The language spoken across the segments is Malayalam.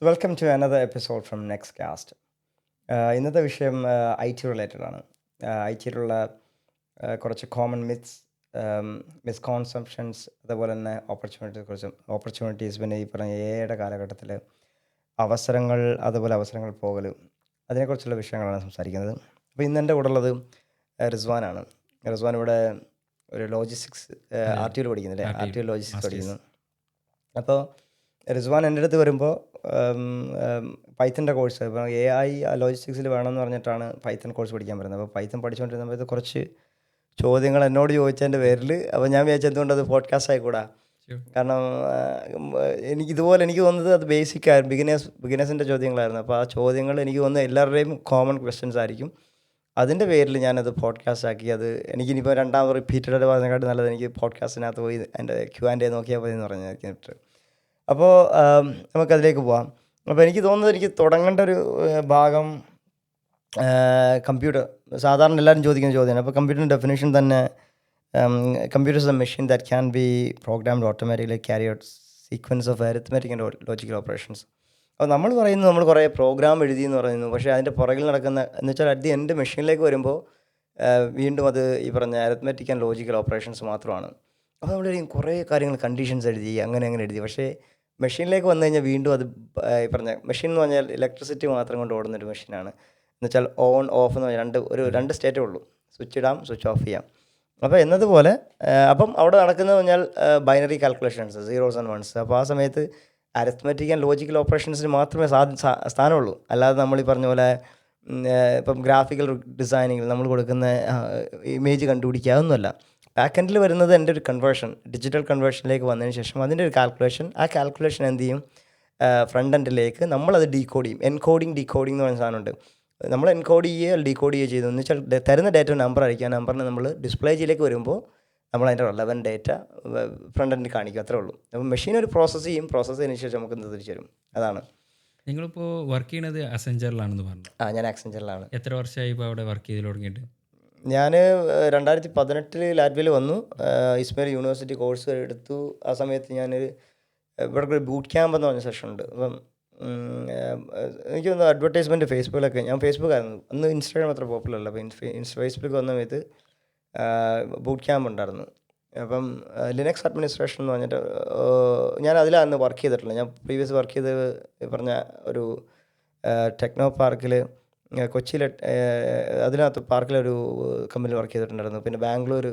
So welcome to another episode from Nextcast. ഇന്നത്തെ വിഷയം ഐ ടി റിലേറ്റഡ് ആണ്. ഐ ടിയിലുള്ള കുറച്ച് കോമൺ മിത്സ്, മിസ്കോൺസെപ്ഷൻസ്, അതുപോലെ തന്നെ ഓപ്പർച്യൂണിറ്റീസ്, പിന്നെ ഈ പറഞ്ഞ എയുടെ കാലഘട്ടത്തിൽ അവസരങ്ങൾ, അതുപോലെ അവസരങ്ങൾ പോകലും, അതിനെക്കുറിച്ചുള്ള വിഷയങ്ങളാണ് സംസാരിക്കുന്നത്. അപ്പോൾ ഇന്ന് എൻ്റെ കൂടെ ഉള്ളത് റിസ്വാനാണ്. റിസ്വാൻ ഇവിടെ ഒരു ലോജിസ്റ്റിക്സ് ആർ ടി യുയിൽ പഠിക്കുന്നില്ലേ, ആർ ടി യു ലോജിസ്റ്റിക്സ് പഠിക്കുന്നു. അപ്പോൾ റിസ്വാൻ എൻ്റെ അടുത്ത് വരുമ്പോൾ പൈത്തൻ്റെ കോഴ്സ്, ഇപ്പോൾ എ ഐ ലോജിസ്റ്റിക്സിൽ വേണമെന്ന് പറഞ്ഞിട്ടാണ് പൈത്തൺ കോഴ്സ് പഠിക്കാൻ പറയുന്നത്. അപ്പോൾ പൈത്തൺ പഠിച്ചുകൊണ്ടിരുന്ന സമയത്ത് കുറച്ച് ചോദ്യങ്ങൾ എന്നോട് ചോദിച്ചതിൻ്റെ പേരിൽ അപ്പോൾ ഞാൻ വിചാരിച്ചു എന്തുകൊണ്ട് അത് പോഡ്കാസ്റ്റ് ആയിക്കൂടാ. കാരണം എനിക്ക് തോന്നുന്നത് അത് ബേസിക് ആയിരുന്നു, ബിഗിനേഴ്സിൻ്റെ ചോദ്യങ്ങളായിരുന്നു. അപ്പോൾ ആ ചോദ്യങ്ങൾ എനിക്ക് തോന്നുന്നത് എല്ലാവരുടെയും കോമൺ ക്വസ്റ്റ്യൻസ് ആയിരിക്കും. അതിൻ്റെ പേരിൽ ഞാനത് പോഡ്കാസ്റ്റ് ആക്കി. അത് എനിക്കിനിപ്പോൾ രണ്ടാമത് റിപ്പീറ്റഡ് പറഞ്ഞതിനെക്കാട്ടും നല്ലത് എനിക്ക് പോഡ്കാസ്റ്റിനകത്ത് പോയി എൻ്റെ Q&A നോക്കിയാൽ മതി എന്ന് പറഞ്ഞിട്ട്. അപ്പോൾ നമുക്കതിലേക്ക് പോവാം. അപ്പോൾ എനിക്ക് തോന്നുന്നത് എനിക്ക് തുടങ്ങേണ്ട ഒരു ഭാഗം കമ്പ്യൂട്ടർ. സാധാരണ എല്ലാവരും ചോദിക്കുന്ന ചോദ്യമാണ്. അപ്പോൾ കമ്പ്യൂട്ടറിൻ്റെ ഡെഫിനേഷൻ തന്നെ computer is A machine that can be programmed automatically carry out sequence of arithmetic and logical operations. അപ്പോൾ നമ്മൾ പറയുന്നത് നമ്മൾ കുറേ പ്രോഗ്രാം എഴുതി എന്ന് പറയുന്നു, പക്ഷേ അതിൻ്റെ പുറകിൽ നടക്കുന്ന എന്ന് വെച്ചാൽ അറ്റ് ദി എൻഡ് മെഷീനിലേക്ക് വരുമ്പോൾ വീണ്ടും അത് ഈ പറഞ്ഞ അരിത്മെറ്റിക് ആൻഡ് ലോജിക്കൽ ഓപ്പറേഷൻസ് മാത്രമാണ്. അപ്പോൾ നമ്മൾ കുറേ കാര്യങ്ങൾ കണ്ടീഷൻസ് എഴുതി അങ്ങനെ എഴുതി. പക്ഷേ മെഷീനിലേക്ക് വന്നു കഴിഞ്ഞാൽ വീണ്ടും അത് ഈ പറഞ്ഞ മെഷീൻ എന്ന് പറഞ്ഞാൽ ഇലക്ട്രിസിറ്റി മാത്രം കൊണ്ട് ഓടുന്നൊരു മെഷീനാണ്. എന്ന് വെച്ചാൽ ഓൺ ഓഫ് എന്ന് പറഞ്ഞാൽ രണ്ട് സ്റ്റേറ്റേ ഉള്ളൂ, സ്വിച്ച് ഇടാം, സ്വിച്ച് ഓഫ് ചെയ്യാം. അപ്പോൾ എന്നതുപോലെ അപ്പം അവിടെ നടക്കുന്നത് പറഞ്ഞാൽ binary calculations, zeros and ones. അപ്പോൾ ആ സമയത്ത് അരിത്മെറ്റിക് ആൻഡ് ലോജിക്കൽ ഓപ്പറേഷൻസിന് മാത്രമേ സ്ഥാനമുള്ളൂ. അല്ലാതെ നമ്മൾ ഈ പറഞ്ഞ പോലെ ഇപ്പം ഗ്രാഫിക്കൽ ഡിസൈനിങ്ങിൽ നമ്മൾ കൊടുക്കുന്ന ഇമേജ് കണ്ടുപിടിക്കാവുന്നതല്ല. ബാക്ക് എൻഡിൽ വരുന്നത് എൻ്റെ ഒരു കൺവേർഷൻ, ഡിജിറ്റൽ കൺവേർഷനിലേക്ക് വന്നതിന് ശേഷം അതിൻ്റെ ഒരു കാൽക്കുലേഷൻ. ആ കാൽക്കുലേഷൻ എന്ത് ചെയ്യും, ഫ്രണ്ട് എൻഡിലേക്ക് നമ്മളത് ഡീകോഡ് ചെയ്യും. എൻകോഡിങ് ഡീകോഡിങ് എന്ന് പറഞ്ഞ സാധനമുണ്ട്. നമ്മൾ എൻകോഡ് ചെയ്യുക ഡീകോഡ് ചെയ്യുക ചെയ്തു എന്ന് വെച്ചാൽ തരുന്ന ഡേറ്റ നമ്പർ ആയിരിക്കും. ആ നമ്പറിനെ നമ്മൾ ഡിസ്പ്ലേജിലേക്ക് വരുമ്പോൾ നമ്മൾ അതിൻ്റെ റെലവൻറ്റ് ഡേറ്റ ഫ്രണ്ട് എൻഡിൽ കാണിക്കും, അത്രേ ഉള്ളൂ. അപ്പോൾ മെഷീൻ ഒരു പ്രോസസ്സ് ചെയ്യും, പ്രോസസ്സ് ചെയ്തതിന് ശേഷം നമുക്ക് എന്ത് തിരിച്ചു തരും. അതാണ്. നിങ്ങളിപ്പോൾ വർക്ക് ചെയ്യണത് അസെഞ്ചറിലാണെന്ന് പറഞ്ഞു. ഞാൻ ആക്സെഞ്ചറിലാണ്. എത്ര വർഷമായി ഇപ്പോൾ അവിടെ വർക്ക് ചെയ്ത് തുടങ്ങിയിട്ട്? ഞാൻ 2018 ലാറ്റ്വിയയിൽ വന്നു. ഇസ്മയിൽ യൂണിവേഴ്സിറ്റി കോഴ്സ് എടുത്തു. ആ സമയത്ത് ഞാനൊരു ഇവിടെ ഒരു ബൂട്ട് ക്യാമ്പ് എന്ന് പറഞ്ഞ സെഷൻ ഉണ്ട്. അപ്പം എനിക്ക് തോന്നുന്നു അഡ്വർടൈസ്മെൻറ്റ് ഫേസ്ബുക്കിലൊക്കെ, ഞാൻ ഫേസ്ബുക്കായിരുന്നു അന്ന്, ഇൻസ്റ്റാഗ്രാം അത്ര പോപ്പുലർ അല്ല. അപ്പോൾ ഫേസ്ബുക്ക് വന്ന സമയത്ത് ബൂട്ട് ക്യാമ്പ് ഉണ്ടായിരുന്നു. അപ്പം ലിനക്സ് അഡ്മിനിസ്ട്രേഷൻ എന്ന് പറഞ്ഞിട്ട് ഞാൻ അതിലാണ് വർക്ക് ചെയ്തിട്ടുള്ളത്. ഞാൻ പ്രീവിയസ് വർക്ക് ചെയ്ത് പറഞ്ഞ ഒരു ടെക്നോ പാർക്കിൽ കൊച്ചിയിലെ അതിനകത്ത് പാർക്കിലൊരു കമ്പനിയിൽ വർക്ക് ചെയ്തിട്ടുണ്ടായിരുന്നു. പിന്നെ ബാംഗ്ലൂർ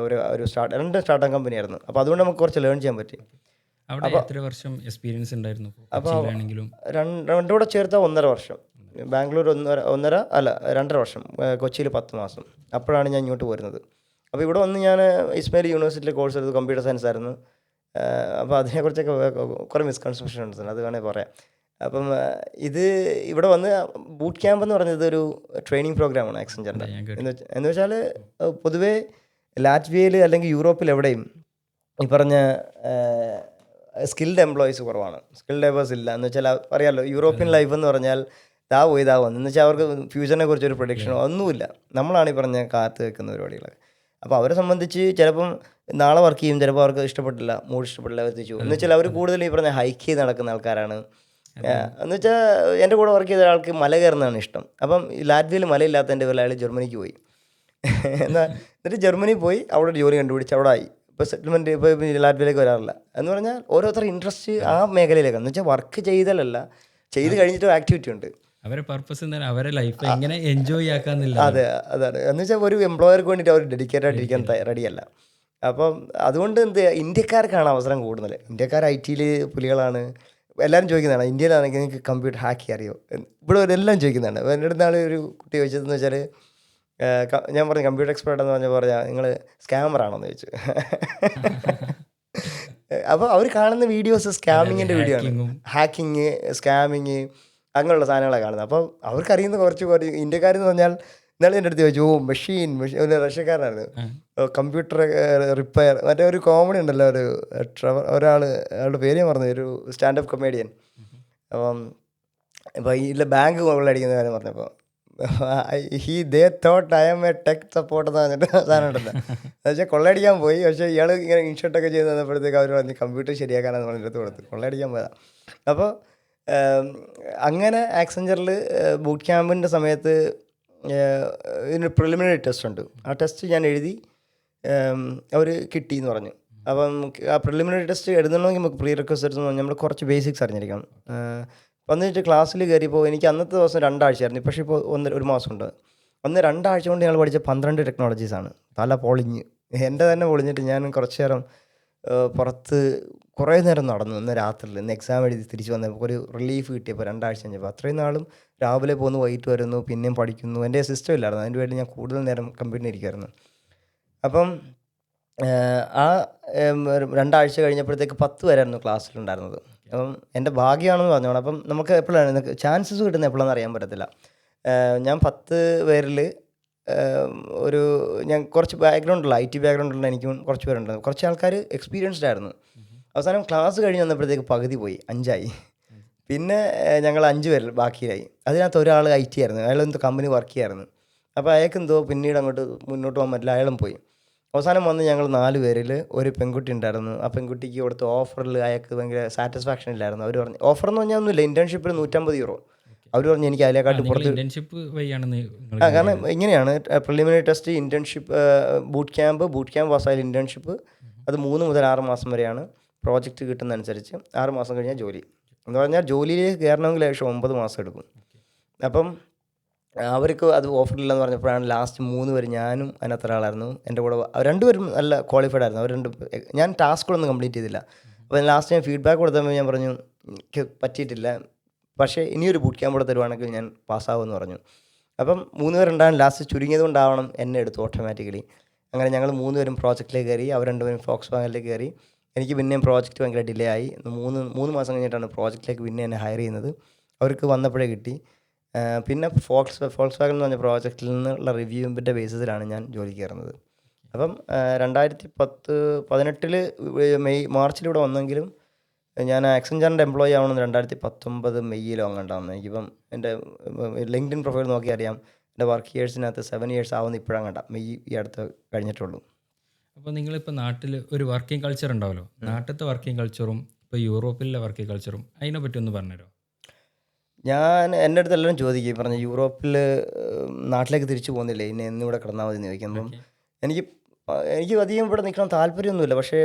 ഒരു രണ്ട് സ്റ്റാർട്ടപ്പ് കമ്പനിയായിരുന്നു. അപ്പോൾ അതുകൊണ്ട് നമുക്ക് കുറച്ച് ലേൺ ചെയ്യാൻ പറ്റി. അവിടെ എത്ര വർഷം എക്സ്പീരിയൻസ് ഉണ്ടായിരുന്നു? അപ്പോൾ രണ്ടും കൂടെ ചേർത്താൽ 1.5 വർഷം. ബാംഗ്ലൂർ 2.5 വർഷം, കൊച്ചിയിൽ 10 മാസം. അപ്പോഴാണ് ഞാൻ ഇങ്ങോട്ട് പോരുന്നത്. അപ്പോൾ ഇവിടെ വന്ന് ഞാൻ ഇസ്മയിൽ യൂണിവേഴ്സിറ്റിയിൽ കോഴ്സ് എടുത്ത് കമ്പ്യൂട്ടർ സയൻസ് ആയിരുന്നു. അപ്പോൾ അതിനെക്കുറിച്ചൊക്കെ കുറേ മിസ്കൺസെപ്ഷൻ ഉണ്ട്, അത് വേണമെങ്കിൽ പറയാം. അപ്പം ഇവിടെ വന്ന് ബൂട്ട് ക്യാമ്പ് എന്ന് പറഞ്ഞത് ഒരു ട്രെയിനിങ് പ്രോഗ്രാമാണ് ആക്സെഞ്ചറിൻ്റെ. എന്ന് വെച്ചാൽ പൊതുവേ ലാറ്റ്വിയയിൽ അല്ലെങ്കിൽ യൂറോപ്പിൽ എവിടെയും ഈ പറഞ്ഞ സ്കിൽഡ് എംപ്ലോയീസ് കുറവാണ്, സ്കിൽഡ് ലേബേഴ്സ് ഇല്ല. എന്ന് വെച്ചാൽ അറിയാമല്ലോ, യൂറോപ്യൻ ലൈഫ് എന്ന് പറഞ്ഞാൽ ദാ വന്നു എന്ന് വെച്ചാൽ അവർക്ക് ഫ്യൂച്ചറിനെ കുറിച്ച് ഒരു പ്രൊഡിക്ഷനോ ഒന്നുമില്ല. നമ്മളാണ് ഈ പറഞ്ഞ കാത്ത് വെക്കുന്ന പരിപാടികളൊക്കെ. അപ്പോൾ അവരെ സംബന്ധിച്ച് ചിലപ്പം നാളെ വർക്ക് ചെയ്യും, ചിലപ്പോൾ അവർക്ക് ഇഷ്ടപ്പെട്ടില്ല, മൂഡ് ഇഷ്ടപ്പെട്ടില്ല, അവർ തിരിച്ചു. എന്ന് വെച്ചാൽ അവർ കൂടുതൽ ഈ പറഞ്ഞ ഹൈക്ക് ചെയ്ത് നടക്കുന്ന ആൾക്കാരാണ്. എന്ന് വെച്ചാൽ എൻ്റെ കൂടെ വർക്ക് ചെയ്ത ഒരാൾക്ക് മല കയറുന്നതാണ് ഇഷ്ടം. അപ്പം ലാറ്റ്വിയയിൽ മലയില്ലാത്തതിൻ്റെ പേരിൽ അയാൾ ജർമ്മനിക്ക് പോയി. എന്നിട്ട് ജർമ്മനി പോയി അവിടെ ജോലി കണ്ടുപിടിച്ച് അവിടെ ആയി. ഇപ്പോൾ സെറ്റിൽമെൻറ്റ് ഇപ്പോൾ ലാറ്റ്വിയയിലേക്ക് വരാറില്ല. എന്ന് പറഞ്ഞാൽ ഓരോരുത്തർ ഇൻട്രസ്റ്റ് ആ മേഖലയിലേക്കാണ്. എന്ന് വെച്ചാൽ വർക്ക് ചെയ്തല്ല, ചെയ്ത് കഴിഞ്ഞിട്ട് ആക്ടിവിറ്റി ഉണ്ട്. അവരുടെ പർപ്പസ് എന്താണ്, അവരുടെ ലൈഫ് എങ്ങനെ എൻജോയ് ആക്കാന്നില്ല. അതെ, അതാണ്. എന്ന് വെച്ചാൽ ഒരു എംപ്ലോയർക്ക് വേണ്ടിയിട്ട് അവർ ഡെഡിക്കേറ്റഡ് ആയിട്ടിരിക്കാൻ റെഡിയല്ല. അപ്പം അതുകൊണ്ട് ഇന്ത്യക്കാർക്കാണ് അവസരം കൂടുതൽ. ഇന്ത്യക്കാർ ഐ ടിയിൽ പുലികളാണ്. എല്ലാവരും ചോദിക്കുന്നതാണ്, ഇന്ത്യയിലാണെങ്കിൽ നിങ്ങൾക്ക് കമ്പ്യൂട്ടർ ഹാക്ക് ചെയ്യാൻ അറിയോ, ഇവിടെ എല്ലാം ചോദിക്കുന്നതാണ്. എൻ്റെ അടുത്ത് നാളെ ഒരു കുട്ടി ചോദിച്ചതെന്ന് വെച്ചാൽ, ഞാൻ പറഞ്ഞു കമ്പ്യൂട്ടർ എക്സ്പേർട്ട് എന്ന് പറഞ്ഞാൽ നിങ്ങൾ സ്കാമറാണോ എന്ന് ചോദിച്ചു. അപ്പോൾ അവർ കാണുന്ന വീഡിയോസ് സ്കാമിങ്ങിൻ്റെ വീഡിയോ ആണ്, ഹാക്കിങ്, സ്കാമിങ്, അങ്ങനെയുള്ള സാധനങ്ങളാണ് കാണുന്നത്. അപ്പോൾ അവർക്കറിയുന്ന കുറച്ച് ഇന്ത്യക്കാരെന്ന് പറഞ്ഞാൽ ഇന്നാളെ എൻ്റെ അടുത്ത് ചോദിച്ചു, മെഷീൻ ഒരു റഷ്യക്കാരനായിരുന്നു, കമ്പ്യൂട്ടർ റിപ്പയർ. മറ്റേ ഒരു കോമഡി ഉണ്ടല്ലോ, ഒരു അയാളുടെ പേര് ഞാൻ പറഞ്ഞു, ഒരു സ്റ്റാൻഡപ്പ് കൊമേഡിയൻ. അപ്പം ഇപ്പോൾ ഇല്ല ബാങ്ക് കൊള്ളടിക്കുന്ന കാര്യം പറഞ്ഞപ്പോൾ ദേ thought I M A tech support എന്ന് പറഞ്ഞിട്ട് സാധനം ഉണ്ടല്ലോ. എന്ന് വെച്ചാൽ കൊള്ളയടിക്കാൻ പോയി. പക്ഷേ ഇയാൾ ഇങ്ങനെ ഇൻഷർട്ടൊക്കെ ചെയ്ത് തന്നപ്പോഴത്തേക്ക് അവർ പറഞ്ഞ് കമ്പ്യൂട്ടർ ശരിയാക്കാനാന്ന് പറഞ്ഞിട്ട് കൊടുത്ത് കൊള്ളയടിക്കാൻ പോയതാണ്. അപ്പോൾ അങ്ങനെ ആക്സെഞ്ചറിൽ ബൂട്ട് ക്യാമ്പിൻ്റെ സമയത്ത് ഇതിന് പ്രിലിമിനറി ടെസ്റ്റ് ഉണ്ട്. ആ ടെസ്റ്റ് ഞാൻ എഴുതി, അവർ കിട്ടി എന്ന് പറഞ്ഞു. അപ്പം ആ പ്രിലിമിനറി ടെസ്റ്റ് എഴുതണമെങ്കിൽ നമുക്ക് പ്രീ റിക്വസ്റ്റ്സ് എന്ന് പറഞ്ഞാൽ നമ്മൾ കുറച്ച് ബേസിക്സ് അറിഞ്ഞിരിക്കണം. വന്നിട്ട് ക്ലാസ്സിൽ കയറിയപ്പോൾ എനിക്ക് അന്നത്തെ ദിവസം 2 ആഴ്ചയായിരുന്നു, പക്ഷേ ഇപ്പോൾ ഒരു മാസമുണ്ട്. അന്ന് 2 ആഴ്ച കൊണ്ട് ഞങ്ങൾ പഠിച്ച 12 ടെക്നോളജീസാണ്. തല പൊളിഞ്ഞ്, എൻ്റെ തന്നെ പൊളിഞ്ഞിട്ട് ഞാൻ കുറച്ച് നേരം പുറത്ത് കുറേ നേരം നടന്നു. ഇന്ന് രാത്രിയിൽ, ഇന്ന് എക്സാം എഴുതി തിരിച്ച് വന്നപ്പോൾ ഒരു റിലീഫ് കിട്ടിയപ്പോൾ 2 ആഴ്ച കഴിഞ്ഞപ്പോൾ. അത്രയും നാളും രാവിലെ പോകുന്നു, വൈകിട്ട് വരുന്നു, പിന്നെയും പഠിക്കുന്നു. എൻ്റെ സിസ്റ്റം ഇല്ലായിരുന്നു, അതിൻ്റെ വേണ്ടി ഞാൻ കൂടുതൽ നേരം കമ്പ്യൂട്ടറിൽ ഇരിക്കുമായിരുന്നു. അപ്പം ആ 2 ആഴ്ച കഴിഞ്ഞപ്പോഴത്തേക്ക് 10 പേരായിരുന്നു ക്ലാസ്സിലുണ്ടായിരുന്നത്. അപ്പം എൻ്റെ ഭാഗ്യമാണെന്ന് പറഞ്ഞോളാം. അപ്പം നമുക്ക് എപ്പോഴാണ് ചാൻസസ് കിട്ടുന്നത് എപ്പോഴാണെന്ന് അറിയാൻ പറ്റത്തില്ല. ഞാൻ 10 പേരിൽ ഞാൻ കുറച്ച് ബാക്ക്ഗ്രൗണ്ടുള്ള IT ബാക്ക്ഗ്രൗണ്ടുള്ള എനിക്കും കുറച്ച് പേരുണ്ട്. കുറച്ച് ആൾക്കാർ എക്സ്പീരിയൻസ്ഡ് ആയിരുന്നു. അവസാനം ക്ലാസ് കഴിഞ്ഞ് വന്നപ്പോഴത്തേക്ക് പകുതി പോയി, 5 ആയി. പിന്നെ ഞങ്ങൾ 5 പേരിൽ ബാക്കിയായി. അതിനകത്ത് ഒരാൾ IT ആയിരുന്നു, അയാൾ എന്തോ കമ്പനി വർക്ക് ചെയ്യായിരുന്നു. അപ്പോൾ അയാൾക്ക് എന്തോ പിന്നീട് അങ്ങോട്ട് മുന്നോട്ട് പോകാൻ പറ്റില്ല, അയാളും പോയി. അവസാനം വന്ന് ഞങ്ങൾ 4 പേരിൽ ഒരു പെൺകുട്ടി ഉണ്ടായിരുന്നു. ആ പെൺകുട്ടിക്ക് കൊടുത്ത ഓഫറിൽ അയാൾക്ക് ഭയങ്കര സാറ്റിസ്ഫാക്ഷൻ ഇല്ലായിരുന്നു. അവർ പറഞ്ഞു, ഓഫർ എന്ന് പറഞ്ഞാൽ ഒന്നുമില്ല, ഇൻറ്റേൺഷിപ്പിൽ 150 euro. അവർ പറഞ്ഞു എനിക്ക് അതിലേക്കാട്ട് പുറത്ത്. ഇന്റേൺഷിപ്പ് വഴിയാണ് കാരണം ഇങ്ങനെയാണ് preliminary test, internship, boot camp വാസായാൽ ഇൻറ്റേൺഷിപ്പ്, അത് 3 മുതൽ 6 മാസം വരെയാണ്. പ്രോജക്റ്റ് കിട്ടുന്നതനുസരിച്ച് 6 മാസം കഴിഞ്ഞാൽ ജോലി. എന്ന് പറഞ്ഞാൽ ജോലിയിലേക്ക് കയറണമെങ്കിൽ ഏകദേശം 9 മാസം എടുക്കും. അപ്പം അവർക്ക് അത് ഓഫറില്ലെന്ന് പറഞ്ഞപ്പോഴാണ് ലാസ്റ്റ് 3 പേര്, ഞാനും അതിനകത്ത് ഒരാളായിരുന്നു, എൻ്റെ കൂടെ 2 പേരും നല്ല ക്വാളിഫൈഡ് ആയിരുന്നു. അവർ 2 ഞാൻ ടാസ്കുകളൊന്നും കംപ്ലീറ്റ് ചെയ്തില്ല. അപ്പോൾ ലാസ്റ്റ് ഞാൻ ഫീഡ്ബാക്ക് കൊടുത്തപ്പോൾ ഞാൻ പറഞ്ഞു എനിക്ക് പറ്റിയിട്ടില്ല, പക്ഷേ ഇനിയൊരു ബൂട്ട് ക്യാമ്പ് കൂടെ തരുവാണെങ്കിൽ ഞാൻ പാസ്സാവുമെന്ന് പറഞ്ഞു. അപ്പം 3 പേരുണ്ടാകും, ലാസ്റ്റ് ചുരുങ്ങിയത് കൊണ്ടാവണം എന്നെ എടുത്തു ഓട്ടോമാറ്റിക്കലി. അങ്ങനെ ഞങ്ങൾ 3 പേരും പ്രോജക്റ്റിലേക്ക് കയറി. അവർ 2 പേരും ഫോക്സ് വാഗനിലേക്ക് കയറി. എനിക്ക് പിന്നെയും പ്രോജക്റ്റ് ഭയങ്കര ഡിലേ ആയി. 3 മാസം കഴിഞ്ഞിട്ടാണ് പ്രോജക്റ്റിലേക്ക് പിന്നെ എന്നെ ഹയർ ചെയ്യുന്നത്. അവർക്ക് വന്നപ്പോഴേ കിട്ടി. പിന്നെ ഫോക്സ് വാഗൻ എന്ന് പറഞ്ഞ പ്രോജക്റ്റിൽ നിന്നുള്ള റിവ്യൂവിൻ്റെ ബേസിസിലാണ് ഞാൻ ജോലി കയറുന്നത്. അപ്പം 2018 മാർച്ചിലൂടെ വന്നെങ്കിലും ഞാൻ ആക്സെഞ്ചറിൻ്റെ എംപ്ലോയി ആവണമെന്ന് 2019 മെയ്യിലോ അങ്ങോട്ടാണ്. എനിക്കിപ്പം എൻ്റെ ലിങ്ക്ഡിൻ പ്രൊഫൈൽ നോക്കി അറിയാം, എൻ്റെ വർക്ക് ഇയേഴ്സിനകത്ത് 7 years ആവുന്ന ഇപ്പോഴാണ് കണ്ട, മെയ് ഈ അടുത്ത് കഴിഞ്ഞിട്ടുള്ളൂ. അപ്പോൾ നിങ്ങളിപ്പോൾ നാട്ടിൽ ഒരു വർക്കിംഗ് കൾച്ചർ ഉണ്ടാവുമല്ലോ, നാട്ടിലത്തെ വർക്കിംഗ് കൾച്ചറും ഇപ്പോൾ യൂറോപ്പിലെ വർക്കിംഗ് കൾച്ചറും അതിനെ പറ്റി ഒന്ന് പറഞ്ഞുതരുമോ? എൻ്റെ അടുത്ത് എല്ലാവരും ചോദിക്കും, പറഞ്ഞു യൂറോപ്പിൽ നാട്ടിലേക്ക് തിരിച്ചു പോകുന്നില്ലേ, ഇനി എന്നിവിടെ കിടന്നാൽ മതി എന്ന് ചോദിക്കുമ്പം എനിക്ക് അധികം ഇവിടെ നിൽക്കണം താല്പര്യമൊന്നുമില്ല. പക്ഷേ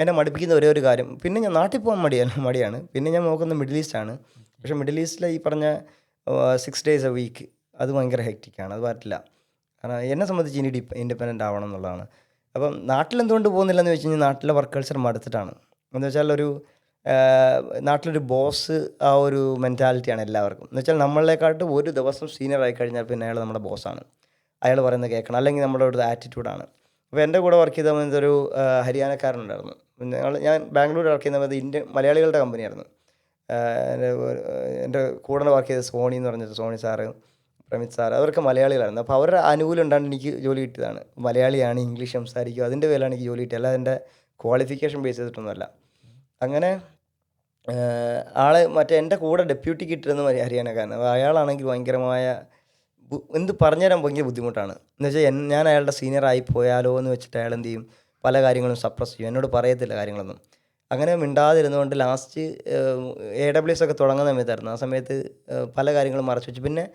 എന്നെ മടുപ്പിക്കുന്ന ഒരേ ഒരു കാര്യം, പിന്നെ ഞാൻ നാട്ടിൽ പോകാൻ മടിയാണ്. പിന്നെ ഞാൻ നോക്കുന്നത് മിഡിൽ ഈസ്റ്റാണ്. പക്ഷേ മിഡിൽ ഈസ്റ്റിലെ ഈ പറഞ്ഞ 6 days a week അത് ഭയങ്കര ഹെക്റ്റിക്കാണ്, അത് പറ്റില്ല. കാരണം എന്നെ സംബന്ധിച്ച് ഇനി ഇൻഡിപെൻഡൻ്റ് ആവണം എന്നുള്ളതാണ്. അപ്പം നാട്ടിലെന്തുകൊണ്ട് പോകുന്നില്ലെന്ന് വെച്ച് കഴിഞ്ഞാൽ നാട്ടിലെ വർക്ക് കൾച്ചർ മടുത്തിട്ടാണ്. എന്ന് വെച്ചാൽ നാട്ടിലൊരു ബോസ്, ആ ഒരു മെൻറ്റാലിറ്റിയാണ് എല്ലാവർക്കും. എന്ന് വെച്ചാൽ നമ്മളെക്കാട്ട് ഒരു ദിവസം സീനിയർ ആയി കഴിഞ്ഞാൽ പിന്നെ അയാൾ നമ്മുടെ ബോസാണ്, അയാൾ പറയുന്നത് കേൾക്കണം, അല്ലെങ്കിൽ നമ്മുടെ ഒരു ആറ്റിറ്റ്യൂഡാണ്. അപ്പോൾ എൻ്റെ കൂടെ വർക്ക് ചെയ്ത സമയത്ത് ഒരു ഹരിയാനക്കാരനുണ്ടായിരുന്നു. ഞാൻ ബാംഗ്ലൂർ വർക്ക് ചെയ്യുന്ന സമയത്ത് മലയാളികളുടെ കമ്പനിയായിരുന്നു. എൻ്റെ കൂടെ വർക്ക് ചെയ്ത സോണി എന്ന് പറഞ്ഞിട്ട്, സോണി സാറ്, പ്രമിത് സാറ്, അവർക്ക് മലയാളികളായിരുന്നു. അപ്പോൾ അവരുടെ ആനുകൂല്യം ഉണ്ടാണ്ട് എനിക്ക് ജോലി കിട്ടിയതാണ്. മലയാളിയാണ്, ഇംഗ്ലീഷ് സംസാരിക്കും, അതിൻ്റെ പേരിലാണ് എനിക്ക് ജോലി കിട്ടിയത്, അല്ലാതെ എൻ്റെ ക്വാളിഫിക്കേഷൻ ബേസ് ചെയ്തിട്ടൊന്നുമല്ല. അങ്ങനെ മറ്റേ എൻ്റെ കൂടെ ഡെപ്യൂട്ടി കിട്ടുന്നത് ഹരിയാനക്കാരൻ. അയാളാണെങ്കിൽ ഭയങ്കരമായ എന്ത് പറഞ്ഞുതരാൻ ഭയങ്കര ബുദ്ധിമുട്ടാണ്. എന്ന് വെച്ചാൽ ഞാൻ അയാളുടെ സീനിയർ ആയി പോയാലോ എന്ന് വെച്ചിട്ട് അയാൾ എന്ത് ചെയ്യും, പല കാര്യങ്ങളും സപ്രസ് ചെയ്യും, എന്നോട് പറയത്തില്ല കാര്യങ്ങളൊന്നും. അങ്ങനെ മിണ്ടാതിരുന്നുകൊണ്ട് ലാസ്റ്റ് AWS ഒക്കെ തുടങ്ങുന്ന സമയത്തായിരുന്നു. ആ സമയത്ത് പല കാര്യങ്ങളും മറച്ചു വെച്ചു. പിന്നെ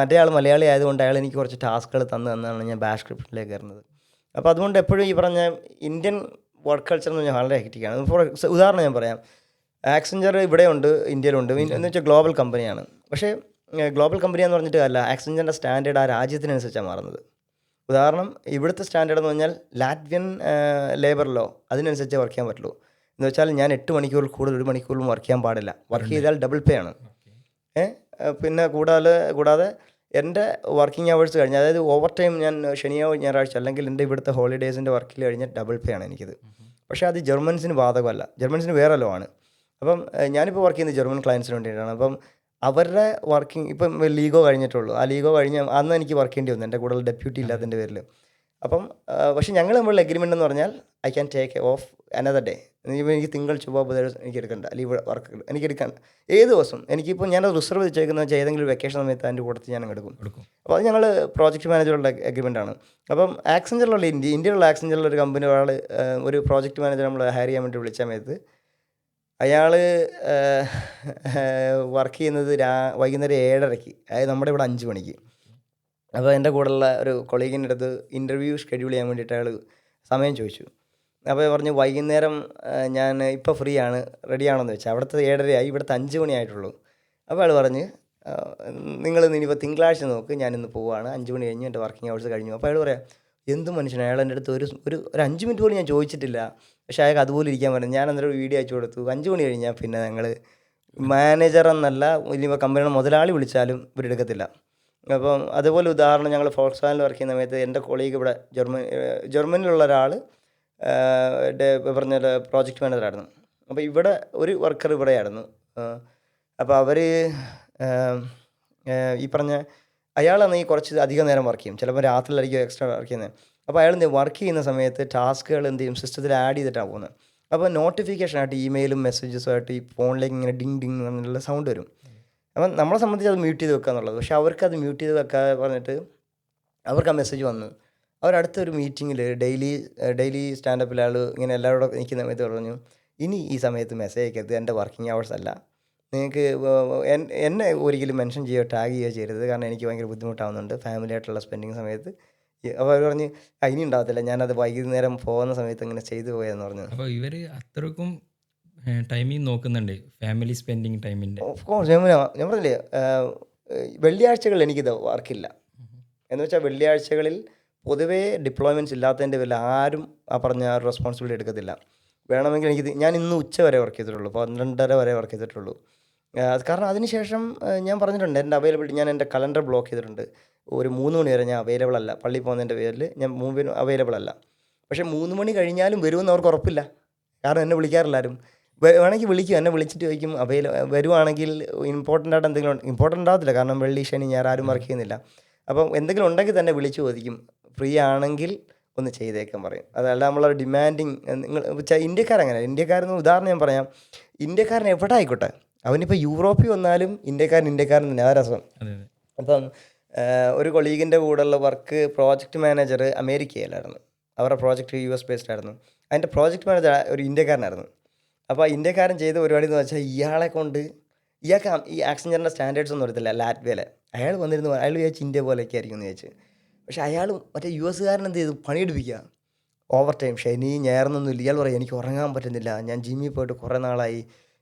മറ്റേ ആൾ മലയാളി ആയതുകൊണ്ട് അയാൾ എനിക്ക് കുറച്ച് ടാസ്കുകൾ തന്നാണ് ഞാൻ ബാഷ് സ്ക്രിപ്റ്റിലേക്ക് കയറുന്നത്. അപ്പോൾ അതുകൊണ്ട് എപ്പോഴും ഈ പറഞ്ഞ ഇന്ത്യൻ വർക്ക് കൾച്ചർ എന്ന് പറഞ്ഞാൽ വളരെ ഹെക്റ്റിക്കാണ്. ഫോർ ഉദാഹരണം ഞാൻ പറയാം, ആക്സെഞ്ചർ ഇവിടെയുണ്ട്, ഇന്ത്യയിലുണ്ട്, എന്ന് വെച്ചാൽ ഗ്ലോബൽ കമ്പനിയാണ്. പക്ഷേ ഗ്ലോബൽ കമ്പനിയാന്ന് പറഞ്ഞിട്ട് അല്ല, ആക്സെഞ്ചറിൻ്റെ സ്റ്റാൻഡേർഡ് ആ രാജ്യത്തിനനുസരിച്ചാണ് മാറുന്നത്. ഉദാഹരണം, ഇവിടുത്തെ സ്റ്റാൻഡേർഡ് എന്ന് പറഞ്ഞാൽ ലാറ്റ്വിയൻ ലേബർ ലോ, അതിനനുസരിച്ചേ വർക്ക് ചെയ്യാൻ പറ്റുള്ളൂ. എന്ന് വെച്ചാൽ ഞാൻ 8 മണിക്കൂറിൽ കൂടുതൽ 1 മണിക്കൂറിലും വർക്ക് ചെയ്യാൻ പാടില്ല. വർക്ക് ചെയ്താൽ ഡബിൾ പേ ആണ്. പിന്നെ കൂടാതെ എൻ്റെ വർക്കിംഗ് അവേഴ്സ് കഴിഞ്ഞ്, അതായത് ഓവർ ടൈം ഞാൻ ഞായറാഴ്ച അല്ലെങ്കിൽ എൻ്റെ ഇവിടുത്തെ ഹോളിഡേയ്സിൻ്റെ വർക്കിൽ കഴിഞ്ഞാൽ ഡബിൾ പേ ആണ് എനിക്കിത്. പക്ഷേ അത് ജർമ്മൻസിന് ബാധകമല്ല, ജർമ്മൻസിന് വേറെ ലോ ആണ്. അപ്പം ഞാനിപ്പോൾ വർക്ക് ചെയ്യുന്നത് ജർമ്മൻ ക്ലയൻസിന് വേണ്ടിയിട്ടാണ്. അപ്പം അവരുടെ വർക്കിംഗ് ഇപ്പം ലീഗോ കഴിഞ്ഞിട്ടുള്ളൂ. ആ ലീഗോ കഴിഞ്ഞ് അന്ന് എനിക്ക് വർക്ക് ചെയ്യേണ്ടി വന്നു, എൻ്റെ കൂടെ ഡെപ്യൂട്ടി ഇല്ലാത്തതിൻ്റെ പേരിൽ. അപ്പം പക്ഷേ ഞങ്ങൾ തമ്മിലുള്ള എഗ്രിമെൻ്റ് എന്ന് പറഞ്ഞാൽ I can take off another day. എനിക്ക് തിങ്കൾ ചൊവ്വ ബുധൻ എനിക്ക് എടുക്കണ്ട, ലീവ് വർക്ക് എനിക്ക് എടുക്കാൻ ഏത് ദിവസം. എനിക്കിപ്പോൾ ഞാനത് റിസർവ് വെച്ചേക്കുന്നത് വെച്ചാൽ ഏതെങ്കിലും വെക്കേഷൻ സമയത്ത് അതിൻ്റെ കൂട്ടത്തിൽ ഞാൻ എടുക്കും. അപ്പോൾ അത് ഞങ്ങൾ പ്രോജക്റ്റ് മാനേജറുടെ എഗ്രിമെൻ്റ് ആണ്. അപ്പം ഇന്ത്യയിലുള്ള ആക്സെഞ്ചറിലുള്ള ഒരു കമ്പനി ഒരു പ്രോജക്റ്റ് മാനേജർ നമ്മൾ ഹയർ ചെയ്യാൻ വേണ്ടി വിളിച്ച സമയത്ത് അയാൾ വർക്ക് ചെയ്യുന്നത് വൈകുന്നേരം 7:30-ക്ക്, അതായത് നമ്മുടെ ഇവിടെ 5 മണിക്ക്. അപ്പോൾ എൻ്റെ കൂടെയുള്ള ഒരു കൊളീഗിൻ്റെ അടുത്ത് ഇൻ്റർവ്യൂ ഷെഡ്യൂൾ ചെയ്യാൻ വേണ്ടിയിട്ട് അയാൾ സമയം ചോദിച്ചു. അപ്പോൾ പറഞ്ഞു വൈകുന്നേരം ഞാൻ ഇപ്പോൾ ഫ്രീ ആണ്, റെഡി ആണെന്ന് വെച്ചാൽ. അവിടുത്തെ 7:30 ഇവിടുത്തെ 5 മണിയായിട്ടുള്ളൂ. അപ്പോൾ അയാൾ പറഞ്ഞ് നിങ്ങൾ ഇനിയിപ്പോൾ തിങ്കളാഴ്ച നോക്ക്, ഞാനിന്ന് പോവുകയാണ്, 5 മണി കഴിഞ്ഞ് എൻ്റെ വർക്കിംഗ് അവേഴ്സ് കഴിഞ്ഞു. അപ്പോൾ അയാൾ പറയാം എന്ത് മനുഷ്യനാണ്, അയാൾ എൻ്റെ അടുത്ത് ഒരു ഒരു ഒരു 5 മിനിറ്റ് പോലും ഞാൻ ചോദിച്ചിട്ടില്ല, പക്ഷേ അയാൾക്ക് അതുപോലെ ഇരിക്കാൻ പറഞ്ഞു. ഞാൻ അന്നേരം ഒരു വീഡിയോ അയച്ചു കൊടുത്തു. 5 മണി കഴിഞ്ഞാൽ പിന്നെ ഞങ്ങൾ മാനേജർ എന്നല്ല, ഇനിയിപ്പോൾ കമ്പനിയുടെ മുതലാളി വിളിച്ചാലും ഇവരെടുക്കത്തില്ല. അപ്പം അതുപോലെ ഉദാഹരണം, ഞങ്ങൾ ഫോക്സ് വാനിൽ വർക്ക് ചെയ്യുന്ന സമയത്ത് എൻ്റെ കൊളീഗ് ഇവിടെ ജർമ്മനിയിലുള്ള ഒരാൾ പറഞ്ഞ പ്രോജക്റ്റ് മാനേജറായിരുന്നു. അപ്പോൾ ഇവിടെ ഒരു വർക്കർ ഇവിടെയായിരുന്നു. അപ്പോൾ അവർ ഈ പറഞ്ഞ അയാളാണെങ്കിൽ കുറച്ച് അധികം നേരം വർക്ക് ചെയ്യും, ചിലപ്പോൾ രാത്രിയിലായിരിക്കും എക്സ്ട്രാ വർക്ക് ചെയ്യുന്നത്. അപ്പോൾ അയാൾ വർക്ക് ചെയ്യുന്ന സമയത്ത് ടാസ്കുകൾ എന്ത് ചെയ്യും, സിസ്റ്റത്തിൽ ആഡ് ചെയ്തിട്ടാണ് പോകുന്നത്. അപ്പോൾ നോട്ടിഫിക്കേഷനായിട്ട് ഇമെയിലും മെസ്സേജസുമായിട്ട് ഈ ഫോണിലേക്ക് ഇങ്ങനെ ഡിങ് ഡിങ് എന്നുള്ള സൗണ്ട് വരും. അപ്പം നമ്മളെ സംബന്ധിച്ച് അത് മ്യൂട്ട് ചെയ്ത് വെക്കുക എന്നുള്ളത്. പക്ഷേ അവർക്കത് മ്യൂട്ട് ചെയ്ത് വെക്കാതെ പറഞ്ഞിട്ട് അവർക്ക് ആ മെസ്സേജ് വന്നു. അവരടുത്തൊരു മീറ്റിങ്ങിൽ ഡെയിലി സ്റ്റാൻഡപ്പിൽ ആൾ ഇങ്ങനെ എല്ലാവരോടും നിൽക്കുന്ന സമയത്ത് പറഞ്ഞു, ഇനി ഈ സമയത്ത് മെസ്സേജ് അയക്കരുത്, എൻ്റെ വർക്കിംഗ് അവേഴ്സ് അല്ല, നിങ്ങൾക്ക് എന്നെ ഒരിക്കലും മെൻഷൻ ചെയ്യുകയോ ടാഗ് ചെയ്യുകയോ ചെയ്യരുത്, കാരണം എനിക്ക് ഭയങ്കര ബുദ്ധിമുട്ടാവുന്നുണ്ട് ഫാമിലി ആയിട്ടുള്ള സ്പെൻഡിങ് സമയത്ത്. അപ്പോൾ അവർ പറഞ്ഞ് ഇനി ഉണ്ടാകത്തില്ല, ഞാനത് വൈകുന്നേരം പോകുന്ന സമയത്ത് ഇങ്ങനെ ചെയ്തു പോയെന്ന് പറഞ്ഞു. അപ്പോൾ ഇവർ അത്രക്കും ടൈമിങ് നോക്കുന്നുണ്ട്, ഫാമിലി സ്പെൻഡിങ് ടൈമിൻ്റെ. ഓഫ് കോഴ്സ് ഞാൻ പറഞ്ഞില്ലേ, വെള്ളിയാഴ്ചകളിൽ എനിക്കിത് വർക്കില്ല. എന്ന് വെച്ചാൽ വെള്ളിയാഴ്ചകളിൽ പൊതുവേ ഡിപ്ലോയ്മെൻറ്റ്സ് ഇല്ലാത്തതിൻ്റെ പേരിൽ ആരും ആ പറഞ്ഞ റെസ്പോൺസിബിലിറ്റി എടുക്കത്തില്ല. വേണമെങ്കിൽ ഞാൻ ഇന്ന് ഉച്ച വരെ വർക്ക് ചെയ്തിട്ടുള്ളൂ, 12:30 വരെ വർക്ക് ചെയ്തിട്ടുള്ളൂ. കാരണം അതിനുശേഷം ഞാൻ പറഞ്ഞിട്ടുണ്ട് എൻ്റെ അവൈലബിലിറ്റി, ഞാൻ എൻ്റെ കലണ്ടർ ബ്ലോക്ക് ചെയ്തിട്ടുണ്ട്. ഒരു 3 മണി വരെ ഞാൻ അവൈലബിൾ അല്ല, പള്ളിയിൽ പോകുന്നതിൻ്റെ പേരിൽ ഞാൻ മുമ്പിൽ അവൈലബിൾ അല്ല. പക്ഷേ 3 മണി കഴിഞ്ഞാലും വരുമെന്ന് അവർക്ക് ഉറപ്പില്ല, കാരണം എന്നെ വിളിക്കാറില്ല ആരും. വേണമെങ്കിൽ വിളിക്കും, എന്നെ വിളിച്ചിട്ട് ചോദിക്കും വരുവാണെങ്കിൽ ഇമ്പോർട്ടൻ്റ് ആയിട്ട് എന്തെങ്കിലും ഇമ്പോർട്ടൻ്റ് ഉണ്ടാകത്തില്ല, കാരണം വെള്ളി ശനി ഞാൻ ആരും വർക്ക് ചെയ്യുന്നില്ല. അപ്പം എന്തെങ്കിലും ഉണ്ടെങ്കിൽ തന്നെ വിളിച്ചു ചോദിക്കും, ഫ്രീ ആണെങ്കിൽ ഒന്ന് ചെയ്തേക്കാൻ പറയും. അതല്ല നമ്മളൊരു ഡിമാൻഡിങ്. നിങ്ങൾ ഇന്ത്യക്കാരങ്ങനെ, ഇന്ത്യക്കാരെന്ന് ഉദാഹരണം ഞാൻ പറയാം, ഇന്ത്യക്കാരൻ എവിടെ ആയിക്കോട്ടെ, അവനിപ്പോൾ യൂറോപ്പിൽ വന്നാലും ഇന്ത്യക്കാരൻ തന്നെ, ആ രസം. അപ്പം ഒരു കൊളീഗിൻ്റെ കൂടെയുള്ള വർക്ക് പ്രോജക്റ്റ് മാനേജർ അമേരിക്കയിലായിരുന്നു, അവരുടെ പ്രോജക്റ്റ് US ബേസ്ഡ് ആയിരുന്നു. അതിൻ്റെ പ്രോജക്റ്റ് മാനേജർ ഒരു ഇന്ത്യക്കാരനായിരുന്നു. അപ്പോൾ ആ ഇന്ത്യക്കാരൻ ചെയ്ത പരിപാടി എന്ന് വെച്ചാൽ ഇയാളെ കൊണ്ട്, ഇയാൾക്ക് ഈ ആക്സഞ്ചറിൻ്റെ സ്റ്റാൻഡേർഡ്സ് ഒന്നും അറിയത്തില്ല ലാറ്റ്വിയയിലെ. അയാൾ വന്നിരുന്നു, അയാൾ വിചാരിച്ച് ഇന്ത്യ പോലെയൊക്കെ ആയിരിക്കും എന്ന് വിചാരിച്ച്. പക്ഷേ അയാൾ മറ്റേ US എന്ത് ചെയ്തു, പണിയെടുപ്പിക്കുക, ഓവർ ടൈം, ശനി ഞായറൊന്നും ഇല്ല. ഇയാൾ പറയും എനിക്ക് ഉറങ്ങാൻ പറ്റുന്നില്ല, ഞാൻ ജിമ്മിൽ പോയിട്ട് കുറേ നാളായി,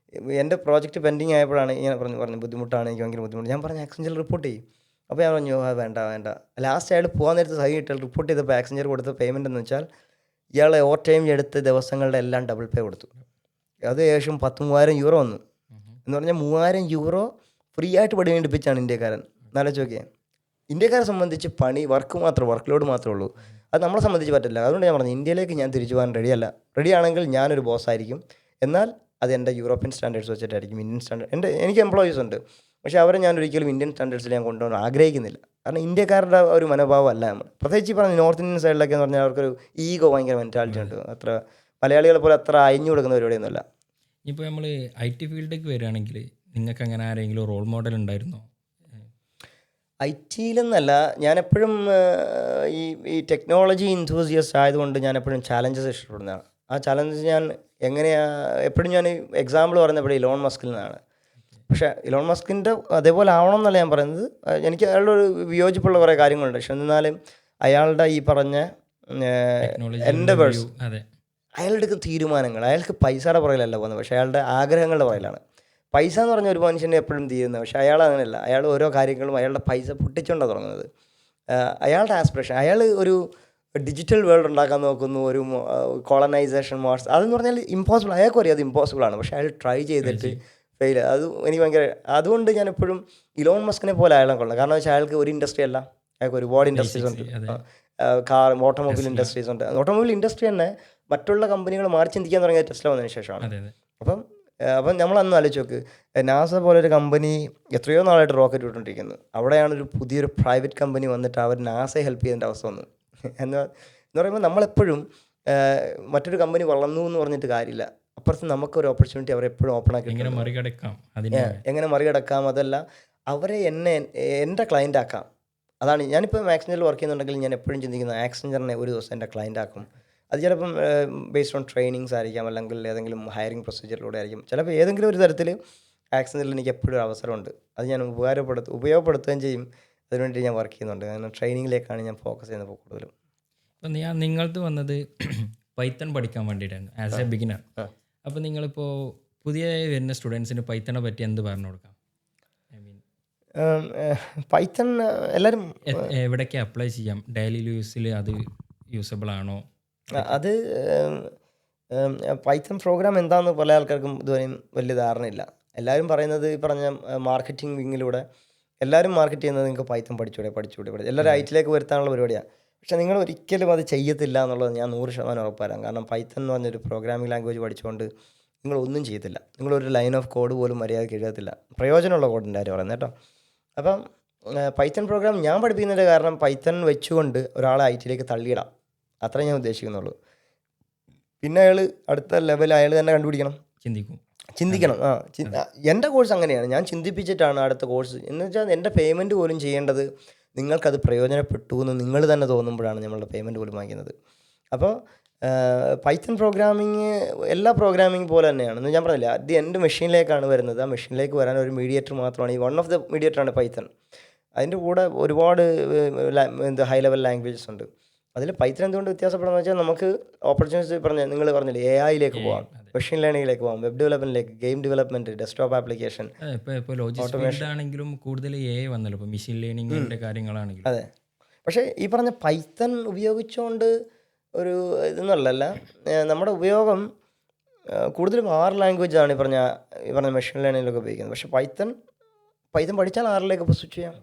എൻ്റെ പ്രോജക്റ്റ് പെൻഡിങ് ആയപ്പോഴാണ് ഇങ്ങനെ പറഞ്ഞു ബുദ്ധിമുട്ടാണ്, എനിക്ക് ഭയങ്കര ബുദ്ധിമുട്ട്. ഞാൻ പറഞ്ഞു ആക്സഞ്ചറിൽ റിപ്പോർട്ട് ചെയ്യും. അപ്പോൾ ഞാൻ പറഞ്ഞു വേണ്ട. ലാസ്റ്റ് അയാൾ പോകാൻ നേരത്ത് സഹി ഇട്ടാൽ റിപ്പോർട്ട് ചെയ്തപ്പോൾ ആക്സഞ്ചർ കൊടുത്ത പേയ്മെൻ്റ് എന്ന് വെച്ചാൽ ഇയാൾ ഓവർ ടൈം എടുത്ത ദിവസങ്ങളുടെ എല്ലാം ഡബിൾ പേ കൊടുത്തു. അത് ഏകദേശം 10,000 വന്നു. എന്ന് പറഞ്ഞാൽ 3,000 ഫ്രീ ആയിട്ട് പണി എടുപ്പിച്ചാണ് ഇന്ത്യക്കാരൻ. ആലോചിച്ച് നോക്കിയേ, ഇന്ത്യക്കാരെ സംബന്ധിച്ച് വർക്ക് ലോഡ് മാത്രമേ ഉള്ളൂ. അത് നമ്മളെ സംബന്ധിച്ച് പറ്റില്ല. അതുകൊണ്ട് ഞാൻ പറഞ്ഞു ഇന്ത്യയിലേക്ക് ഞാൻ തിരിച്ചു പോകാൻ റെഡിയല്ല. റെഡിയാണെങ്കിൽ ഞാനൊരു ബോസായിരിക്കും, എന്നാൽ അത് എൻ്റെ യൂറോപ്യൻ സ്റ്റാൻഡേർഡ്സ് വെച്ചിട്ടായിരിക്കും. ഇന്ത്യൻ സ്റ്റാൻഡേർഡ് എനിക്ക് എംപ്ലോയീസ് ഉണ്ട്, പക്ഷേ അവരെ ഞാൻ ഒരിക്കലും ഇന്ത്യൻ സ്റ്റാൻഡേർഡ്സിൽ ഞാൻ കൊണ്ടുപോകാൻ ആഗ്രഹിക്കുന്നില്ല. കാരണം ഇന്ത്യക്കാരുടെ ഒരു മനോഭാവം അല്ല നമ്മൾ. പ്രത്യേകിച്ച് ഈ പറഞ്ഞ നോർത്ത് ഇന്ത്യൻ സൈഡിലൊക്കെ എന്ന് പറഞ്ഞാൽ അവർക്കൊരു ഈഗോ, ഭയങ്കര മെൻറ്റാലിറ്റി ഉണ്ട്. അത്ര മലയാളികളെ പോലെ അത്ര അയഞ്ഞു കൊടുക്കുന്ന പരിപാടിയൊന്നുമല്ല. ഇപ്പോൾ നമ്മൾ IT ഫീൽഡിലേക്ക് വരികയാണെങ്കിൽ നിങ്ങൾക്ക് അങ്ങനെ ആരെങ്കിലും റോൾ മോഡൽ ഉണ്ടായിരുന്നോ? IT-യിലെന്നല്ല, ഞാനെപ്പോഴും ഈ ടെക്നോളജി ഇൻതൂസിയസ്റ്റ് ആയതുകൊണ്ട് ഞാനെപ്പോഴും ചാലഞ്ചസ് ഇഷ്ടപ്പെടുന്നതാണ്. ആ ചാലഞ്ചസ് ഞാൻ എപ്പോഴും ഞാൻ എക്സാമ്പിൾ പറയുന്നപ്പോഴും ഇലോൺ മസ്കിൽ നിന്നാണ്. പക്ഷേ ഇലോൺ മസ്കിൻ്റെ അതേപോലെ ആവണം എന്നല്ല ഞാൻ പറയുന്നത്. എനിക്ക് അയാളുടെ ഒരു വിയോജിപ്പുള്ള കുറേ കാര്യങ്ങളുണ്ട്. പക്ഷെ എന്നാലും അയാളുടെ ഈ പറഞ്ഞ എൻഡവേഴ്സ്, അയാളെടുക്കുന്ന തീരുമാനങ്ങൾ, അയാൾക്ക് പൈസയുടെ പുറകിലല്ല പോകുന്നത്, പക്ഷേ അയാളുടെ ആഗ്രഹങ്ങളുടെ പുറകിലാണ്. പൈസ എന്ന് പറഞ്ഞ ഒരു മനുഷ്യനെ എപ്പോഴും തീരുന്നത്, പക്ഷേ അയാൾ അങ്ങനെയല്ല. അയാൾ ഓരോ കാര്യങ്ങളും അയാളുടെ പൈസ പൊട്ടിച്ചുകൊണ്ടാണ് തുടങ്ങുന്നത്. അയാളുടെ ആസ്പിറേഷൻ, അയാൾ ഒരു ഡിജിറ്റൽ വേൾഡ് ഉണ്ടാക്കാൻ നോക്കുന്നു, ഒരു കോളനൈസേഷൻ മാർസ്, അതെന്ന് പറഞ്ഞാൽ ഇമ്പോസിബിൾ. അയാൾക്കും അറിയാം അത് ഇമ്പോസിബിളാണ്, പക്ഷേ അയാൾ ട്രൈ ചെയ്തിട്ട് ഫെയിൽ. അത് എനിക്ക് ഭയങ്കര, അതുകൊണ്ട് ഞാൻ എപ്പോഴും ഇലോൺ മസ്കിനെ പോലെ അയാളെ കൊള്ളാം. കാരണം വെച്ചാൽ അയാൾക്ക് ഒരു ഇൻഡസ്ട്രി അല്ല, അയാൾക്ക് ഒരുപാട് ഇൻഡസ്ട്രീസ് ഉണ്ട്. കാർ, ഓട്ടോമൊബൈൽ ഇൻഡസ്ട്രീസ് ഉണ്ട്. ഓട്ടോമൊബൈൽ ഇൻഡസ്ട്രി തന്നെ മറ്റുള്ള കമ്പനികൾ മാറി ചിന്തിക്കാൻ തുടങ്ങിയ ടെസ്ല വന്നതിന് ശേഷമാണ്. അപ്പം നമ്മളന്ന് ആലോചിച്ച് നോക്ക്, നാസ പോലൊരു കമ്പനി എത്രയോ നാളായിട്ട് റോക്കറ്റ് വിട്ടുകൊണ്ടിരിക്കുന്നത്, അവിടെയാണ് ഒരു പുതിയൊരു പ്രൈവറ്റ് കമ്പനി വന്നിട്ട് അവർ നാസയെ ഹെൽപ്പ് ചെയ്യേണ്ട അവസ്ഥ വന്നു. എന്ന് പറയുമ്പോൾ നമ്മളെപ്പോഴും മറ്റൊരു കമ്പനി വളർന്നു എന്ന് പറഞ്ഞിട്ട് കാര്യമില്ല, അപ്പുറത്ത് നമുക്കൊരു ഓപ്പർച്യൂണിറ്റി അവരെ എപ്പോഴും ഓപ്പൺ ആക്കി എങ്ങനെ മറികടക്കാം, അതല്ല അവരെ എൻ്റെ ക്ലയൻ്റ് ആക്കാം. അതാണ് ഞാനിപ്പോൾ ആക്സഞ്ചറിൽ വർക്ക് ചെയ്യുന്നുണ്ടെങ്കിൽ ഞാൻ എപ്പോഴും ചിന്തിക്കുന്നത് ആക്സഞ്ചറിനെ ഒരു ദിവസം എൻ്റെ ക്ലയൻ്റ് ആക്കും. അത് ചിലപ്പം ബേസ്ഡ് ഓൺ ട്രെയിനിങ്സ് ആയിരിക്കാം, അല്ലെങ്കിൽ ഏതെങ്കിലും ഹയറിംഗ് പ്രൊസീജിയറിലൂടെ ആയിരിക്കും. ചിലപ്പോൾ ഏതെങ്കിലും ഒരു തരത്തിൽ ആക്സിഡൻറ്റിൽ എനിക്ക് എപ്പോഴും ഒരു അവസരമുണ്ട്. അത് ഞാൻ ഉപയോഗപ്പെടുത്തുകയും ചെയ്യും. അതിനുവേണ്ടി ഞാൻ വർക്ക് ചെയ്യുന്നുണ്ട്. കാരണം ട്രെയിനിങ്ങിലേക്കാണ് ഞാൻ ഫോക്കസ് ചെയ്യുന്നത് കൂടുതലും. ഇപ്പം നിങ്ങളത് വന്നത് പൈത്തൺ പഠിക്കാൻ വേണ്ടിയിട്ടാണ് ആസ് എ ബിഗിനർ. അപ്പോൾ നിങ്ങളിപ്പോൾ പുതിയ വരുന്ന സ്റ്റുഡൻസിന് പൈത്തണെ പറ്റി എന്ത് പറഞ്ഞു കൊടുക്കാം? ഐ മീൻ പൈത്തൺ എല്ലാവരും എവിടേക്ക് അപ്ലൈ ചെയ്യാം? ഡെയിലി യൂസിൽ അത് യൂസബിൾ ആണോ? അത് പൈത്തൺ പ്രോഗ്രാം എന്താണെന്ന് പല ആൾക്കാർക്കും ഇതുവരെയും വലിയ ധാരണയില്ല. എല്ലാവരും പറയുന്നത് ഈ പറഞ്ഞ മാർക്കറ്റിംഗ് വിങ്ങിലൂടെ എല്ലാവരും മാർക്കറ്റ് ചെയ്യുന്നത് നിങ്ങൾക്ക് പൈത്തൺ പഠിച്ചുകൂടെ എല്ലാവരും ഐറ്റിലേക്ക് വരുത്താനുള്ള പരിപാടിയാണ്. പക്ഷേ നിങ്ങൾ ഒരിക്കലും അത് ചെയ്യത്തില്ല എന്നുള്ളത് ഞാൻ 100% ഉറപ്പുതരാം. കാരണം പൈത്തൺ എന്ന് പറഞ്ഞൊരു പ്രോഗ്രാമിംഗ് ലാംഗ്വേജ് പഠിച്ചുകൊണ്ട് നിങ്ങളൊന്നും ചെയ്യത്തില്ല. നിങ്ങളൊരു ലൈൻ ഓഫ് കോഡ് പോലും മര്യാദയ്ക്ക് എഴുതത്തില്ല. പ്രയോജനമുള്ള കോഡിൻ്റെ കാര്യം പറയുന്നത് കേട്ടോ. അപ്പം പൈത്തൺ പ്രോഗ്രാം ഞാൻ പഠിപ്പിക്കുന്നതിൻ്റെ കാരണം പൈത്തൺ വെച്ചുകൊണ്ട് ഒരാളെ ഐറ്റിയിലേക്ക് തള്ളിയിടാം, അത്രേ ഞാൻ ഉദ്ദേശിക്കുന്നുള്ളൂ. പിന്നെ അയാൾ അടുത്ത ലെവൽ അയാൾ തന്നെ കണ്ടുപിടിക്കണം, ചിന്തിക്കണം. എൻ്റെ കോഴ്സ് അങ്ങനെയാണ്. ഞാൻ ചിന്തിപ്പിച്ചിട്ടാണ് അടുത്ത കോഴ്സ്. എന്ന് വെച്ചാൽ എൻ്റെ പേയ്മെൻറ്റ് പോലും ചെയ്യേണ്ടത് നിങ്ങൾക്കത് പ്രയോജനപ്പെട്ടു എന്ന് നിങ്ങൾ തന്നെ തോന്നുമ്പോഴാണ് നമ്മളുടെ പേയ്മെൻറ്റ് പോലും വാങ്ങിക്കുന്നത്. അപ്പോൾ പൈത്തൺ പ്രോഗ്രാമിങ് എല്ലാ പ്രോഗ്രാമിംഗ് പോലെ തന്നെയാണ്. എന്ന് ഞാൻ പറഞ്ഞില്ല, അത് എൻ്റെ മെഷീനിലേക്കാണ് വരുന്നത്. ആ മെഷീനിലേക്ക് വരാൻ ഒരു മീഡിയേറ്റർ മാത്രമാണ്. ഈ വൺ ഓഫ് ദ മീഡിയേറ്ററാണ് പൈത്തൺ. അതിൻ്റെ കൂടെ ഒരുപാട് ഹൈ ലെവൽ ലാംഗ്വേജസ് ഉണ്ട്. അതിൽ പൈത്തൺ എന്തുകൊണ്ട് വ്യത്യാസപ്പെടുന്നത് വെച്ചാൽ നമുക്ക് ഓപ്പർച്യൂണിറ്റീസ് നിങ്ങൾ പറഞ്ഞില്ലേ, AI പോകാം, മെഷീൻ ലേണിംഗിലേക്ക് പോകാം, വെബ് ഡെവലപ്മെൻറ്റിലേക്ക്, ഗെയിം ഡെവലപ്മെൻറ്റ്, ഡെസ്ക്ടോപ്പ് ആപ്ലിക്കേഷൻ. ഇപ്പോൾ ലോജിസ്റ്റിക്സ് ആണെങ്കിലും കൂടുതൽ AI വന്നല്ലോ, ഇപ്പോൾ മെഷീൻ ലേണിംഗിൻ്റെ കാര്യങ്ങളാണെങ്കിലും. അതെ. പക്ഷേ ഈ പറഞ്ഞ പൈത്തൺ ഉപയോഗിച്ചുകൊണ്ട് ഒരു ഇതെന്നുള്ളതല്ല, നമ്മുടെ ഉപയോഗം കൂടുതലും 6 ലാംഗ്വേജാണ് ഈ പറഞ്ഞ മെഷീൻ ലേണിങ്ങിലൊക്കെ ഉപയോഗിക്കുന്നത്. പക്ഷേ പൈത്തൺ പഠിച്ചാൽ 6ലേക്ക് ഇപ്പോൾ സ്വിച്ച് ചെയ്യാം.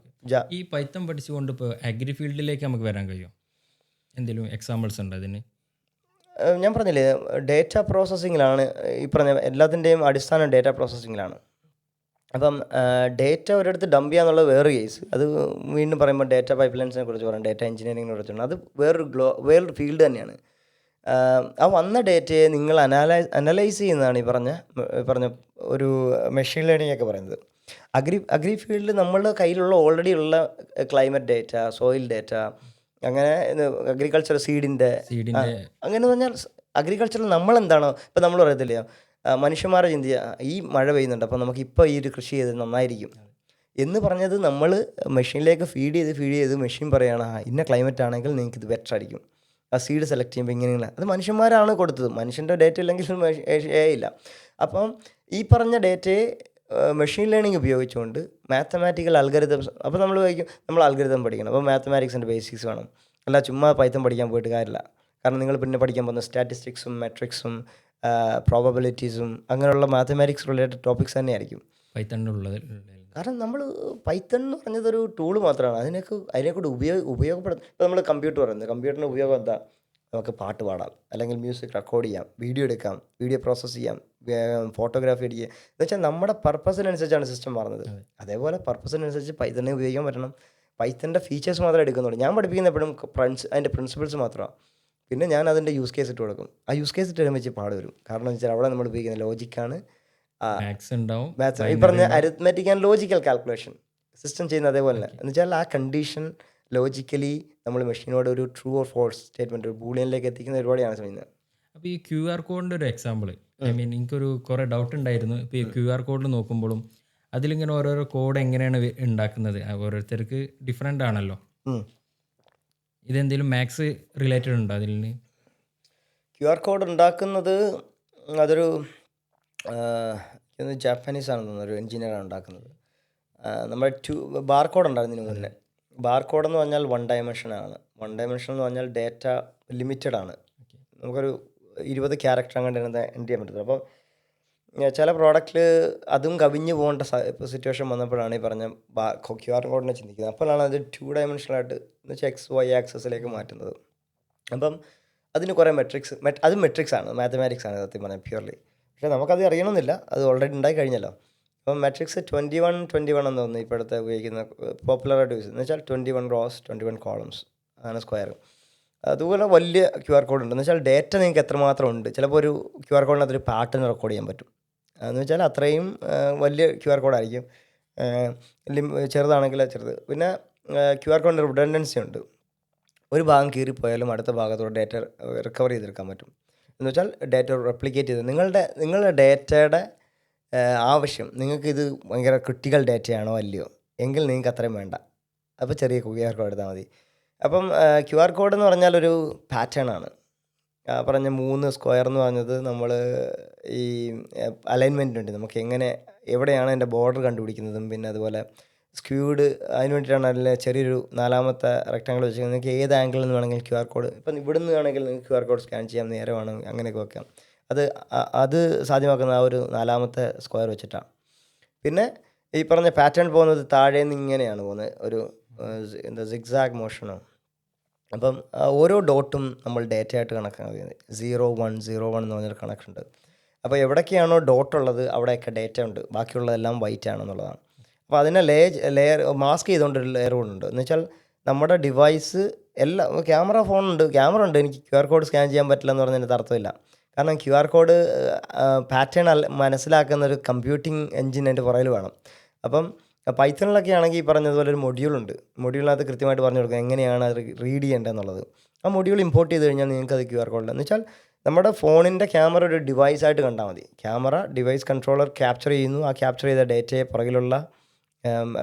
ഈ പൈത്തൺ പഠിച്ചുകൊണ്ട് ഇപ്പോൾ അഗ്രി ഫീൽഡിലേക്ക് നമുക്ക് വരാൻ കഴിയും? എന്തെങ്കിലും എക്സാമ്പിൾസ് ഉണ്ട് അതിന്? ഞാൻ പറഞ്ഞില്ലേ, ഡേറ്റ പ്രോസസ്സിങ്ങിലാണ് ഈ പറഞ്ഞ എല്ലാത്തിൻ്റെയും അടിസ്ഥാനം ഡേറ്റ പ്രോസസ്സിങ്ങിലാണ്. അപ്പം ഡേറ്റ ഒരിടത്ത് ഡംപ് ചെയ്യുക എന്നുള്ളത് വേറൊരു കേസ്. അത് വീണ്ടും പറയുമ്പോൾ ഡേറ്റ പൈപ്പ് ലൈൻസിനെ കുറിച്ച് പറയാം, ഡേറ്റ എഞ്ചിനീയറിങ്ങിനെ കുറിച്ചാണ്. അത് വേറൊരു ഫീൽഡ് തന്നെയാണ്. ആ വന്ന ഡേറ്റയെ നിങ്ങൾ അനലൈസ് ചെയ്യുന്നതാണ് ഈ പറഞ്ഞ ഒരു മെഷീൻ ലേണിംഗ് ഒക്കെ പറയുന്നത്. അഗ്രി ഫീൽഡിൽ നമ്മളുടെ കയ്യിലുള്ള ഓൾറെഡി ഉള്ള ക്ലൈമറ്റ് ഡേറ്റ, സോയിൽ ഡേറ്റ, അങ്ങനെ അഗ്രികൾച്ചർ സീഡിൻ്റെ അങ്ങനെ പറഞ്ഞാൽ അഗ്രികൾച്ചറിൽ നമ്മളെന്താണോ ഇപ്പം നമ്മൾ പറയത്തില്ല, മനുഷ്യന്മാരെ ചിന്തിക്കുക, ഈ മഴ പെയ്യുന്നുണ്ട് അപ്പോൾ നമുക്ക് ഇപ്പോൾ ഈ ഒരു കൃഷി ചെയ്ത് നന്നായിരിക്കും എന്ന് പറഞ്ഞത് നമ്മൾ മെഷീനിലേക്ക് ഫീഡ് ചെയ്ത് മെഷീൻ പറയുകയാണ് ഇന്ന ക്ലൈമറ്റ് ആണെങ്കിൽ നിങ്ങൾക്ക് ഇത് ബെറ്റർ ആയിരിക്കും. ആ സീഡ് സെലക്ട് ചെയ്യുമ്പോൾ ഇങ്ങനെയുള്ള അത് മനുഷ്യന്മാരാണ് കൊടുത്തത്. മനുഷ്യൻ്റെ ഡേറ്റ ഇല്ലെങ്കിൽ ഇല്ല. അപ്പം ഈ പറഞ്ഞ ഡേറ്റയെ മെഷീൻ ലേണിംഗ് ഉപയോഗിച്ചുകൊണ്ട് മാത്തമാറ്റിക്കൽ അൽഗരിതംസ്. അപ്പോൾ നമ്മൾ അൽഗരിതം പഠിക്കണം, അപ്പോൾ മാത്തമാറ്റിക്സിൻ്റെ ബേസിക്സ് വേണം. അല്ല ചുമ്മാ പൈത്തൺ പഠിക്കാൻ പോയിട്ട് കാര്യമില്ല. കാരണം നിങ്ങൾ പിന്നെ പഠിക്കാൻ പോകുന്ന സ്റ്റാറ്റിസ്റ്റിക്സും മെട്രിക്സും പ്രോബബിലിറ്റീസും അങ്ങനെയുള്ള മാത്തമാറ്റിക്സ് റിലേറ്റഡ് ടോപ്പിക്സ് തന്നെയായിരിക്കും പൈത്തണിനുള്ളത്. കാരണം നമ്മൾ പൈത്തൺ എന്ന് പറഞ്ഞതൊരു ടൂള് മാത്രമാണ്. അതിനെക്കൂടെ ഉപയോഗപ്പെടുത്തും. ഇപ്പോൾ നമ്മൾ കമ്പ്യൂട്ടർ പറയുന്നത്, കമ്പ്യൂട്ടറിൻ്റെ ഉപയോഗം എന്താ? നമുക്ക് പാട്ട് പാടാം, അല്ലെങ്കിൽ മ്യൂസിക് റെക്കോർഡ് ചെയ്യാം, വീഡിയോ എടുക്കാം, വീഡിയോ പ്രോസസ്സ് ചെയ്യാം, ഫോട്ടോഗ്രാഫി അടിക്കുക. എന്ന് വെച്ചാൽ നമ്മുടെ പർപ്പസിനനുസരിച്ചാണ് സിസ്റ്റം മാറുന്നത്. അതേപോലെ പർപ്പസിനനുസരിച്ച് പൈത്തണിനെ ഉപയോഗിക്കാൻ പറ്റണം. പൈത്തണിൻ്റെ ഫീച്ചേഴ്സ് മാത്രമേ എടുക്കുന്നുള്ളൂ. ഞാൻ പഠിപ്പിക്കുന്ന എപ്പോഴും അതിൻ്റെ പ്രിൻസിപ്പിൾസ് മാത്രമാണ്. പിന്നെ ഞാൻ അതിൻ്റെ യൂസ് കേസ് ഇട്ട് കൊടുക്കും. ആ യൂസ് കേസ് ഇട്ട് വരുമ്പോൾ വെച്ച് പാട് വരും. കാരണം എന്ന് വെച്ചാൽ അവിടെ നമ്മൾ ഉപയോഗിക്കുന്ന ലോജിക്കാണ്, മാത്സ്, ഈ പറഞ്ഞ arithmetic and logical calculation system ചെയ്യുന്ന അതേപോലെ തന്നെ. എന്ന് വെച്ചാൽ ആ കണ്ടീഷൻ ലോജിക്കലി നമ്മൾ മെഷീനോട് ഒരു ട്രൂ ഓർ ഫോൾസ് സ്റ്റേറ്റ്മെൻറ്റ്, ഒരു ബൂളിയനിലേക്ക് എത്തിക്കുന്ന പരിപാടിയാണ് ചെയ്യുന്നത്. അപ്പോൾ ഈ QR കോഡിൻ്റെ ഒരു എക്സാമ്പിൾ, ഐ മീൻ എനിക്കൊരു കുറേ ഡൗട്ട് ഉണ്ടായിരുന്നു. ഇപ്പോൾ ഈ QR കോഡിൽ നോക്കുമ്പോഴും അതിലിങ്ങനെ ഓരോരോ കോഡ് എങ്ങനെയാണ് ഉണ്ടാക്കുന്നത്, ഓരോരുത്തർക്ക് ഡിഫറെൻ്റ് ആണല്ലോ. ഇതെന്തെങ്കിലും മാത്സ് റിലേറ്റഡ് ഉണ്ടോ അതിൽ? QR കോഡ് ഉണ്ടാക്കുന്നത് അതൊരു ജാപ്പനീസ് ആണെന്ന് തോന്നുന്നു, ഒരു എഞ്ചിനീയറാണ് ഉണ്ടാക്കുന്നത്. നമ്മുടെ ബാർ കോഡ് ഉണ്ടായിരുന്നതിന് മുന്നേ. ബാർ കോഡ് എന്ന് പറഞ്ഞാൽ 1 ഡയമെൻഷനാണ്. 1 ഡയമെൻഷൻ എന്ന് പറഞ്ഞാൽ ഡേറ്റ ലിമിറ്റഡ് ആണ്. നമുക്കൊരു 20 ക്യാരക്ടർ അങ്ങനെ എൻ്റ് ചെയ്യാൻ പറ്റത്തില്ല. അപ്പോൾ ചില പ്രോഡക്റ്റിൽ അതും കവിഞ്ഞു പോകേണ്ട സിറ്റുവേഷൻ വന്നപ്പോഴാണ് ഈ പറഞ്ഞ QR കോഡിനെ ചിന്തിക്കുന്നത്. അപ്പോഴാണ് അത് 2 ഡയമെൻഷനായിട്ട് എന്ന് വെച്ചാൽ XY ആക്സസിലേക്ക് മാറ്റുന്നത്. അപ്പം അതിന് കുറേ അത് മെട്രിക്സ് ആണ്, മാത്തമാറ്റിക്സ് ആണ് സത്യം പറഞ്ഞാൽ പ്യൂർലി. പക്ഷേ നമുക്കത് അറിയണമെന്നില്ല, അത് ഓൾറെഡി ഉണ്ടായി കഴിഞ്ഞല്ലോ. അപ്പം മാട്രിക്സ് 21 എന്ന് തോന്നുന്നു ഇപ്പോഴത്തെ ഉപയോഗിക്കുന്ന പോപ്പുലറായിട്ട് യൂസ്. എന്ന് വെച്ചാൽ 21 റോസ് 21 കോളംസ് ആണ് സ്ക്വയർ. അതുപോലെ വലിയ QR കോഡ് ഉണ്ട്. എന്ന് വെച്ചാൽ ഡേറ്റ നിങ്ങൾക്ക് എത്രമാത്രം ഉണ്ട്. ചിലപ്പോൾ ഒരു QR കോഡിനകത്തൊരു പാറ്റേൺ റെക്കോർഡ് ചെയ്യാൻ പറ്റും. എന്ന് വെച്ചാൽ അത്രയും വലിയ QR കോഡായിരിക്കും. ചെറുതാണെങ്കിൽ ചെറുത്. പിന്നെ QR കോഡിൻ്റെ റിഡൻഡൻസി ഉണ്ട്. ഒരു ഭാഗം കീറിപ്പോയാലും അടുത്ത ഭാഗത്തോടെ ഡേറ്റ റിക്കവർ ചെയ്തെടുക്കാൻ പറ്റും. എന്ന് വെച്ചാൽ ഡേറ്റ റെപ്ലിക്കേറ്റ് ചെയ്ത് നിങ്ങളുടെ ഡേറ്റയുടെ ആവശ്യം നിങ്ങൾക്കിത് ഭയങ്കര ക്രിട്ടിക്കൽ ഡേറ്റയാണോ അല്ലയോ എങ്കിൽ നിങ്ങൾക്ക് അത്രയും വേണ്ട. അപ്പോൾ ചെറിയ QR കോഡ് എടുത്താൽ മതി. അപ്പം QR കോഡ് എന്ന് പറഞ്ഞാൽ ഒരു പാറ്റേൺ ആണ്. പറഞ്ഞ 3 സ്ക്വയർ എന്ന് പറഞ്ഞത് നമ്മൾ ഈ അലൈൻമെൻ്റ് ഉണ്ട്, നമുക്ക് എവിടെയാണ് അതിൻ്റെ ബോർഡർ കണ്ടുപിടിക്കുന്നതും പിന്നെ അതുപോലെ സ്ക്യൂഡ് അതിന് വേണ്ടിയിട്ടാണ് അതിൽ ചെറിയൊരു 4ാമത്തെ റെക്ടാങ്കിൾ വെച്ചിരിക്കുന്നത്. നിങ്ങൾക്ക് ഏത് ആംഗിളിൽ നിന്ന് വേണമെങ്കിൽ QR കോഡ്, ഇപ്പം ഇവിടുന്ന് വേണമെങ്കിൽ നിങ്ങൾക്ക് QR കോഡ് സ്കാൻ ചെയ്യാം, നേരെ വേണമെങ്കിൽ അങ്ങനെയൊക്കെ വെക്കാം. അത് സാധ്യമാക്കുന്ന ആ ഒരു 4ാമത്തെ സ്ക്വയർ വെച്ചിട്ടാണ്. പിന്നെ ഈ പറഞ്ഞ പാറ്റേൺ പോകുന്നത് താഴേന്ന് ഇങ്ങനെയാണ് പോകുന്നത്, ഒരു സിഗ്സാഗ് മോഷനോ. അപ്പം ഓരോ ഡോട്ടും നമ്മൾ ഡേറ്റ ആയിട്ട് കണക്കാക്കുന്നത് 0 1 0 1 എന്ന് പറഞ്ഞൊരു കണക്കുണ്ട്. അപ്പോൾ എവിടേക്കാണോ ഡോട്ട് ഉള്ളത് അവിടെയൊക്കെ ഡേറ്റ ഉണ്ട്, ബാക്കിയുള്ളതെല്ലാം വൈറ്റ് ആണെന്നുള്ളതാണ്. അപ്പോൾ അതിനെ ലെയർ മാസ്ക് ചെയ്തുകൊണ്ടൊരു ലെയർ കൊണ്ടുണ്ട്. എന്ന് വെച്ചാൽ നമ്മുടെ ഡിവൈസ് എല്ലാം ക്യാമറ ഉണ്ട്, എനിക്ക് QR കോഡ് സ്കാൻ ചെയ്യാൻ പറ്റില്ല എന്ന് പറഞ്ഞതിൻ്റെ അർത്ഥമില്ല. കാരണം QR കോഡ് പാറ്റേൺ മനസ്സിലാക്കുന്ന ഒരു കമ്പ്യൂട്ടിംഗ് എൻജിൻ അതിൻ്റെ പുറകിൽ വേണം. അപ്പം പൈത്തണിലൊക്കെ ആണെങ്കിൽ ഈ പറഞ്ഞതുപോലെ ഒരു മൊഡ്യൂളുണ്ട്, മൊഡ്യൂളിനകത്ത് കൃത്യമായിട്ട് പറഞ്ഞു കൊടുക്കുക എങ്ങനെയാണ് അത് റീഡ് ചെയ്യേണ്ടതെന്നുള്ളത്. ആ മൊഡ്യൂൾ ഇമ്പോർട്ട് ചെയ്ത് കഴിഞ്ഞാൽ നിങ്ങൾക്ക് അത് QR കോഡിൽ എന്ന് വെച്ചാൽ നമ്മുടെ ഫോണിൻ്റെ ക്യാമറ ഒരു ഡിവൈസായിട്ട് കണ്ടാൽ മതി. ക്യാമറ ഡിവൈസ് കൺട്രോളർ ക്യാപ്ചർ ചെയ്യുന്നു, ആ ക്യാപ്ചർ ചെയ്ത ഡേറ്റയെ പുറകിലുള്ള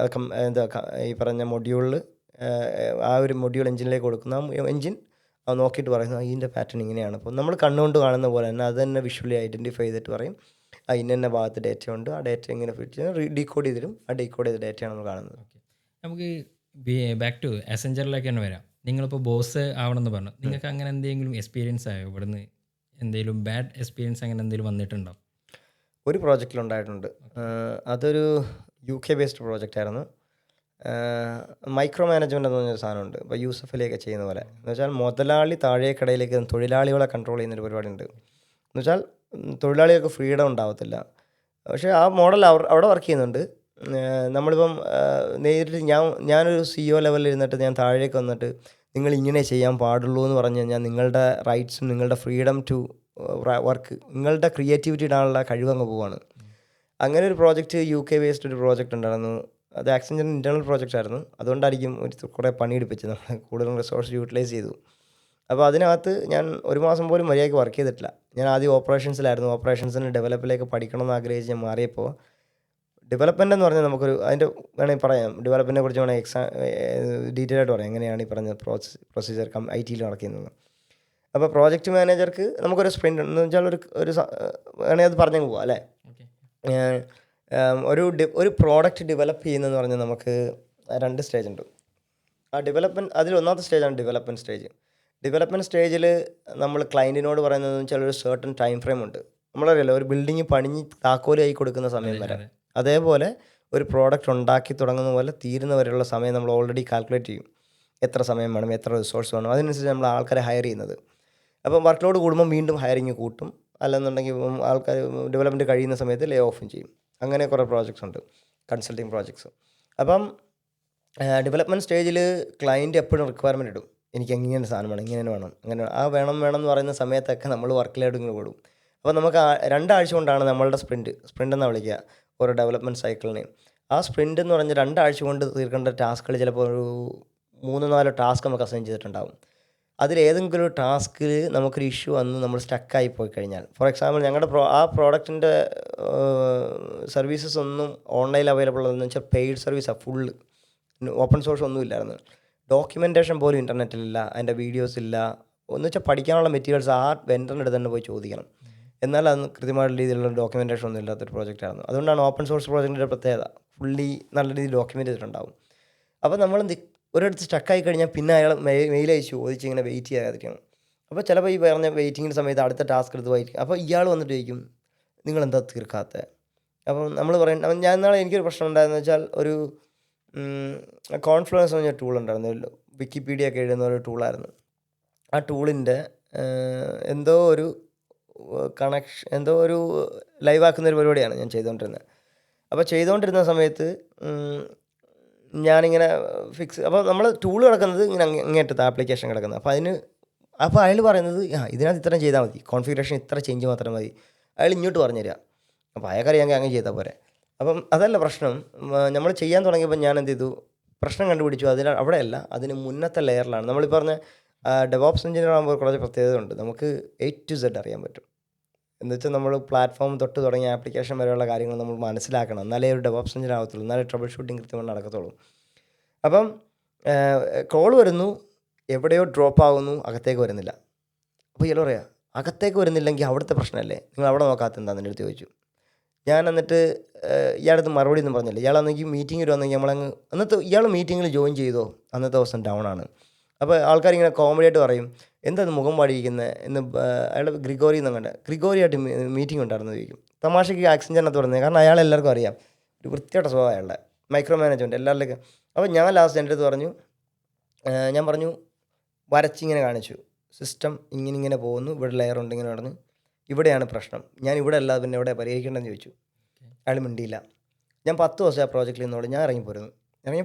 ഈ പറഞ്ഞ മൊഡ്യൂളിൽ ആ ഒരു മൊഡ്യൂൾ എഞ്ചിനിലേക്ക് കൊടുക്കുന്ന ആ എഞ്ചിൻ അത് നോക്കിയിട്ട് പറയുന്നു ഇതിൻ്റെ പാറ്റേൺ ഇങ്ങനെയാണ്. അപ്പോൾ നമ്മൾ കണ്ണുകൊണ്ട് കാണുന്ന പോലെ തന്നെ അത് തന്നെ വിഷ്വലി ഐഡൻറ്റിഫൈ ചെയ്തിട്ട് പറയും ഇന്ന ഭാഗത്ത് ഡേറ്റ ഉണ്ട്, ആ ഡേറ്റ ഇങ്ങനെ ഫിറ്റ് ചെയ്ത് ഡീകോഡ് ചെയ്തിരും, ആ ഡീകോഡ് ചെയ്ത ഡേറ്റയാണ് നമ്മൾ കാണുന്നത്. നമുക്ക് ബാക്ക് ടു അസെഞ്ചറിലേക്ക് തന്നെ വരാം. നിങ്ങളിപ്പോൾ ബോസ് ആവണമെന്ന് പറഞ്ഞു, നിങ്ങൾക്ക് അങ്ങനെ എന്തെങ്കിലും എക്സ്പീരിയൻസ് ആയോ? ഇവിടുന്ന് എന്തെങ്കിലും ബാഡ് എക്സ്പീരിയൻസ് അങ്ങനെ എന്തെങ്കിലും വന്നിട്ടുണ്ടോ? ഒരു പ്രോജക്റ്റിലുണ്ടായിട്ടുണ്ട്. അതൊരു UK ബേസ്ഡ് പ്രോജക്റ്റായിരുന്നു. മൈക്രോ മാനേജ്മെൻ്റ് എന്ന് പറഞ്ഞൊരു സാധനമുണ്ട്, ഇപ്പോൾ യൂസഫ് അലിയൊക്കെ ചെയ്യുന്ന പോലെ. എന്ന് വെച്ചാൽ മുതലാളി താഴേക്കടയിലേക്ക് തൊഴിലാളികളെ കൺട്രോൾ ചെയ്യുന്നൊരു പരിപാടിയുണ്ട്. എന്ന് വെച്ചാൽ തൊഴിലാളികൾക്ക് ഫ്രീഡം ഉണ്ടാവത്തില്ല. പക്ഷേ ആ മോഡൽ അവിടെ വർക്ക് ചെയ്യുന്നുണ്ട്. നമ്മളിപ്പം നേരിട്ട് ഞാനൊരു CEO ലെവലിൽ ഇരുന്നിട്ട് ഞാൻ താഴേക്ക് വന്നിട്ട് നിങ്ങൾ ഇങ്ങനെ ചെയ്യാൻ പാടുള്ളൂ എന്ന് പറഞ്ഞു കഴിഞ്ഞാൽ നിങ്ങളുടെ റൈറ്റ്സും നിങ്ങളുടെ ഫ്രീഡം ടു വർക്ക്, നിങ്ങളുടെ ക്രിയേറ്റിവിറ്റി ഇടാനുള്ള കഴിവങ്ങ് പോവാണ്. അങ്ങനെ ഒരു പ്രോജക്റ്റ് UK ബേസ്ഡ് ഒരു പ്രോജക്റ്റ് ഉണ്ടായിരുന്നു. അത് ആക്സെഞ്ചറിൻ്റെ ഇൻറ്റേർണൽ പ്രോജക്റ്റ് ആയിരുന്നു. അതുകൊണ്ടായിരിക്കും കുറേ പണിയെടുപ്പിച്ചത്, നമ്മൾ കൂടുതലും റിസോഴ്സ് യൂട്ടിലൈസ് ചെയ്തു. അപ്പോൾ അതിനകത്ത് ഞാൻ 1 മാസം പോലും മര്യാദയ്ക്ക് വർക്ക് ചെയ്തിട്ടില്ല. ഞാൻ ആദ്യം ഓപ്പറേഷൻസിലായിരുന്നു. ഓപ്പറേഷൻസിന് ഡെവലപ്പിലേക്ക് പഠിക്കണം എന്ന് ആഗ്രഹിച്ച് ഞാൻ മാറിയപ്പോൾ ഡെവലപ്മെൻ്റ് എന്ന് പറഞ്ഞാൽ നമുക്കൊരു അതിൻ്റെ വേണമെങ്കിൽ പറയാം, ഡെവലപ്മെൻറ്റിനെ കുറിച്ച് വേണമെങ്കിൽ ഡീറ്റെയിൽ ആയിട്ട് പറയാം എങ്ങനെയാണ് ഈ പറഞ്ഞ പ്രൊസീജിയർ IT നടക്കുന്നത്. അപ്പോൾ പ്രോജക്റ്റ് മാനേജർക്ക് നമുക്കൊരു സ്പ്രിൻ്റ് എന്ന് വെച്ചാൽ ഒരു വേണമെങ്കിൽ അത് പറഞ്ഞു പോവാം അല്ലേ. ഒരു പ്രോഡക്റ്റ് ഡെവലപ്പ് ചെയ്യുന്നതെന്ന് പറഞ്ഞാൽ നമുക്ക് 2 സ്റ്റേജ് ഉണ്ട്. ആ ഡെവലപ്മെൻറ്റ് അതിൽ 1ാമത്തെ സ്റ്റേജാണ് ഡെവലപ്മെൻറ്റ് സ്റ്റേജ്. ഡെവലപ്മെൻറ്റ് സ്റ്റേജിൽ നമ്മൾ ക്ലയൻറ്റിനോട് പറയുന്നതെന്ന് വെച്ചാൽ ഒരു സർട്ടൺ ടൈം ഫ്രെയിം ഉണ്ട്. നമ്മളറിയാലോ ഒരു ബിൽഡിങ് പണിഞ്ഞ് താക്കോലായി കൊടുക്കുന്ന സമയം വരെ, അതേപോലെ ഒരു പ്രോഡക്റ്റ് ഉണ്ടാക്കി തുടങ്ങുന്ന പോലെ തീരുന്ന വരെയുള്ള സമയം നമ്മൾ ഓൾറെഡി കാൽക്കുലേറ്റ് ചെയ്യും. എത്ര സമയം വേണം, എത്ര റിസോഴ്സ് വേണം, അതിനനുസരിച്ച് നമ്മൾ ആൾക്കാരെ ഹയർ ചെയ്യുന്നത്. അപ്പം വർക്ക് ലോഡ് കൂടുമ്പോൾ വീണ്ടും ഹയറിങ് കൂട്ടും, അല്ലെന്നുണ്ടെങ്കിൽ ആൾക്കാർ ഡെവലപ്മെൻറ്റ് കഴിയുന്ന സമയത്ത് ലേ ഓഫും ചെയ്യും. അങ്ങനെ കുറേ പ്രോജക്ട്സ് ഉണ്ട്, കൺസൾട്ടിങ് പ്രോജക്ട്സ്. അപ്പം ഡെവലപ്മെൻറ്റ് സ്റ്റേജിൽ ക്ലയൻറ്റ് എപ്പോഴും റിക്വയർമെൻറ്റ് ഇടും, എനിക്ക് എങ്ങനെ സാധനം വേണം, ഇങ്ങനെ വേണം, അങ്ങനെ ആ വേണം എന്ന് പറയുന്ന സമയത്തൊക്കെ നമ്മൾ വർക്ക് ലോഡ് ഇങ്ങനെ കൂടും. അപ്പോൾ നമുക്ക് 2 ആഴ്ച കൊണ്ടാണ് നമ്മളുടെ സ്പ്രിൻ്റ് എന്നാണ് വിളിക്കുക ഓരോ ഡെവലപ്മെൻറ്റ് സൈക്കിളിനെയും. ആ സ്പ്രിൻ്റ് എന്ന് പറഞ്ഞാൽ 2 ആഴ്ച കൊണ്ട് തീർക്കേണ്ട ടാസ്കുകൾ ചിലപ്പോൾ ഒരു 3-4 ടാസ്ക് നമുക്ക് അസൈൻ ചെയ്തിട്ടുണ്ടാകും. അതിലേതെങ്കിലും ഒരു ടാസ്കിൽ നമുക്കൊരു ഇഷ്യൂ വന്ന് നമ്മൾ സ്റ്റക്കായി പോയി കഴിഞ്ഞാൽ, ഫോർ എക്സാമ്പിൾ ഞങ്ങളുടെ ആ പ്രോഡക്റ്റിൻ്റെ സർവീസസ് ഒന്നും ഓൺലൈൻ അവൈലബിൾ എന്ന് വെച്ചാൽ പെയ്ഡ് സർവീസാണ്, ഫുള്ള് ഓപ്പൺ സോഴ്സ് ഒന്നും ഇല്ലായിരുന്നു. ഡോക്യുമെൻറ്റേഷൻ പോലും ഇൻ്റർനെറ്റിലില്ല, അതിൻ്റെ വീഡിയോസ് ഇല്ല. എന്ന് വെച്ചാൽ പഠിക്കാനുള്ള മെറ്റീരിയൽസ് ആ വെണ്ടറിൻ്റെ അടുത്ത് തന്നെ പോയി ചോദിക്കണം. എന്നാൽ അത് കൃത്യമായിട്ടുള്ള രീതിയിലുള്ള ഡോക്യുമെൻറ്റേഷൻ ഒന്നും ഇല്ലാത്തൊരു പ്രോജക്റ്റായിരുന്നു. അതുകൊണ്ടാണ് ഓപ്പൺ സോഴ്സ് പ്രോജക്റ്റിൻ്റെ പ്രത്യേകത, ഫുള്ളി നല്ല രീതിയിൽ ഡോക്യുമെൻറ്റ് ചെയ്തിട്ടുണ്ടാവും. അപ്പോൾ നമ്മൾ ഒരിടത്ത് സ്റ്റക്കായി കഴിഞ്ഞാൽ പിന്നെ അയാൾ മെയിൽ അയച്ച് ചോദിച്ച് ഇങ്ങനെ വെയിറ്റ് ചെയ്യാതിരിക്കണം. അപ്പോൾ ചിലപ്പോൾ ഈ പറഞ്ഞ വെയിറ്റിങ്ങിൻ്റെ സമയത്ത് അടുത്ത ടാസ്ക് എടുത്ത് വായിക്കും. അപ്പോൾ ഇയാൾ വന്നിട്ട് ചോദിക്കും നിങ്ങളെന്താ തീർക്കാത്തത്. അപ്പം നമ്മൾ പറയും, ഞാൻ നാളെ എനിക്കൊരു പ്രശ്നം ഉണ്ടായെന്ന് വെച്ചാൽ ഒരു കോൺഫ്ലുവൻസ് എന്ന് പറഞ്ഞ ടൂൾ ഉണ്ടായിരുന്നു, വിക്കിപീഡിയ ഒക്കെ എഴുതുന്ന ഒരു ടൂളായിരുന്നു. ആ ടൂളിൻ്റെ എന്തോ ഒരു ലൈവാക്കുന്നൊരു പരിപാടിയാണ് ഞാൻ ചെയ്തുകൊണ്ടിരുന്നത്. അപ്പോൾ ചെയ്തുകൊണ്ടിരുന്ന സമയത്ത് ഞാനിങ്ങനെ അപ്പോൾ നമ്മൾ ടൂൾ കിടക്കുന്നത് ഇങ്ങനെ അങ്ങേറ്റത്ത് ആപ്ലിക്കേഷൻ കിടക്കുന്നത്. അപ്പോൾ അയാൾ പറയുന്നത് ഇതിനകത്ത് ഇത്രയും ചെയ്താൽ മതി, കോൺഫിഗറേഷൻ ഇത്ര ചേഞ്ച് മാത്രം മതി. അയാൾ ഇങ്ങോട്ട് പറഞ്ഞു തരിക. അപ്പോൾ അയാൾക്കറിയാമെങ്കിൽ അങ്ങനെ ചെയ്താൽ പോരെ. അപ്പം അതല്ല പ്രശ്നം. നമ്മൾ ചെയ്യാൻ തുടങ്ങിയപ്പോൾ ഞാൻ എന്ത് ചെയ്തു, പ്രശ്നം കണ്ടുപിടിച്ചു, അവിടെയല്ല, അതിന് മുന്നത്തെ ലെയറിലാണ്. നമ്മളീ പറഞ്ഞ ഡെവോപ്സ് എഞ്ചിനീയർ ആകുമ്പോൾ കുറച്ച് പ്രത്യേകത ഉണ്ട്. നമുക്ക് A to Z അറിയാൻ പറ്റും. എന്ന് വെച്ചാൽ നമ്മൾ പ്ലാറ്റ്ഫോം തൊട്ട് തുടങ്ങി ആപ്ലിക്കേഷൻ വരെയുള്ള കാര്യങ്ങൾ നമ്മൾ മനസ്സിലാക്കണം. എന്നാലേ ഒരു ഡെവോപ്സ് എഞ്ചിനീയർ ആകത്തുള്ളൂ, എന്നാലേ ട്രബിൾ ഷൂട്ടിംഗ് കൃത്യമായി നടക്കത്തുള്ളൂ. അപ്പം കോൾ വരുന്നു, എവിടെയോ ഡ്രോപ്പ് ആകുന്നു, അകത്തേക്ക് വരുന്നില്ല. അപ്പോൾ ഇയാൾ പറയാം, അകത്തേക്ക് വരുന്നില്ലെങ്കിൽ അവിടുത്തെ പ്രശ്നമല്ലേ, നിങ്ങൾ അവിടെ നോക്കാത്ത എന്താണെന്ന് എൻ്റെ അടുത്ത് ചോദിച്ചു. ഞാൻ എന്നിട്ട് ഇയാളടുത്ത് മറുപടി ഒന്നും പറഞ്ഞില്ല. ഇയാളാണെങ്കിൽ മീറ്റിംഗ് വരുവാണെങ്കിൽ നമ്മളങ്ങ് ഇയാൾ മീറ്റിങ്ങിൽ ജോയിൻ ചെയ്തോ, അന്നത്തെ ദിവസം ഡൗൺ ആണ്. അപ്പോൾ ആൾക്കാരിങ്ങനെ കോമഡി ആയിട്ട് പറയും, എന്താ മുഖം പാടിയിരിക്കുന്നത് എന്ന്. അയാൾ ഗ്രിഗോറി എന്നങ്ങണ്ട് ഗ്രിഗോറിയായിട്ട് മീറ്റിംഗ് ഉണ്ടായിരുന്നു ചോദിക്കും. തമാശയ്ക്ക് ആക്സിഡൻറ്റിനകത്ത് പറഞ്ഞത്, കാരണം അയാൾ എല്ലാവർക്കും അറിയാം, ഒരു വൃത്തിയായിട്ട സ്വഭാവം അയാളുടെ, മൈക്രോ മാനേജ്മെൻറ്റ് എല്ലാവരിലേക്കും. അപ്പോൾ ഞാൻ ലാസ്റ്റ് എൻ്റെ അടുത്ത് പറഞ്ഞു, ഞാൻ പറഞ്ഞു, വരച്ചിങ്ങനെ കാണിച്ചു, സിസ്റ്റം ഇങ്ങനെ പോകുന്നു, ഇവിടെ ലെയർ ഉണ്ട്, ഇങ്ങനെ നടന്നു, ഇവിടെയാണ് പ്രശ്നം, ഞാൻ ഇവിടെ അല്ലാതെ പിന്നെ എവിടെ പരിഹരിക്കേണ്ടതെന്ന് ചോദിച്ചു. അയാൾ മിണ്ടിയില്ല. ഞാൻ 10 ദിവസം ആ പ്രോജക്റ്റിൽ നിന്നോട് ഞാൻ ഇറങ്ങിപ്പോരുന്നു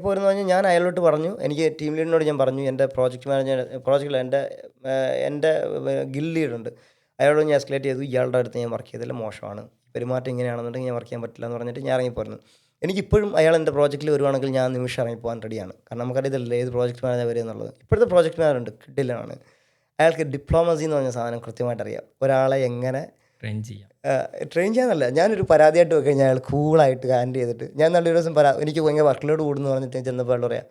പറഞ്ഞാൽ ഞാൻ അയാളോട്ട് പറഞ്ഞു, എനിക്ക് ടീം ലീഡിനോട് ഞാൻ പറഞ്ഞു, എൻ്റെ പ്രോജക്റ്റിൽ എൻ്റെ ഗിൽ ലീഡുണ്ട്, അയാളോട് ഞാൻ എസ്കലേറ്റ് ചെയ്തു, ഇയാളുടെ അടുത്ത് ഞാൻ വർക്ക് ചെയ്തില്ല, മോശമാണ്, പെരുമാറ്റം ഇങ്ങനെയാണെന്നുണ്ടെങ്കിൽ ഞാൻ വർക്ക് ചെയ്യാൻ പറ്റില്ല എന്ന് പറഞ്ഞിട്ട് ഞാൻ ഇറങ്ങിപ്പോരുന്നു. എനിക്കിപ്പോഴും അയാൾ എൻ്റെ പ്രോജക്റ്റിൽ വരുവാണെങ്കിൽ ഞാൻ നിമിഷം ഇറങ്ങിപ്പോകാൻ റെഡിയാണ്. കാരണം നമുക്കറിയത്തില്ല ഏത് പ്രോജക്റ്റ് മാനേജർ വരിക എന്നുള്ളത്. ഇപ്പോഴത്തെ പ്രോജക്റ്റ് മാനേജർ ഉണ്ട്, കിട്ടില്ലാണ്. അയാൾക്ക് ഡിപ്ലോമസി എന്ന് പറഞ്ഞ സാധനം കൃത്യമായിട്ട് അറിയാം, ഒരാളെ എങ്ങനെ ട്രെയിൻ ചെയ്യാനല്ല. ഞാനൊരു പരാതിയായിട്ട് വെച്ച് കഴിഞ്ഞാൽ അയാൾ കൂളായിട്ട് ഹാൻഡിൽ ചെയ്തിട്ട്, ഞാൻ നല്ലൊരു ദിവസം എനിക്ക് ഭയങ്കര വർക്ക് ലോഡ് കൂടുന്നു പറഞ്ഞിട്ട് ചെന്നപ്പോൾ അയാൾ പറയാം,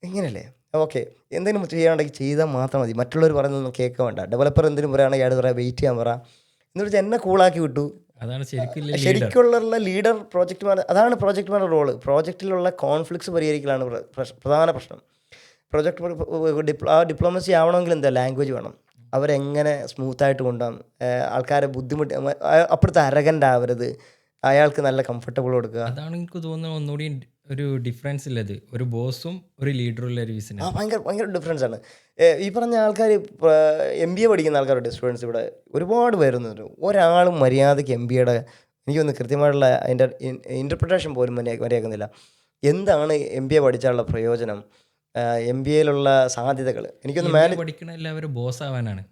ഇങ്ങനെയല്ലേ, ഓക്കെ, എന്തെങ്കിലും ചെയ്യാനുണ്ടെങ്കിൽ ചെയ്താൽ മാത്രം മതി, മറ്റുള്ളവർ പറയുന്നതൊന്നും കേൾക്കാൻ വേണ്ട, ഡെവലപ്പർ എന്തെങ്കിലും പറയുകയാണെങ്കിൽ അയാൾ പറയാം വെയിറ്റ് ചെയ്യാൻ പറ എന്ന് വെച്ചാൽ എന്നെ കൂളാക്കി വിട്ടു. അതാണ് ശരിക്കുള്ള ലീഡർ, പ്രോജക്റ്റ് മാനേജർ. അതാണ് പ്രോജക്റ്റ് മാനേജർ റോള്. പ്രോജക്റ്റിലുള്ള കോൺഫ്ലിക്ട്സ് പരിഹരിക്കലാണ് പ്രധാന പ്രശ്നം. ഡിപ്ലോമസി ആവണമെങ്കിൽ എന്താ, ലാംഗ്വേജ് വേണം, അവരെങ്ങനെ സ്മൂത്തായിട്ട് കൊണ്ടുപോകാം, ആൾക്കാരെ ബുദ്ധിമുട്ട്, അപ്പോഴത്തെ അരഗൻ്റ് ആവരുത്, അയാൾക്ക് നല്ല കംഫർട്ടബിൾ കൊടുക്കുക. അതാണ് എനിക്ക് തോന്നുന്നത് ഒന്നുകൂടി ഒരു ഡിഫറൻസ് ഉള്ളത്, ഒരു ബോസും ഒരു ലീഡറും ഉള്ള ഒരു ബിസിനസ്. ഭയങ്കര ഡിഫറൻസ് ആണ്. ഈ പറഞ്ഞ ആൾക്കാർ MBA പഠിക്കുന്ന ആൾക്കാരുടെ സ്റ്റുഡൻസ് ഇവിടെ ഒരുപാട് വരുന്നുണ്ട്. ഒരാളും മര്യാദയ്ക്ക് MBAയുടെ എനിക്കൊന്ന് കൃത്യമായിട്ടുള്ള അതിൻ്റെ ഇൻ്റർപ്രിട്ടേഷൻ പോലും മര്യാദക്കുന്നില്ല. എന്താണ് MBA പഠിച്ചാലുള്ള പ്രയോജനം, MBAയിലുള്ള സാധ്യതകൾ. എനിക്കൊന്ന് പഠിക്കണ എല്ലാവരും ബോസ് ആവാനാണ്,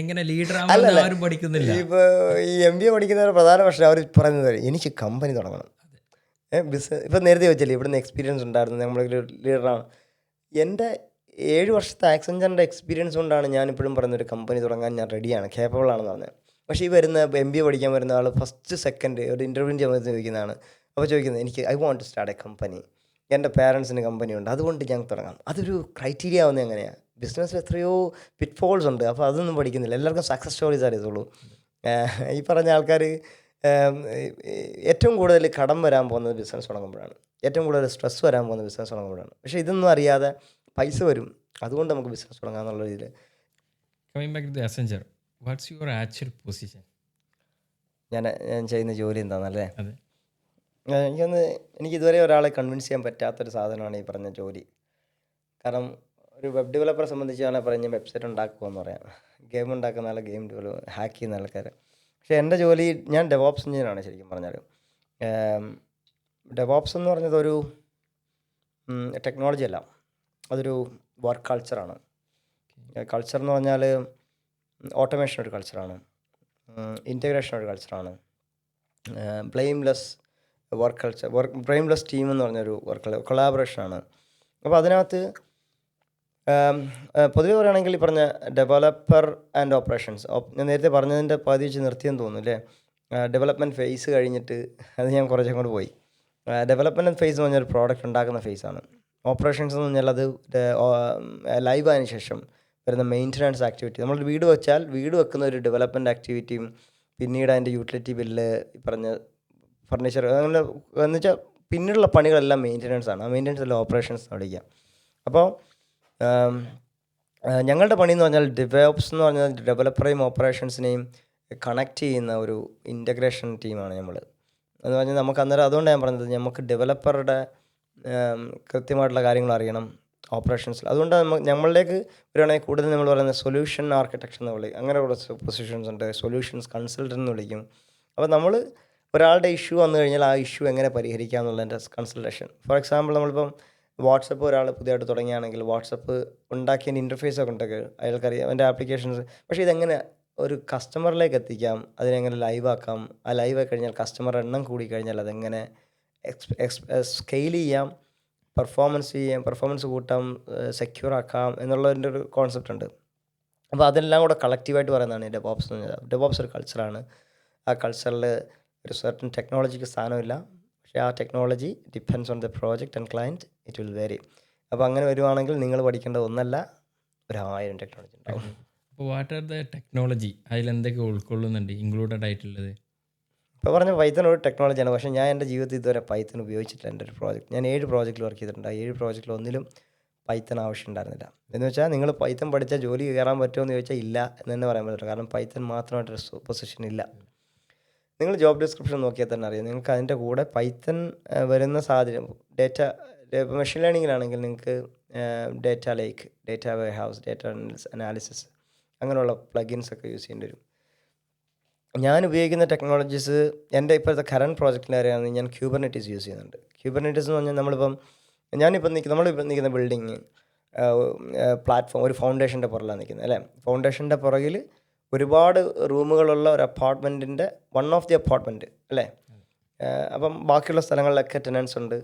എങ്ങനെ ലീഡർ ആവാനും പഠിക്കുന്നില്ല. ഇപ്പോൾ ഈ MBA പഠിക്കുന്നവരുടെ പ്രധാന പ്രശ്നം അവർ പറയുന്നത്, എനിക്ക് കമ്പനി തുടങ്ങണം, ബിസിനസ്. ഇപ്പം നേരത്തെ വെച്ചല്ലേ ഇവിടുന്ന് എക്സ്പീരിയൻസ് ഉണ്ടായിരുന്നു, നമ്മളൊരു ലീഡറാണ്. എൻ്റെ 7 വർഷത്തെ ആക്സെഞ്ചറിൻ്റെ എക്സ്പീരിയൻസ് കൊണ്ടാണ് ഞാനിപ്പോഴും പറയുന്നൊരു കമ്പനി തുടങ്ങാൻ ഞാൻ റെഡിയാണ്, കേപ്പബിൾ ആണെന്ന് പറഞ്ഞത്. പക്ഷേ ഈ വരുന്ന MBA പഠിക്കാൻ വരുന്ന ആൾ ഫസ്റ്റ് സെക്കൻഡ് ഒരു ഇൻ്റർവ്യൂ ചെയ്യുമ്പോൾ ചോദിക്കുന്നതാണ്. അപ്പോൾ ചോദിക്കുന്നത്, എനിക്ക് I want to start a company, എൻ്റെ പേരൻസിന് കമ്പനി ഉണ്ട്, അതുകൊണ്ട് ഞാൻ തുടങ്ങാം. അതൊരു ക്രൈറ്റീരിയ ആവുന്നത് എങ്ങനെയാണ്? ബിസിനസ്സിൽ എത്രയോ പിറ്റ്ഫോൾസ് ഉണ്ട്, അപ്പോൾ അതൊന്നും പഠിക്കുന്നില്ല. എല്ലാവർക്കും സക്സസ് സ്റ്റോറീസ് അറിയത്തുള്ളൂ. ഈ പറഞ്ഞ ആൾക്കാർ ഏറ്റവും കൂടുതൽ കടം വരാൻ പോകുന്നത് ബിസിനസ് തുടങ്ങുമ്പോഴാണ്, ഏറ്റവും കൂടുതൽ സ്ട്രെസ് വരാൻ പോകുന്നത് ബിസിനസ് തുടങ്ങുമ്പോഴാണ്. പക്ഷേ ഇതൊന്നും അറിയാതെ പൈസ വരും, അതുകൊണ്ട് നമുക്ക് ബിസിനസ് തുടങ്ങാമെന്നുള്ള രീതിയിൽ. Coming back to the Accenture, what's your actual position? ഞാൻ ചെയ്യുന്ന ജോലി എന്താണെന്നല്ലേ? എനിക്ക് ഇതുവരെ ഒരാളെ കൺവിൻസ് ചെയ്യാൻ പറ്റാത്തൊരു സാധനമാണ് ഈ പറഞ്ഞ ജോലി. കാരണം ഒരു വെബ് ഡെവലപ്പറെ സംബന്ധിച്ചാണ് പറഞ്ഞ വെബ്സൈറ്റ് ഉണ്ടാക്കുമെന്ന് പറയാം, ഗെയിം ഉണ്ടാക്കുന്ന ആൾ, ഗെയിം ഡെവലപ്പ് ഹാക്ക് ചെയ്യുന്ന ആൾക്കാർ. പക്ഷേ എൻ്റെ ജോലി, ഞാൻ ഡെവോപ്സ് എഞ്ചിനീയറാണ് ശരിക്കും പറഞ്ഞാൽ. ഡെവോപ്സ് എന്ന് പറഞ്ഞത് ഒരു ടെക്നോളജി അല്ല, അതൊരു വർക്ക് കൾച്ചറാണ്. കൾച്ചർ എന്ന് പറഞ്ഞാൽ ഓട്ടോമേഷൻ ഒരു കൾച്ചറാണ്, ഇൻറ്റഗ്രേഷൻ ഒരു കൾച്ചറാണ്, blameless work culture, blameless team എന്ന് പറഞ്ഞൊരു വർക്ക് കൊളാബറേഷനാണ്. അപ്പോൾ അതിനകത്ത് പൊതുവെ പറയുകയാണെങ്കിൽ ഈ പറഞ്ഞ ഡെവലപ്പർ ആൻഡ് ഓപ്പറേഷൻസ്, ഞാൻ നേരത്തെ പറഞ്ഞതിൻ്റെ പകുതി വെച്ച് നിർത്തിയെന്ന് തോന്നുന്നു അല്ലേ. ഡെവലപ്മെൻറ്റ് ഫേസ് കഴിഞ്ഞിട്ട് അത് ഞാൻ കുറച്ചും കൂടെ പോയി. ഡെവലപ്മെൻറ്റ് ഫേസ് എന്ന് പറഞ്ഞാൽ ഒരു പ്രോഡക്റ്റ് ഉണ്ടാക്കുന്ന ഫേസാണ്. ഓപ്പറേഷൻസ് എന്ന് പറഞ്ഞാൽ അത് ലൈവ് ആയതിനു ശേഷം വരുന്ന മെയിൻ്റനൻസ് ആക്ടിവിറ്റി. നമ്മൾ വീട് വെച്ചാൽ വീട് വെക്കുന്ന ഒരു ഡെവലപ്മെൻറ്റ് ആക്ടിവിറ്റിയും, പിന്നീട് അതിൻ്റെ യൂട്ടിലിറ്റി ബില്ല്, ഈ പറഞ്ഞ ഫർണിച്ചർ, അങ്ങനെ എന്ന് വെച്ചാൽ പിന്നീടുള്ള പണികളെല്ലാം മെയിൻ്റനൻസ് ആണ്. ആ മെയിൻ്റനൻസ് എല്ലാം ഓപ്പറേഷൻസ് വിളിക്കുക. അപ്പോൾ ഞങ്ങളുടെ പണി എന്ന് പറഞ്ഞാൽ ഡെവോപ്സ് എന്ന് പറഞ്ഞാൽ ഡെവലപ്പറേയും ഓപ്പറേഷൻസിനെയും കണക്ട് ചെയ്യുന്ന ഒരു ഇൻ്റഗ്രേഷൻ ടീമാണ് നമ്മൾ. എന്ന് പറഞ്ഞാൽ നമുക്ക് അന്നേരം, അതുകൊണ്ട് ഞാൻ പറഞ്ഞത് നമുക്ക് ഡെവലപ്പറുടെ കൃത്യമായിട്ടുള്ള കാര്യങ്ങൾ അറിയണം ഓപ്പറേഷൻസിൽ. അതുകൊണ്ട് നമ്മളിലേക്ക് വരുവാണെങ്കിൽ കൂടുതൽ നമ്മൾ പറയുന്നത് സൊല്യൂഷൻ ആർക്കിടെക്ചർ എന്ന് വിളിക്കും. അങ്ങനെ കുറച്ച് പൊസിഷൻസ് ഉണ്ട്, സൊല്യൂഷൻസ് കൺസൾട്ടൻ്റ് എന്ന് വിളിക്കും. അപ്പോൾ നമ്മൾ ഒരാളുടെ ഇഷ്യൂ വന്നു കഴിഞ്ഞാൽ ആ ഇഷ്യൂ എങ്ങനെ പരിഹരിക്കാം എന്നുള്ളതിൻ്റെ കൺസൾട്ടേഷൻ. ഫോർ എക്സാമ്പിൾ, നമ്മളിപ്പം വാട്സപ്പ് ഒരാൾ പുതിയതായിട്ട് തുടങ്ങിയാണെങ്കിൽ വാട്സപ്പ് ഉണ്ടാക്കിയതിൻ്റെ ഇൻ്റർഫേസൊക്കെ ഉണ്ടെങ്കിൽ അയാൾക്കറിയാം അതിൻ്റെ ആപ്ലിക്കേഷൻസ്. പക്ഷേ ഇതെങ്ങനെ ഒരു കസ്റ്റമറിലേക്ക് എത്തിക്കാം, അതിനെങ്ങനെ ലൈവാക്കാം, ആ ലൈവായി കഴിഞ്ഞാൽ കസ്റ്റമർ എണ്ണം കൂടിക്കഴിഞ്ഞാൽ അതെങ്ങനെ സ്കെയിൽ ചെയ്യാം, പെർഫോമൻസ് കൂട്ടാം, സെക്യൂർ ആക്കാം എന്നുള്ളതിൻ്റെ ഒരു കോൺസെപ്റ്റ് ഉണ്ട്. അപ്പോൾ അതെല്ലാം കൂടെ കളക്റ്റീവായിട്ട് പറയുന്നതാണ് ഈ ഡെവോപ്സ് എന്ന് പറഞ്ഞാൽ. ഡെവോപ്സ് ഒരു കൾച്ചറാണ്. ആ കൾച്ചറിൽ ഒരു സർട്ടൻ ടെക്നോളജിക്ക് സ്ഥാനമില്ല, പക്ഷേ ആ technology depends on the project and client, it will vary. അപ്പോൾ അങ്ങനെ വരുവാണെങ്കിൽ നിങ്ങൾ പഠിക്കേണ്ട ഒന്നല്ല 1000 ടെക്നോളജി ഉണ്ടാവും. അപ്പോൾ വാട്ട് ആർ ദ ടെക്നോളജി, അതിലെന്തൊക്കെ ഉൾക്കൊള്ളുന്നുണ്ട് ഇൻക്ലൂഡഡ് ആയിട്ടുള്ളത്? ഇപ്പോൾ പറഞ്ഞ പൈത്തൺ ഒരു ടെക്നോളജിയാണ്, പക്ഷേ ഞാൻ എൻ്റെ ജീവിതത്തിൽ ഇതുവരെ പൈത്തൺ ഉപയോഗിച്ചിട്ടില്ല. എൻ്റെ ഒരു പ്രോജക്റ്റ്, ഞാൻ 7 പ്രോജക്റ്റിൽ വർക്ക് ചെയ്തിട്ടുണ്ട്. ആ 7 പ്രോജക്റ്റിൽ ഒന്നിലും പൈത്തൺ ആവശ്യം ഉണ്ടായിരുന്നില്ല. എന്ന് വെച്ചാൽ നിങ്ങൾ പൈത്തൺ പഠിച്ചാൽ ജോലി കയറാൻ പറ്റുമോ എന്ന് ചോദിച്ചാൽ ഇല്ല എന്ന് തന്നെ പറയാൻ പറ്റില്ല. കാരണം പൈത്തൺ മാത്രമായിട്ടൊരു പൊസിഷൻ ഇല്ല. നിങ്ങൾ ജോബ് ഡിസ്ക്രിപ്ഷൻ നോക്കിയാൽ തന്നെ അറിയാം. നിങ്ങൾക്ക് അതിൻ്റെ കൂടെ പൈത്തൺ വരുന്ന സാഹചര്യം, മെഷീൻ ലേണിങ്ങിലാണെങ്കിൽ നിങ്ങൾക്ക് data lake, data warehouse, data analysis അങ്ങനെയുള്ള പ്ലഗിൻസ് ഒക്കെ യൂസ് ചെയ്യേണ്ടി വരും. ഞാൻ ഉപയോഗിക്കുന്ന ടെക്നോളജീസ് എൻ്റെ ഇപ്പോഴത്തെ കറണ്ട് പ്രോജക്റ്റിൻ്റെ അറിയാമെങ്കിൽ ഞാൻ ക്യൂബർനെറ്റീസ് യൂസ് ചെയ്യുന്നുണ്ട്. ക്യൂബർനെറ്റീസ് എന്ന് പറഞ്ഞാൽ നമ്മളിപ്പം നമ്മളിപ്പോൾ നിൽക്കുന്ന ബിൽഡിങ് പ്ലാറ്റ്ഫോം ഒരു ഫൗണ്ടേഷൻ്റെ പുറകിലാണ് നിൽക്കുന്നത് അല്ലേ. ഫൗണ്ടേഷൻ്റെ പുറകിൽ ഒരുപാട് റൂമുകളുള്ള ഒരു അപ്പാർട്ട്മെൻറ്റിൻ്റെ വൺ ഓഫ് ദി അപ്പാർട്ട്മെൻറ്റ് അല്ലേ. അപ്പം ബാക്കിയുള്ള സ്ഥലങ്ങളിലൊക്കെ ടെനൻസ് ഉണ്ട്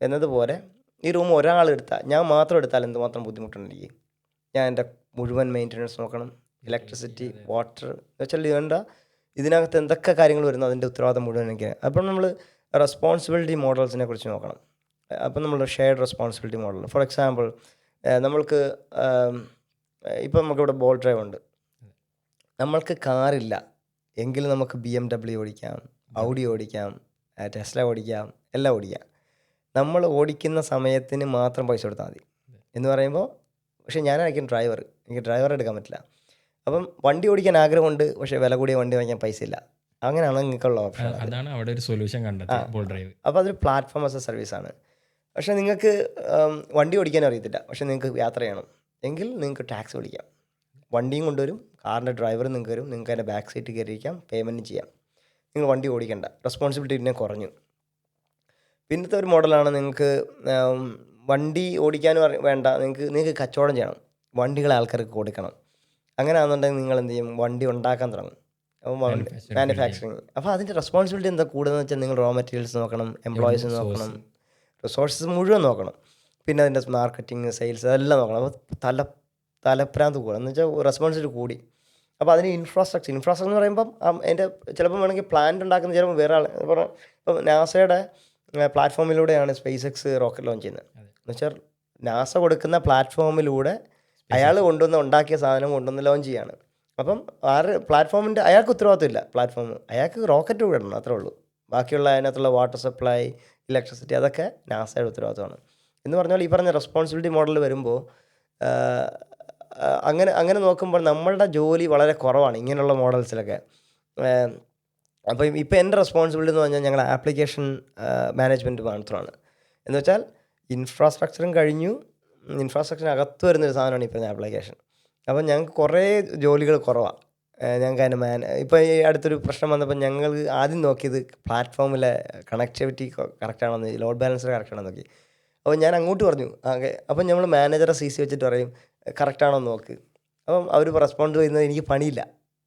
എന്നതുപോലെ ഈ റൂം ഒരാളെടുത്താൽ, ഞാൻ മാത്രം എടുത്താൽ എന്തുമാത്രം ബുദ്ധിമുട്ടുണ്ടെങ്കിൽ ഞാൻ എൻ്റെ മുഴുവൻ മെയിൻ്റനൻസ് നോക്കണം, ഇലക്ട്രിസിറ്റി, വാട്ടർ എന്ന് വെച്ചാൽ ഇതിനകത്ത് എന്തൊക്കെ കാര്യങ്ങൾ വരുന്നു അതിൻ്റെ ഉത്തരവാദിത്തം മുഴുവൻ എനിക്കാണ്. അപ്പം നമ്മൾ റെസ്പോൺസിബിലിറ്റി മോഡൽസിനെ കുറിച്ച് നോക്കണം. അപ്പം നമ്മൾ shared responsibility model, for example നമ്മൾക്ക് ഇപ്പം നമുക്കിവിടെ ബോൾ ഡ്രൈവ് ഉണ്ട്, നമ്മൾക്ക് കാറില്ല എങ്കിൽ നമുക്ക് BMW ഓടിക്കാം, ഔഡി ഓടിക്കാം, ടെസ്ല ഓടിക്കാം, എല്ലാം ഓടിക്കാം. നമ്മൾ ഓടിക്കുന്ന സമയത്തിന് മാത്രം പൈസ കൊടുത്താൽ മതി എന്ന് പറയുമ്പോൾ, പക്ഷേ ഞാനായിരിക്കും ഡ്രൈവർ, എനിക്ക് ഡ്രൈവർ എടുക്കാൻ പറ്റില്ല. അപ്പം വണ്ടി ഓടിക്കാൻ ആഗ്രഹമുണ്ട്, പക്ഷേ വില കൂടിയ വണ്ടി വാങ്ങിക്കാൻ പൈസ ഇല്ല. അങ്ങനെയാണ് നിങ്ങൾക്കുള്ള ഓപ്ഷൻ. അതാണ് അവിടെ ഒരു സൊല്യൂഷൻ കണ്ടത്, ബോൾ ഡ്രൈവ്. അപ്പോൾ അതൊരു പ്ലാറ്റ്ഫോം ആസ് എ സർവീസാണ്. പക്ഷേ നിങ്ങൾക്ക് വണ്ടി ഓടിക്കാൻ അറിയത്തില്ല, പക്ഷേ നിങ്ങൾക്ക് യാത്ര ചെയ്യണം എങ്കിൽ നിങ്ങൾക്ക് ടാക്സി ഓടിക്കാം. വണ്ടിയും കൊണ്ടുവരും, കാറിൻ്റെ ഡ്രൈവറും നിങ്ങൾക്ക് വരും, നിങ്ങൾക്ക് അതിൻ്റെ ബാക്ക് സീറ്റ് കയറിയിരിക്കാം, പേയ്മെൻറ്റ് ചെയ്യാം. നിങ്ങൾ വണ്ടി ഓടിക്കേണ്ട, റെസ്പോൺസിബിലിറ്റി പിന്നെ കുറഞ്ഞു. പിന്നത്തെ ഒരു മോഡലാണ് നിങ്ങൾക്ക് വണ്ടി ഓടിക്കാനും വേണ്ട, നിങ്ങൾക്ക് കച്ചവടം ചെയ്യണം, വണ്ടികളെ ആൾക്കാർക്ക് കൊടുക്കണം. അങ്ങനെ ആണെന്നുണ്ടെങ്കിൽ നിങ്ങൾ എന്ത് ചെയ്യും, വണ്ടി ഉണ്ടാക്കാൻ തുടങ്ങും, അപ്പോൾ മാനുഫാക്ചറിങ്. അപ്പോൾ അതിൻ്റെ റെസ്പോൺസിബിലിറ്റി എന്താ കൂടുതലെന്ന് വെച്ചാൽ നിങ്ങൾ റോ മെറ്റീരിയൽസ് നോക്കണം, എംപ്ലോയീസ് നോക്കണം, റിസോഴ്സസ് മുഴുവൻ നോക്കണം, പിന്നെ അതിൻ്റെ മാർക്കറ്റിംഗ്, സെയിൽസ് അതെല്ലാം നോക്കണം. അപ്പോൾ തലപ്രാന്ത് കൂടുക എന്ന് വെച്ചാൽ റെസ്പോൺസിബിലിറ്റി കൂടി. അപ്പോൾ അതിന് ഇൻഫ്രാസ്ട്രക്ചർ എന്ന് പറയുമ്പം അതിൻ്റെ ചിലപ്പം വേണമെങ്കിൽ പ്ലാന്റ് ഉണ്ടാക്കുന്ന ചിലപ്പോൾ വേറെ ആൾ. ഇപ്പം നാസയുടെ പ്ലാറ്റ്ഫോമിലൂടെയാണ് സ്പേസ് എക്സ് റോക്കറ്റ് ലോഞ്ച് ചെയ്യുന്നത്. എന്ന് വെച്ചാൽ നാസ കൊടുക്കുന്ന പ്ലാറ്റ്ഫോമിലൂടെ അയാൾ ഉണ്ടാക്കിയ സാധനം കൊണ്ടുവന്ന് ലോഞ്ച് ചെയ്യാണ്. അപ്പം പ്ലാറ്റ്ഫോമിൻ്റെ അയാൾക്ക് ഉത്തരവാദിത്തമില്ല, പ്ലാറ്റ്ഫോം അയാൾക്ക് റോക്കറ്റ് വിടണം, അത്രേ ഉള്ളൂ. ബാക്കിയുള്ള അതിനകത്തുള്ള വാട്ടർ സപ്ലൈ, ഇലക്ട്രിസിറ്റി അതൊക്കെ നാസയുടെ ഉത്തരവാദിത്തമാണ്. എന്ന് പറഞ്ഞാൽ ഈ പറഞ്ഞ റെസ്പോൺസിബിലിറ്റി മോഡൽ വരുമ്പോൾ അങ്ങനെ നോക്കുമ്പോൾ നമ്മളുടെ ജോലി വളരെ കുറവാണ് ഇങ്ങനെയുള്ള മോഡൽസിലൊക്കെ. അപ്പോൾ ഇപ്പോൾ എൻ്റെ റെസ്പോൺസിബിലിറ്റി എന്ന് പറഞ്ഞാൽ ഞങ്ങളുടെ ആപ്ലിക്കേഷൻ മാനേജ്മെൻറ്റ് മാത്രമാണ്. എന്ന് വെച്ചാൽ ഇൻഫ്രാസ്ട്രക്ചറും കഴിഞ്ഞു, ഇൻഫ്രാസ്ട്രക്ചറിനകത്ത് വരുന്നൊരു സാധനമാണ് ഇപ്പോൾ ആപ്ലിക്കേഷൻ. അപ്പോൾ ഞങ്ങൾക്ക് കുറേ ജോലികൾ കുറവാണ്. ഞങ്ങൾക്ക് അതിൻ്റെ ഇപ്പോൾ ഈ അടുത്തൊരു പ്രശ്നം വന്നപ്പോൾ ഞങ്ങൾ ആദ്യം നോക്കിയത് പ്ലാറ്റ്ഫോമിലെ കണക്ടിവിറ്റി കറക്റ്റാണെന്ന്, ലോഡ് ബാലൻസർ കറക്റ്റാണെന്ന് നോക്കി. അപ്പോൾ ഞാൻ അങ്ങോട്ട് പറഞ്ഞു അപ്പം നമ്മൾ മാനേജറെ CC വെച്ചിട്ട് പറയും കറക്റ്റാണോ നോക്ക്. അപ്പം അവർ റെസ്പോണ്ട് ചെയ്യുന്നത് എനിക്ക് പണിയില്ല,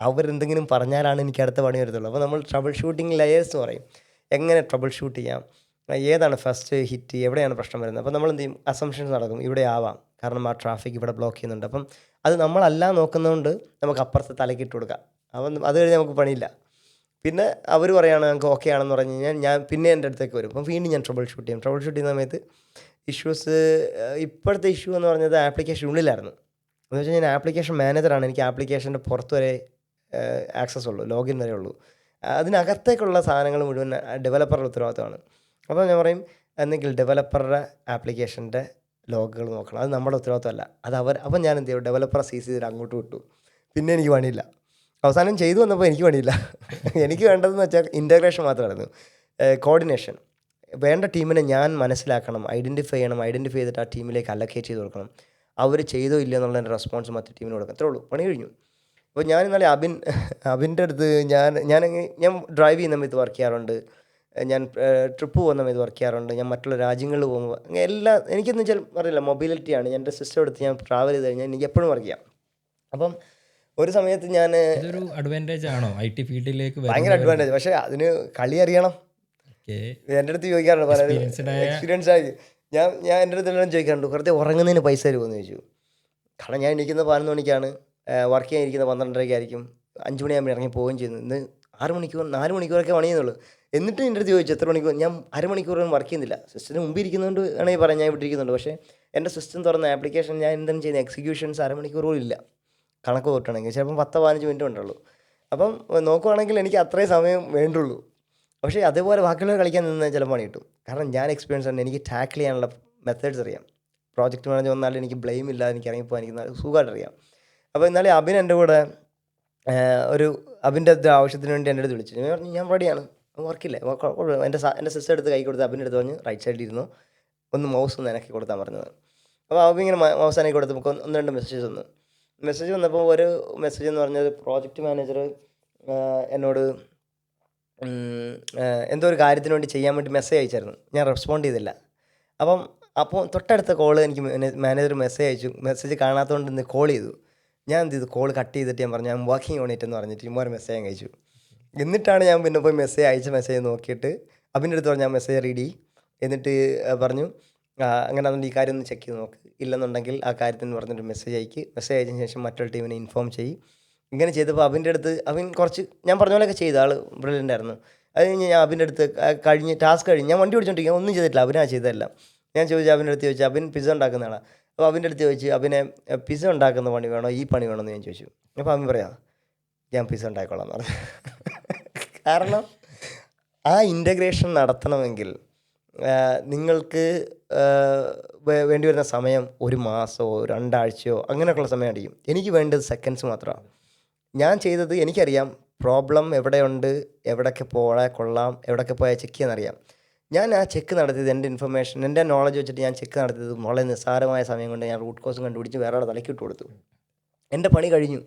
അവരെന്തെങ്കിലും പറഞ്ഞാലാണ് എനിക്ക് അടുത്ത പണി വരത്തുള്ളൂ. അപ്പോൾ നമ്മൾ ട്രബിൾ ഷൂട്ടിംഗ് ലെയേഴ്സ് എന്ന് പറയും, എങ്ങനെ ട്രബിൾ ഷൂട്ട് ചെയ്യാം, ഏതാണ് ഫസ്റ്റ് ഹിറ്റ്, എവിടെയാണ് പ്രശ്നം വരുന്നത്. അപ്പോൾ നമ്മൾ എന്ത് ചെയ്യും, അസംഷൻസ് നടക്കും, ഇവിടെ ആവാം കാരണം ആ ട്രാഫിക് ഇവിടെ ബ്ലോക്ക് ചെയ്യുന്നുണ്ട്. അപ്പം അത് നമ്മളല്ല നോക്കുന്നതുകൊണ്ട് നമുക്ക് അപ്പുറത്ത് തലക്കിട്ട് കൊടുക്കാം. അപ്പം അത് കഴിഞ്ഞ് നമുക്ക് പണിയില്ല. പിന്നെ അവർ പറയുകയാണ് ഞങ്ങൾക്ക് ഓക്കെ ആണെന്ന് പറഞ്ഞു കഴിഞ്ഞാൽ ഞാൻ പിന്നെ എൻ്റെ അടുത്തേക്ക് വരും. അപ്പം വീണ്ടും ഞാൻ ട്രബിൾ ഷൂട്ട് ചെയ്യുന്ന സമയത്ത് ഇഷ്യൂസ്, ഇപ്പോഴത്തെ ഇഷ്യൂ എന്ന് പറഞ്ഞത് ആപ്ലിക്കേഷൻ ഉള്ളിലായിരുന്നു. എന്ന് വെച്ചാൽ ഞാൻ ആപ്ലിക്കേഷൻ മാനേജറാണ്, എനിക്ക് ആപ്ലിക്കേഷൻ്റെ പുറത്ത് വരെ ആക്സസ് ഉള്ളൂ, ലോഗിൻ വരെ ഉള്ളൂ. അതിനകത്തേക്കുള്ള സാധനങ്ങൾ മുഴുവൻ ഡെവലപ്പറുടെ ഉത്തരവാദിത്തമാണ്. അപ്പോൾ ഞാൻ പറയും എന്തെങ്കിലും ഡെവലപ്പറുടെ ആപ്ലിക്കേഷൻ്റെ ലോഗുകൾ നോക്കണം, അത് നമ്മുടെ ഉത്തരവാദിത്തമല്ല, അത് അപ്പം ഞാൻ എന്ത് ചെയ്യും, ഡെവലപ്പറെ CC ചെയ്തിട്ട് അങ്ങോട്ട് വിട്ടു. പിന്നെ എനിക്ക് പണിയില്ല. അവസാനം ചെയ്തു വന്നപ്പോൾ എനിക്ക് പണിയില്ല. എനിക്ക് വേണ്ടതെന്ന് വെച്ചാൽ ഇൻ്റഗ്രേഷൻ മാത്രമായിരുന്നു, കോർഡിനേഷൻ. വേണ്ട ടീമിനെ ഞാൻ മനസ്സിലാക്കണം, ഐഡൻറ്റിഫൈ ചെയ്തിട്ട് ആ ടീമിലേക്ക് അലക്കേറ്റ് ചെയ്ത് കൊടുക്കണം. അവർ ചെയ്തോ ഇല്ല എന്നുള്ളതിൻ്റെ റെസ്പോൺസ് മറ്റു ടീമിന് കൊടുക്കണം. അത്രേ ഉള്ളൂ, പണി കഴിഞ്ഞു. അപ്പോൾ ഞാൻ ഇന്നലെ അബിൻ്റെ അടുത്ത് ഞാൻ ഡ്രൈവ് ചെയ്യുന്ന സമയത്ത് വർക്ക് ചെയ്യാറുണ്ട്, ഞാൻ ട്രിപ്പ് പോകുന്ന സമയത്ത് വർക്ക് ചെയ്യാറുണ്ട്, ഞാൻ മറ്റുള്ള രാജ്യങ്ങളിൽ പോകുമ്പോൾ അങ്ങനെ എല്ലാം എനിക്കെന്ന് വെച്ചാൽ അറിയില്ല, മൊബിലിറ്റിയാണ്. എൻ്റെ സിസ്റ്റം എടുത്ത് ഞാൻ ട്രാവൽ ചെയ്ത് കഴിഞ്ഞാൽ എനിക്ക് എപ്പോഴും വർക്ക് ചെയ്യാം. അപ്പം ഒരു സമയത്ത് ഞാൻ ഇതൊരു അഡ്വാൻറ്റേജ് ആണോ IT ഫീൽഡിലേക്ക്? ഭയങ്കര അഡ്വാൻറ്റേജ്, പക്ഷേ അതിന് കളി അറിയണം. എൻ്റെ അടുത്ത് ചോദിക്കാറുണ്ട്, പലരും എക്സ്പീരിയൻസ് ആയി ഞാൻ എൻ്റെ അടുത്തെല്ലാം ചോദിക്കാറുണ്ട്, വെറുതെ ഉറങ്ങുന്നതിന് പൈസ തരുമോയെന്ന് ചോദിച്ചു. കാരണം ഞാൻ എണീക്കുന്നത് 11 മണിക്കാണ്, വർക്ക് ചെയ്യാൻ ഇരിക്കുന്നത് 12:30 ആയിരിക്കും, 5 മണിയാകുമ്പോൾ ഇറങ്ങി പോവുകയും ചെയ്യുന്നു. ഇന്ന് 6 മണിക്കൂർ 4 മണിക്കൂറൊക്കെ പണി ചെയ്യുന്നുള്ളൂ. എന്നിട്ട് എൻ്റെ അടുത്ത് ചോദിച്ചു എത്ര മണിക്കൂർ. ഞാൻ അരമണിക്കൂറൊന്നും വർക്ക് ചെയ്യുന്നില്ല. സിസ്റ്റത്തിന് മുമ്പ് ഇരിക്കുന്നതുകൊണ്ട് വേണമെങ്കിൽ പറയാം ഞാൻ ഇവിടെ ഇരിക്കുന്നുണ്ട്. പക്ഷേ എൻ്റെ സിസ്റ്റം തുറന്ന ആപ്ലിക്കേഷൻ ഞാൻ എന്താണ് ചെയ്യുന്നത്, എക്സിക്യൂഷൻസ് അരമണിക്കൂർ പോലും ഇല്ല. കണക്ക് തൊട്ടാണെങ്കിൽ ചിലപ്പം 10-15 മിനിറ്റ് ഉണ്ടുള്ളൂ. അപ്പം നോക്കുവാണെങ്കിൽ എനിക്ക് അത്രയും സമയം വേണ്ടുള്ളൂ. പക്ഷേ അതേപോലെ ബാക്കിയുള്ളവർ കളിക്കാൻ നിന്ന് ചിലപ്പോൾ പണി കിട്ടും. കാരണം ഞാൻ എക്സ്പീരിയൻസ് ഉണ്ട്, എനിക്ക് ടാക്കിൾ ചെയ്യാനുള്ള മെത്തേഡ്സ് അറിയാം. പ്രോജക്റ്റ് മാനേജർ വന്നാലും എനിക്ക് ബ്ലെയിം ഇല്ല, എനിക്ക് ഇറങ്ങിപ്പോകാൻ എനിക്ക് സുഖമായിട്ട് അറിയാം. അപ്പോൾ എന്നാലും അബിൻ എൻ്റെ കൂടെ ഒരു അബിൻ്റെ ആവശ്യത്തിന് വേണ്ടി എൻ്റെ അടുത്ത് വിളിച്ചു. ഞാൻ പറഞ്ഞു ഞാൻ റെഡിയാണ്, വർക്കില്ലേ, എൻ്റെ സിസ്റ്റർ എടുത്ത് കൈ കൊടുത്ത് അബിൻ്റെ അടുത്ത് പറഞ്ഞ് റൈറ്റ് സൈഡിൽ ഇരുന്നു, ഒന്ന് മൗസ് ഒന്ന് ഇനക്കി കൊടുത്താൽ പറഞ്ഞത്. അപ്പോൾ അബി ഇങ്ങനെ മൗസ് ഇനക്കി കൊടുത്ത് നമുക്ക് 1-2 മെസ്സേജ് വന്നു. മെസ്സേജ് വന്നപ്പോൾ ഒരു മെസ്സേജ് എന്ന് പറഞ്ഞത് പ്രോജക്റ്റ് മാനേജർ എന്നോട് എന്തോ ഒരു കാര്യത്തിന് വേണ്ടി ചെയ്യാൻ വേണ്ടി മെസ്സേജ് അയച്ചായിരുന്നു. ഞാൻ റെസ്പോണ്ട് ചെയ്തില്ല. അപ്പോൾ തൊട്ടടുത്ത കോള് എനിക്ക് മാനേജർ മെസ്സേജ് അയച്ചു. മെസ്സേജ് കാണാത്തതുകൊണ്ട് ഇന്ന് കോൾ ചെയ്തു. ഞാൻ എന്ത് ചെയ്തു, കോൾ കട്ട് ചെയ്തിട്ട് ഞാൻ പറഞ്ഞു ഞാൻ വർക്കിംഗ് ഓൺ ഇറ്റ് എന്ന് പറഞ്ഞിട്ട് ഇമ്മൊരു മെസ്സേജ് അയച്ചു. എന്നിട്ടാണ് ഞാൻ പിന്നെ പോയി അയച്ച മെസ്സേജ് നോക്കിയിട്ട് അബിൻ്റെ അടുത്ത് പറഞ്ഞു ഞാൻ മെസ്സേജ് റീഡ് ചെയ്യും. എന്നിട്ട് പറഞ്ഞു അങ്ങനെ അതുകൊണ്ട് ഈ കാര്യം ഒന്ന് ചെക്ക് ചെയ്ത് നോക്ക്, ഇല്ലെന്നുണ്ടെങ്കിൽ ആ കാര്യത്തിന് പറഞ്ഞിട്ട് മെസ്സേജ് അയച്ചതിന് ശേഷം മറ്റൊരു ടീമിനെ ഇൻഫോം ചെയ്യും. ഇങ്ങനെ ചെയ്തപ്പോൾ അബിൻ്റെ അടുത്ത് അവൻ കുറച്ച് ഞാൻ പറഞ്ഞ പോലെയൊക്കെ ചെയ്ത ആൾ ബ്രില്യൻ്റ് ആയിരുന്നു. അത് കഴിഞ്ഞ് ഞാൻ അബിൻ്റെ അടുത്ത് കഴിഞ്ഞ് ടാസ്ക് കഴിഞ്ഞ് ഞാൻ വണ്ടി ഓടിച്ചോണ്ടിരിക്കുക, ഒന്നും ചെയ്തിട്ടില്ല, അബിനാ ചെയ്തതല്ല. ഞാൻ ചോദിച്ചു അബിൻ്റെ അടുത്ത് ചോദിച്ചു, അബിൻ പിസ്സ ഉണ്ടാക്കുന്ന ആളാണ്. അപ്പോൾ അബിൻ്റെ അടുത്ത് ചോദിച്ചു അബിനെ പിസ്സ ഉണ്ടാക്കുന്ന പണി വേണോ ഈ പണി വേണമെന്ന് ഞാൻ ചോദിച്ചു. അപ്പോൾ അബിൻ പറയാം ഞാൻ പിസ്സ ഉണ്ടാക്കിക്കോളാം എന്ന് പറഞ്ഞു. കാരണം ആ ഇൻ്റഗ്രേഷൻ നടത്തണമെങ്കിൽ നിങ്ങൾക്ക് വേണ്ടി വരുന്ന സമയം 1 മാസമോ 2 ആഴ്ചയോ അങ്ങനെയൊക്കെയുള്ള സമയം അടിക്കും. എനിക്ക് വേണ്ടത് സെക്കൻഡ്സ് മാത്രമാണ്. ഞാൻ ചെയ്തത് എനിക്കറിയാം പ്രോബ്ലം എവിടെയുണ്ട്, എവിടെയൊക്കെ പോയാൽ കൊള്ളാം, എവിടെയൊക്കെ പോയാൽ ചെക്ക് ചെയ്യാനറിയാം. ഞാൻ ആ ചെക്ക് നടത്തിയത് എൻ്റെ ഇൻഫർമേഷൻ എൻ്റെ നോളജ് വെച്ചിട്ട് ഞാൻ ചെക്ക് നടത്തിയത് വളരെ നിസ്സാരമായ സമയം കൊണ്ട് ഞാൻ റൂട്ട് കോസും കണ്ടുപിടിച്ച് വേറെ ആളെ തലയ്ക്ക് ഇട്ട് കൊടുത്തു. എൻ്റെ പണി കഴിഞ്ഞു.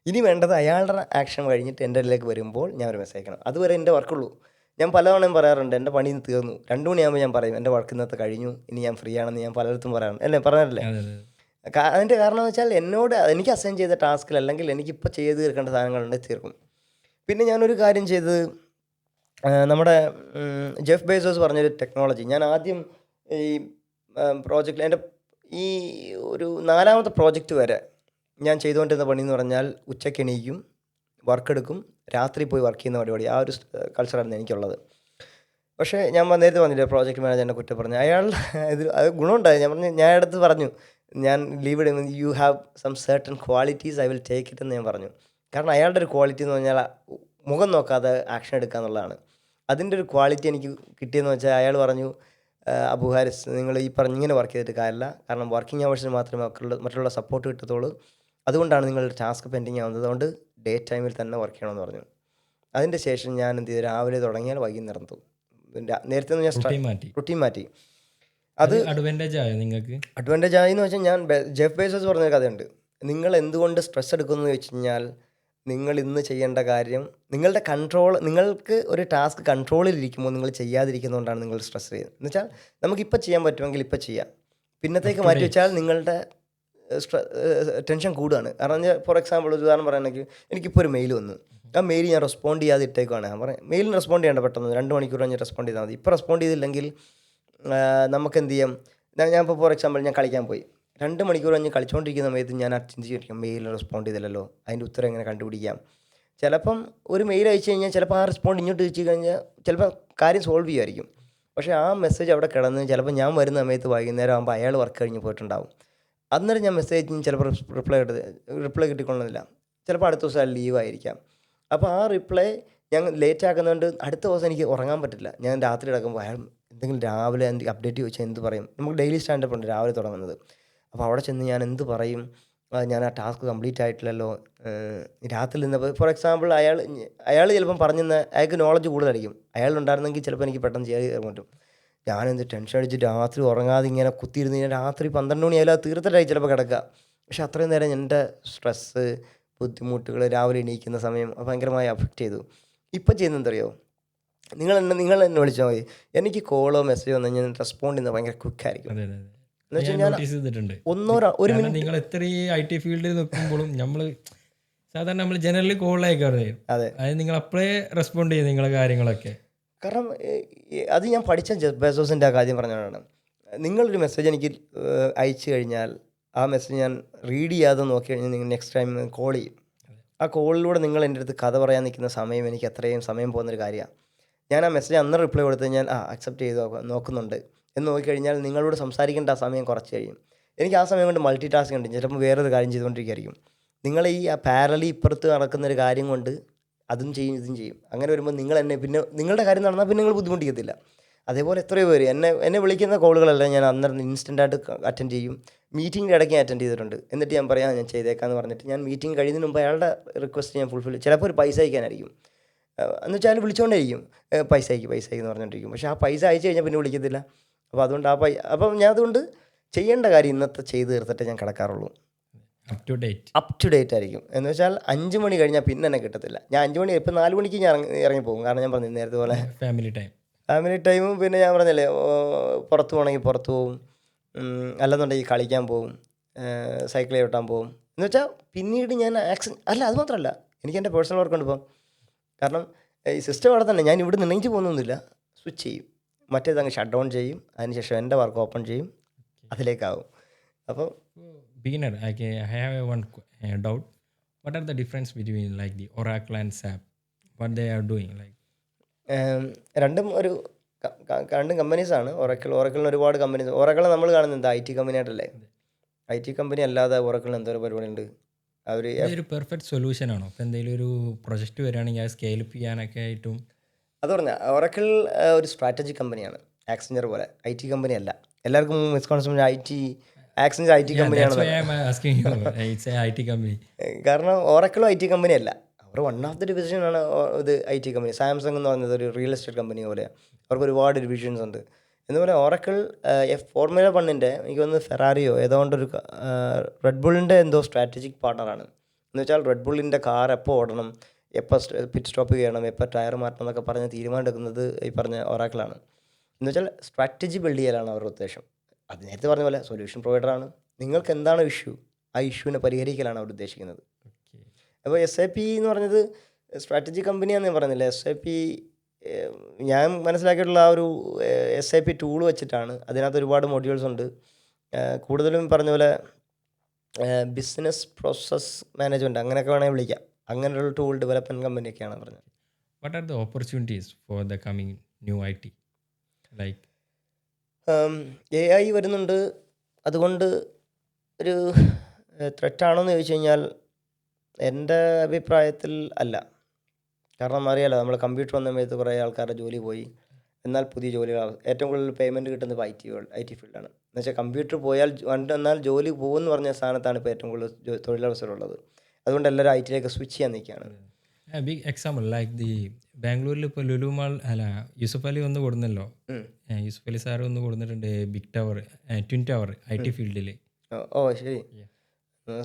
ഇനി വേണ്ടത് അയാളുടെ ആക്ഷൻ കഴിഞ്ഞിട്ട് എൻ്റെ ഇതിലേക്ക് വരുമ്പോൾ ഞാൻ ഒരു മെസ്സേജ് അയക്കണം. അതുവരെ എൻ്റെ വർക്കുള്ളൂ. ഞാൻ പലതവണയും പറയാറുണ്ട് എൻ്റെ പണി തീർന്നു, 2 മണിയാകുമ്പോൾ ഞാൻ പറയും എൻ്റെ വർക്ക് ഇന്നത്തെ കഴിഞ്ഞു, ഇനി ഞാൻ ഫ്രീ ആണെന്ന് ഞാൻ പലയിടത്തും പറയാറുണ്ട്. അല്ലേ പറഞ്ഞല്ലേ? അതിൻ്റെ കാരണം എന്ന് വെച്ചാൽ എന്നോട് എനിക്ക് അസൈൻ ചെയ്ത ടാസ്കിൽ അല്ലെങ്കിൽ എനിക്കിപ്പോൾ ചെയ്ത് തീർക്കേണ്ട സാധനങ്ങളുണ്ട് തീർക്കും. പിന്നെ ഞാനൊരു കാര്യം ചെയ്തത് നമ്മുടെ ജെഫ് ബേസോസ് പറഞ്ഞൊരു ടെക്നോളജി ഞാൻ ആദ്യം ഈ പ്രോജക്റ്റിൽ എൻ്റെ ഈ ഒരു 4ാമത്തെ പ്രോജക്റ്റ് വരെ ഞാൻ ചെയ്തുകൊണ്ടിരുന്ന പണി എന്ന് പറഞ്ഞാൽ ഉച്ചയ്ക്ക് എണീക്കും, വർക്ക് എടുക്കും, രാത്രി പോയി വർക്ക് ചെയ്യുന്ന പരിപാടി. ആ ഒരു കൾച്ചറായിരുന്നു എനിക്കുള്ളത്. പക്ഷേ ഞാൻ നേരത്തെ പറഞ്ഞില്ലേ പ്രോജക്റ്റ് മാനേജറിനെ കുറ്റം പറഞ്ഞു, അയാൾ അത് ഗുണമുണ്ടായി. ഞാൻ അടുത്ത് പറഞ്ഞു ഞാൻ ലീവ് ഇടുമ്പോൾ you have some certain qualities I will take it എന്ന് ഞാൻ പറഞ്ഞു. കാരണം അയാളുടെ ഒരു ക്വാളിറ്റി എന്ന് പറഞ്ഞാൽ മുഖം നോക്കാതെ ആക്ഷൻ എടുക്കുക എന്നുള്ളതാണ്. അതിൻ്റെ ഒരു ക്വാളിറ്റി എനിക്ക് കിട്ടിയെന്ന് വെച്ചാൽ അയാൾ പറഞ്ഞു അബു ഹാരിസ് നിങ്ങൾ ഈ ഇങ്ങനെ വർക്ക് ചെയ്തിട്ട് കാര്യമില്ല, കാരണം വർക്കിംഗ് അവേഴ്സിന് മാത്രമേ മറ്റുള്ള സപ്പോർട്ട് കിട്ടത്തുള്ളൂ, അതുകൊണ്ടാണ് നിങ്ങളുടെ ടാസ്ക് പെൻഡിങ് ആവുന്നത്, അതുകൊണ്ട് ഡേ ടൈമിൽ തന്നെ വർക്ക് ചെയ്യണമെന്ന് പറഞ്ഞു. അതിൻ്റെ ശേഷം ഞാൻ എന്ത് ചെയ്തു, രാവിലെ തുടങ്ങിയാൽ വൈകുന്നേരം നിർത്തും. നേരത്തെ ഞാൻ റുട്ടീൻ മാറ്റി. അത് അഡ്വാൻറ്റേജ് ആയോ നിങ്ങൾക്ക്? അഡ്വാൻറ്റേജ് ആയി എന്ന് വെച്ചാൽ ഞാൻ ജെഫ് ബേസോസ് പറഞ്ഞൊരു കഥയുണ്ട്. നിങ്ങൾ എന്തുകൊണ്ട് സ്ട്രെസ് എടുക്കുന്നു എന്ന് വെച്ച് കഴിഞ്ഞാൽ നിങ്ങൾ ഇന്ന് ചെയ്യേണ്ട കാര്യം നിങ്ങൾക്ക് ഒരു ടാസ്ക് കൺട്രോളിലിരിക്കുമ്പോൾ നിങ്ങൾ ചെയ്യാതിരിക്കുന്നതുകൊണ്ടാണ് നിങ്ങൾ സ്ട്രെസ് ചെയ്യുന്നത്. എന്ന് വെച്ചാൽ നമുക്കിപ്പോൾ ചെയ്യാൻ പറ്റുമെങ്കിൽ ഇപ്പോൾ ചെയ്യാം, പിന്നത്തേക്ക് മാറ്റി വെച്ചാൽ നിങ്ങളുടെ ടെൻഷൻ കൂടുകയാണ്. കാരണം ഫോർ എക്സാമ്പിൾ ഒരു ഉദാഹരണം പറയുകയാണെങ്കിൽ എനിക്കിപ്പോൾ ഒരു മെയിൽ വന്നു, ആ മെയിൽ ഞാൻ റെസ്പോണ്ട് ചെയ്യാതെ ഇട്ടേക്കുവാണ്. ഞാൻ പറയാം മെയിലിന് റെസ്പോണ്ട് ചെയ്യേണ്ട പെട്ടെന്ന് 2 മണിക്കൂർ കഴിഞ്ഞ് റെസ്പോണ്ട് ചെയ്താൽ മതി. ഇപ്പോൾ റെസ്പോണ്ട് ചെയ്തില്ലെങ്കിൽ നമുക്ക് എന്ത് ചെയ്യാം, ഞാനിപ്പോൾ ഫോർ എക്സാമ്പിൾ ഞാൻ കളിക്കാൻ പോയി 2 മണിക്കൂർ കഴിഞ്ഞ് കളിച്ചുകൊണ്ടിരിക്കുന്ന സമയത്ത് ഞാൻ ചിന്തിച്ചിരിക്കും മെയിലിന് റെസ്പോണ്ട് ചെയ്തില്ലല്ലോ, അതിൻ്റെ ഉത്തരം എങ്ങനെ കണ്ടുപിടിക്കാം. ചിലപ്പം ഒരു മെയിൽ അയച്ചു കഴിഞ്ഞാൽ ചിലപ്പോൾ ആ റെസ്പോണ്ട് ഇങ്ങോട്ട് വെച്ച് കഴിഞ്ഞാൽ ചിലപ്പോൾ കാര്യം സോൾവ് ചെയ്യുമായിരിക്കും. പക്ഷേ ആ മെസ്സേജ് അവിടെ കിടന്ന് ചിലപ്പോൾ ഞാൻ വരുന്ന സമയത്ത് വൈകുന്നേരം ആകുമ്പോൾ അയാൾ വർക്ക് കഴിഞ്ഞ് പോയിട്ടുണ്ടാവും. അന്നേരം ഞാൻ മെസ്സേജ് ചിലപ്പോൾ റിപ്ലൈ കിട്ടിക്കൊള്ളുന്നില്ല, ചിലപ്പോൾ അടുത്ത ദിവസം ലീവായിരിക്കാം. അപ്പോൾ ആ റിപ്ലൈ ഞാൻ ലേറ്റ് ആക്കുന്നതുകൊണ്ട് അടുത്ത ദിവസം എനിക്ക് ഉറങ്ങാൻ പറ്റില്ല. ഞാൻ രാത്രി കിടക്കുമ്പോൾ അയാൾ എന്തെങ്കിലും രാവിലെ എന്തെങ്കിലും അപ്ഡേറ്റ് ചോദിച്ചാൽ എന്ത് പറയും, നമുക്ക് ഡെയിലി സ്റ്റാൻഡപ്പ് ഉണ്ട് രാവിലെ തുടങ്ങുന്നത്. അപ്പോൾ അവിടെ ചെന്ന് ഞാൻ എന്ത് പറയും, ഞാൻ ആ ടാസ്ക് കംപ്ലീറ്റ് ആയിട്ടില്ലല്ലോ. രാത്രി നിന്നപ്പോൾ ഫോർ എക്സാമ്പിൾ അയാൾ ചിലപ്പം പറഞ്ഞെന്ന് അയാൾക്ക് നോളജ് കൂടുതലായിരിക്കും, അയാളുണ്ടായിരുന്നെങ്കിൽ ചിലപ്പോൾ എനിക്ക് പെട്ടെന്ന് ചെയ്യാൻ പറ്റും. ഞാനെന്ത് ടെൻഷൻ അടിച്ച് രാത്രി ഉറങ്ങാതെ ഇങ്ങനെ കുത്തിയിരുന്ന് ഞാൻ രാത്രി 12 മണിയായാലും അത് തീർത്തിട്ടായി ചിലപ്പോൾ കിടക്കുക. പക്ഷെ അത്രയും നേരം എൻ്റെ സ്ട്രെസ്സ് ബുദ്ധിമുട്ടുകൾ രാവിലെ എണീക്കുന്ന സമയം ഭയങ്കരമായി അഫക്റ്റ് ചെയ്തു. ഇപ്പം ചെയ്യുന്നത് എന്തറിയോ, നിങ്ങൾ എന്നെ വിളിച്ചാൽ മതി, എനിക്ക് കോളോ മെസ്സേജോ വന്നു കഴിഞ്ഞാൽ റെസ്പോണ്ട് ചെയ്യുന്നത് ഭയങ്കര ക്വിക്കായിരിക്കും. എന്ന് വെച്ച് കഴിഞ്ഞാൽ ഒരു മിനിറ്റ് നിങ്ങൾ എത്രയും IT ഫീൽഡിൽ നിൽക്കുമ്പോഴും സാധാരണ നമ്മൾ ജനറലി കോളിലേക്ക് അറിയാം. അതെ, അത് നിങ്ങൾ അപ്പോഴേ റെസ്പോണ്ട് ചെയ്യും നിങ്ങളെ കാര്യങ്ങളൊക്കെ. കാരണം അത് ഞാൻ പഠിച്ച ജെഫ് ബേസോസിൻ്റെ ആ കാര്യം പറഞ്ഞതാണ്. നിങ്ങളൊരു മെസ്സേജ് എനിക്ക് അയച്ചു കഴിഞ്ഞാൽ ആ മെസ്സേജ് ഞാൻ റീഡ് ചെയ്യാതെ നോക്കി കഴിഞ്ഞാൽ നിങ്ങൾ നെക്സ്റ്റ് ടൈം കോൾ ചെയ്യും. ആ കോളിലൂടെ നിങ്ങൾ എൻ്റെ അടുത്ത് കഥ പറയാൻ നിൽക്കുന്ന സമയം എനിക്ക് അത്രയും സമയം പോകുന്നൊരു കാര്യമാണ്. ഞാൻ ആ മെസ്സേജ് അന്ന് റിപ്ലൈ കൊടുത്തു കഴിഞ്ഞാൽ അക്സെപ്റ്റ് ചെയ്ത് നോക്കുന്നുണ്ട് എന്ന് നോക്കിക്കഴിഞ്ഞാൽ നിങ്ങളോട് സംസാരിക്കേണ്ട ആ സമയം കുറച്ച് കഴിയും. എനിക്ക് ആ സമയം കൊണ്ട് മൾട്ടി ടാസ്ക് ഉണ്ട്, ചിലപ്പോൾ വേറൊരു കാര്യം ചെയ്തുകൊണ്ടിരിക്കുകയായിരിക്കും. നിങ്ങൾ ഈ പാരലി ഇപ്പുറത്ത് നടക്കുന്നൊരു കാര്യം കൊണ്ട് അതും ചെയ്യും ഇതും ചെയ്യും. അങ്ങനെ വരുമ്പോൾ നിങ്ങൾ എന്നെ പിന്നെ നിങ്ങളുടെ കാര്യം നടന്നാൽ പിന്നെ നിങ്ങൾ ബുദ്ധിമുട്ടിക്കത്തില്ല. അതേപോലെ എത്രയോ പേര് എന്നെ വിളിക്കുന്ന കോളുകളെല്ലാം ഞാൻ അന്നേരം ഇൻസ്റ്റൻ്റായിട്ട് അറ്റൻഡ് ചെയ്യും. മീറ്റിങ്ങിൻ്റെ ഇടയ്ക്ക് ഞാൻ അറ്റൻഡ് ചെയ്തിട്ടുണ്ട്. എന്നിട്ട് ഞാൻ പറയാം ഞാൻ ചെയ്തേക്കാമെന്ന് പറഞ്ഞിട്ട് ഞാൻ മീറ്റിംഗ് കഴിയുന്നതിന് മുമ്പ് അയാളുടെ റിക്വസ്റ്റ് ഞാൻ ഫുൾഫിൽ, ചിലപ്പോൾ ഒരു പൈസ അയക്കാനായിരിക്കും. എന്ന് വെച്ചാൽ അയാൾ വിളിച്ചുകൊണ്ടേയിരിക്കും, പൈസ അയക്ക് എന്ന് പറഞ്ഞുകൊണ്ടിരിക്കും. പക്ഷേ ആ പൈസ അയച്ചു കഴിഞ്ഞാൽ പിന്നെ വിളിക്കത്തില്ല. അപ്പോൾ അതുകൊണ്ട് അപ്പം ഞാൻ അതുകൊണ്ട് ചെയ്യേണ്ട കാര്യം ഇന്നത്തെ ചെയ്ത് തീർത്തിട്ട് ഞാൻ കിടക്കാറുള്ളൂ. അപ് ടു ഡേറ്റ് ആയിരിക്കും. എന്ന് വെച്ചാൽ 5 മണി കഴിഞ്ഞാൽ പിന്നെ എന്നെ കിട്ടത്തില്ല. ഞാൻ 5 മണി ഇപ്പം 4 മണിക്ക് ഞാൻ ഇറങ്ങിപ്പോകും. കാരണം ഞാൻ പറഞ്ഞു നേരത്തെ പോലെ ഫാമിലി ടൈമും പിന്നെ ഞാൻ പറഞ്ഞില്ലേ പുറത്ത് പോകണമെങ്കിൽ പുറത്ത് പോകും, അല്ലെന്നുണ്ടെങ്കിൽ കളിക്കാൻ പോകും, സൈക്കിൾ ചവിട്ടാൻ പോകും. എന്ന് വെച്ചാൽ പിന്നീട് ഞാൻ അത് മാത്രമല്ല എനിക്ക് എൻ്റെ പേഴ്സണൽ വർക്ക് ഉണ്ട് ഇപ്പം. കാരണം ഈ സിസ്റ്റം അവിടെ തന്നെ, ഞാൻ ഇവിടെ നിന്നെങ്കിൽ പോകുന്നൊന്നുമില്ല, സ്വിച്ച് ചെയ്യും, മറ്റേത് അങ്ങ് ഷട്ട് ഡൗൺ ചെയ്യും, അതിനുശേഷം എൻ്റെ വർക്ക് ഓപ്പൺ ചെയ്യും, അതിലേക്കാവും. അപ്പോൾ beginner, I have one doubt. What are the difference between like the Oracle and SAP? What they are doing like? രണ്ടും കമ്പനീസാണ്. ഒറക്കിളിന് ഒരുപാട് കമ്പനീസ്. ഒറക്കിൾ നമ്മൾ കാണുന്നത് എന്താ IT കമ്പനി ആയിട്ടല്ലേ? IT കമ്പനി അല്ലാതെ ഒറക്കിളിന് എന്തോരം പരിപാടിയുണ്ട്. ഒരു പെർഫെക്റ്റ് സൊല്യൂഷൻ ആണോ? ഇപ്പം എന്തെങ്കിലും ഒരു പ്രൊജക്റ്റ് വരികയാണെങ്കിൽ അത് സ്കെയിലപ്പ് ചെയ്യാനൊക്കെ ആയിട്ടും? അത് പറഞ്ഞാൽ ഒറക്കിൾ ഒരു സ്ട്രാറ്റജിക് കമ്പനിയാണ്, ആക്സഞ്ചർ പോലെ. IT കമ്പനി അല്ല. എല്ലാവർക്കും മിസ്കോൺസെപ്റ്റ് ആക്സഞ്ചർ IT കമ്പനിയാണ്. കാരണം ഒറക്കിളും IT കമ്പനി അല്ല, അവർ വൺ ഓഫ് ദി ഡിവിഷനാണ് ഇത് IT കമ്പനി. സാംസങ് എന്ന് പറയുന്നത് ഒരു റിയൽ എസ്റ്റേറ്റ് കമ്പനി പോലെ, അവർക്ക് ഒരുപാട് ഡിവിഷൻസ് ഉണ്ട്. എന്നുപോലെ ഒറക്കിൾ ഫോർമുല 1ൻ്റെ എനിക്ക് തോന്നുന്നു ഫെറാറിയോ ഏതോണ്ടൊരു റെഡ് ബുള്ളിൻ്റെ എന്തോ സ്ട്രാറ്റജിക് പാർട്ണറാണ്. എന്ന് വെച്ചാൽ റെഡ് ബുള്ളിൻ്റെ കാർ എപ്പോൾ ഓടണം, എപ്പോൾ പിറ്റ് സ്റ്റോപ്പ് ചെയ്യണം, എപ്പോൾ ടയർ മാറ്റണം എന്നൊക്കെ പറഞ്ഞ് തീരുമാനം എടുക്കുന്നത് ഈ പറഞ്ഞ ഒറാക്കിളാണ്. എന്ന് വെച്ചാൽ സ്ട്രാറ്റജി ബിൽഡ് ചെയ്യലാണ് അവരുടെ ഉദ്ദേശം. അത് നേരത്തെ പറഞ്ഞ പോലെ സൊല്യൂഷൻ പ്രൊവൈഡറാണ്. നിങ്ങൾക്ക് എന്താണ് ഇഷ്യൂ, ആ ഇഷ്യൂവിനെ പരിഹരിക്കലാണ് അവർ ഉദ്ദേശിക്കുന്നത്. അപ്പോൾ SAP എന്ന് പറഞ്ഞത് സ്ട്രാറ്റജി കമ്പനിയാണെന്ന് ഞാൻ പറയുന്നില്ല. SAP ഞാൻ മനസ്സിലാക്കിയിട്ടുള്ള ആ ഒരു SAP ടൂൾ വെച്ചിട്ടാണ്. അതിനകത്ത് ഒരുപാട് മൊഡ്യൂൾസ് ഉണ്ട്. കൂടുതലും പറഞ്ഞ പോലെ ബിസിനസ് പ്രോസസ് മാനേജ്മെൻറ്റ് അങ്ങനെയൊക്കെ വേണമെങ്കിൽ വിളിക്കാം. അങ്ങനെയുള്ള ടൂൾ ഡെവലപ്മെൻറ്റ് കമ്പനിയൊക്കെയാണ് പറഞ്ഞത്. What are the opportunities for the coming new IT? Like AI വരുന്നുണ്ട്, അതുകൊണ്ട് ഒരു ത്രെറ്റാണോ എന്ന് ചോദിച്ചു കഴിഞ്ഞാൽ എൻ്റെ അഭിപ്രായത്തിൽ അല്ല. കാരണം അറിയാലോ, നമ്മൾ കമ്പ്യൂട്ടർ വന്ന സമയത്ത് കുറേ ആൾക്കാരുടെ ജോലി പോയി. എന്നാൽ പുതിയ ജോലികൾ ഏറ്റവും കൂടുതൽ പേയ്മെൻറ്റ് കിട്ടുന്നത് IT ഫീൽഡാണ്. എന്ന് വെച്ചാൽ കമ്പ്യൂട്ടർ പോയാൽ എന്നാൽ ജോലി പോകുമെന്ന് പറഞ്ഞ സ്ഥാനത്താണ് ഇപ്പോൾ ഏറ്റവും കൂടുതൽ തൊഴിലവസരമുള്ളത്. അതുകൊണ്ട് എല്ലാവരും IT-ലേക്ക് സ്വിച്ച് ചെയ്യാൻ നിൽക്കുകയാണ്. ബിഗ് എക്സാമ്പിൾ ലൈക്ക് ദി ബാംഗ്ലൂരിൽ ഇപ്പോൾ ലുലു മാൾ യൂസുഫ് അലി ഒന്ന് കൊടുന്നല്ലോ. യൂസുഫ് അലി സാറ് ഒന്ന് കൊടുത്തിട്ടുണ്ട് big tower, twin tower IT ഫീൽഡിൽ. ഓ ശരി,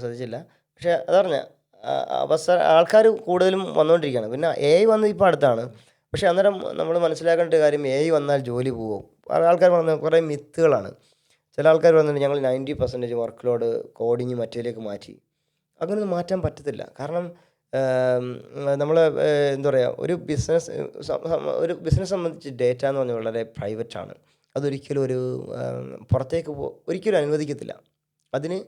ശ്രദ്ധിച്ചില്ല. പക്ഷേ അത് പറഞ്ഞാൽ ആൾക്കാർ കൂടുതലും വന്നുകൊണ്ടിരിക്കുകയാണ്. പിന്നെ AI വന്നത് ഇപ്പോൾ അടുത്താണ്. പക്ഷേ അന്നേരം നമ്മൾ മനസ്സിലാക്കേണ്ട കാര്യം AI വന്നാൽ ജോലി പോകും. ആൾക്കാർ പറഞ്ഞ കുറേ മിത്തുകളാണ്. ചില ആൾക്കാർ പറഞ്ഞിട്ട് ഞങ്ങൾ 90% വർക്ക് ലോഡ് കോഡിങ് മറ്റേലേക്ക് മാറ്റി. അങ്ങനെയൊന്നും മാറ്റാൻ പറ്റത്തില്ല. കാരണം നമ്മൾ എന്താ പറയുക, ഒരു ബിസിനസ് സംബന്ധിച്ച് ഡേറ്റ എന്ന് പറഞ്ഞാൽ വളരെ പ്രൈവറ്റാണ്. അതൊരിക്കലും പുറത്തേക്ക് ഒരിക്കലും അനുവദിക്കത്തില്ല. അതിന്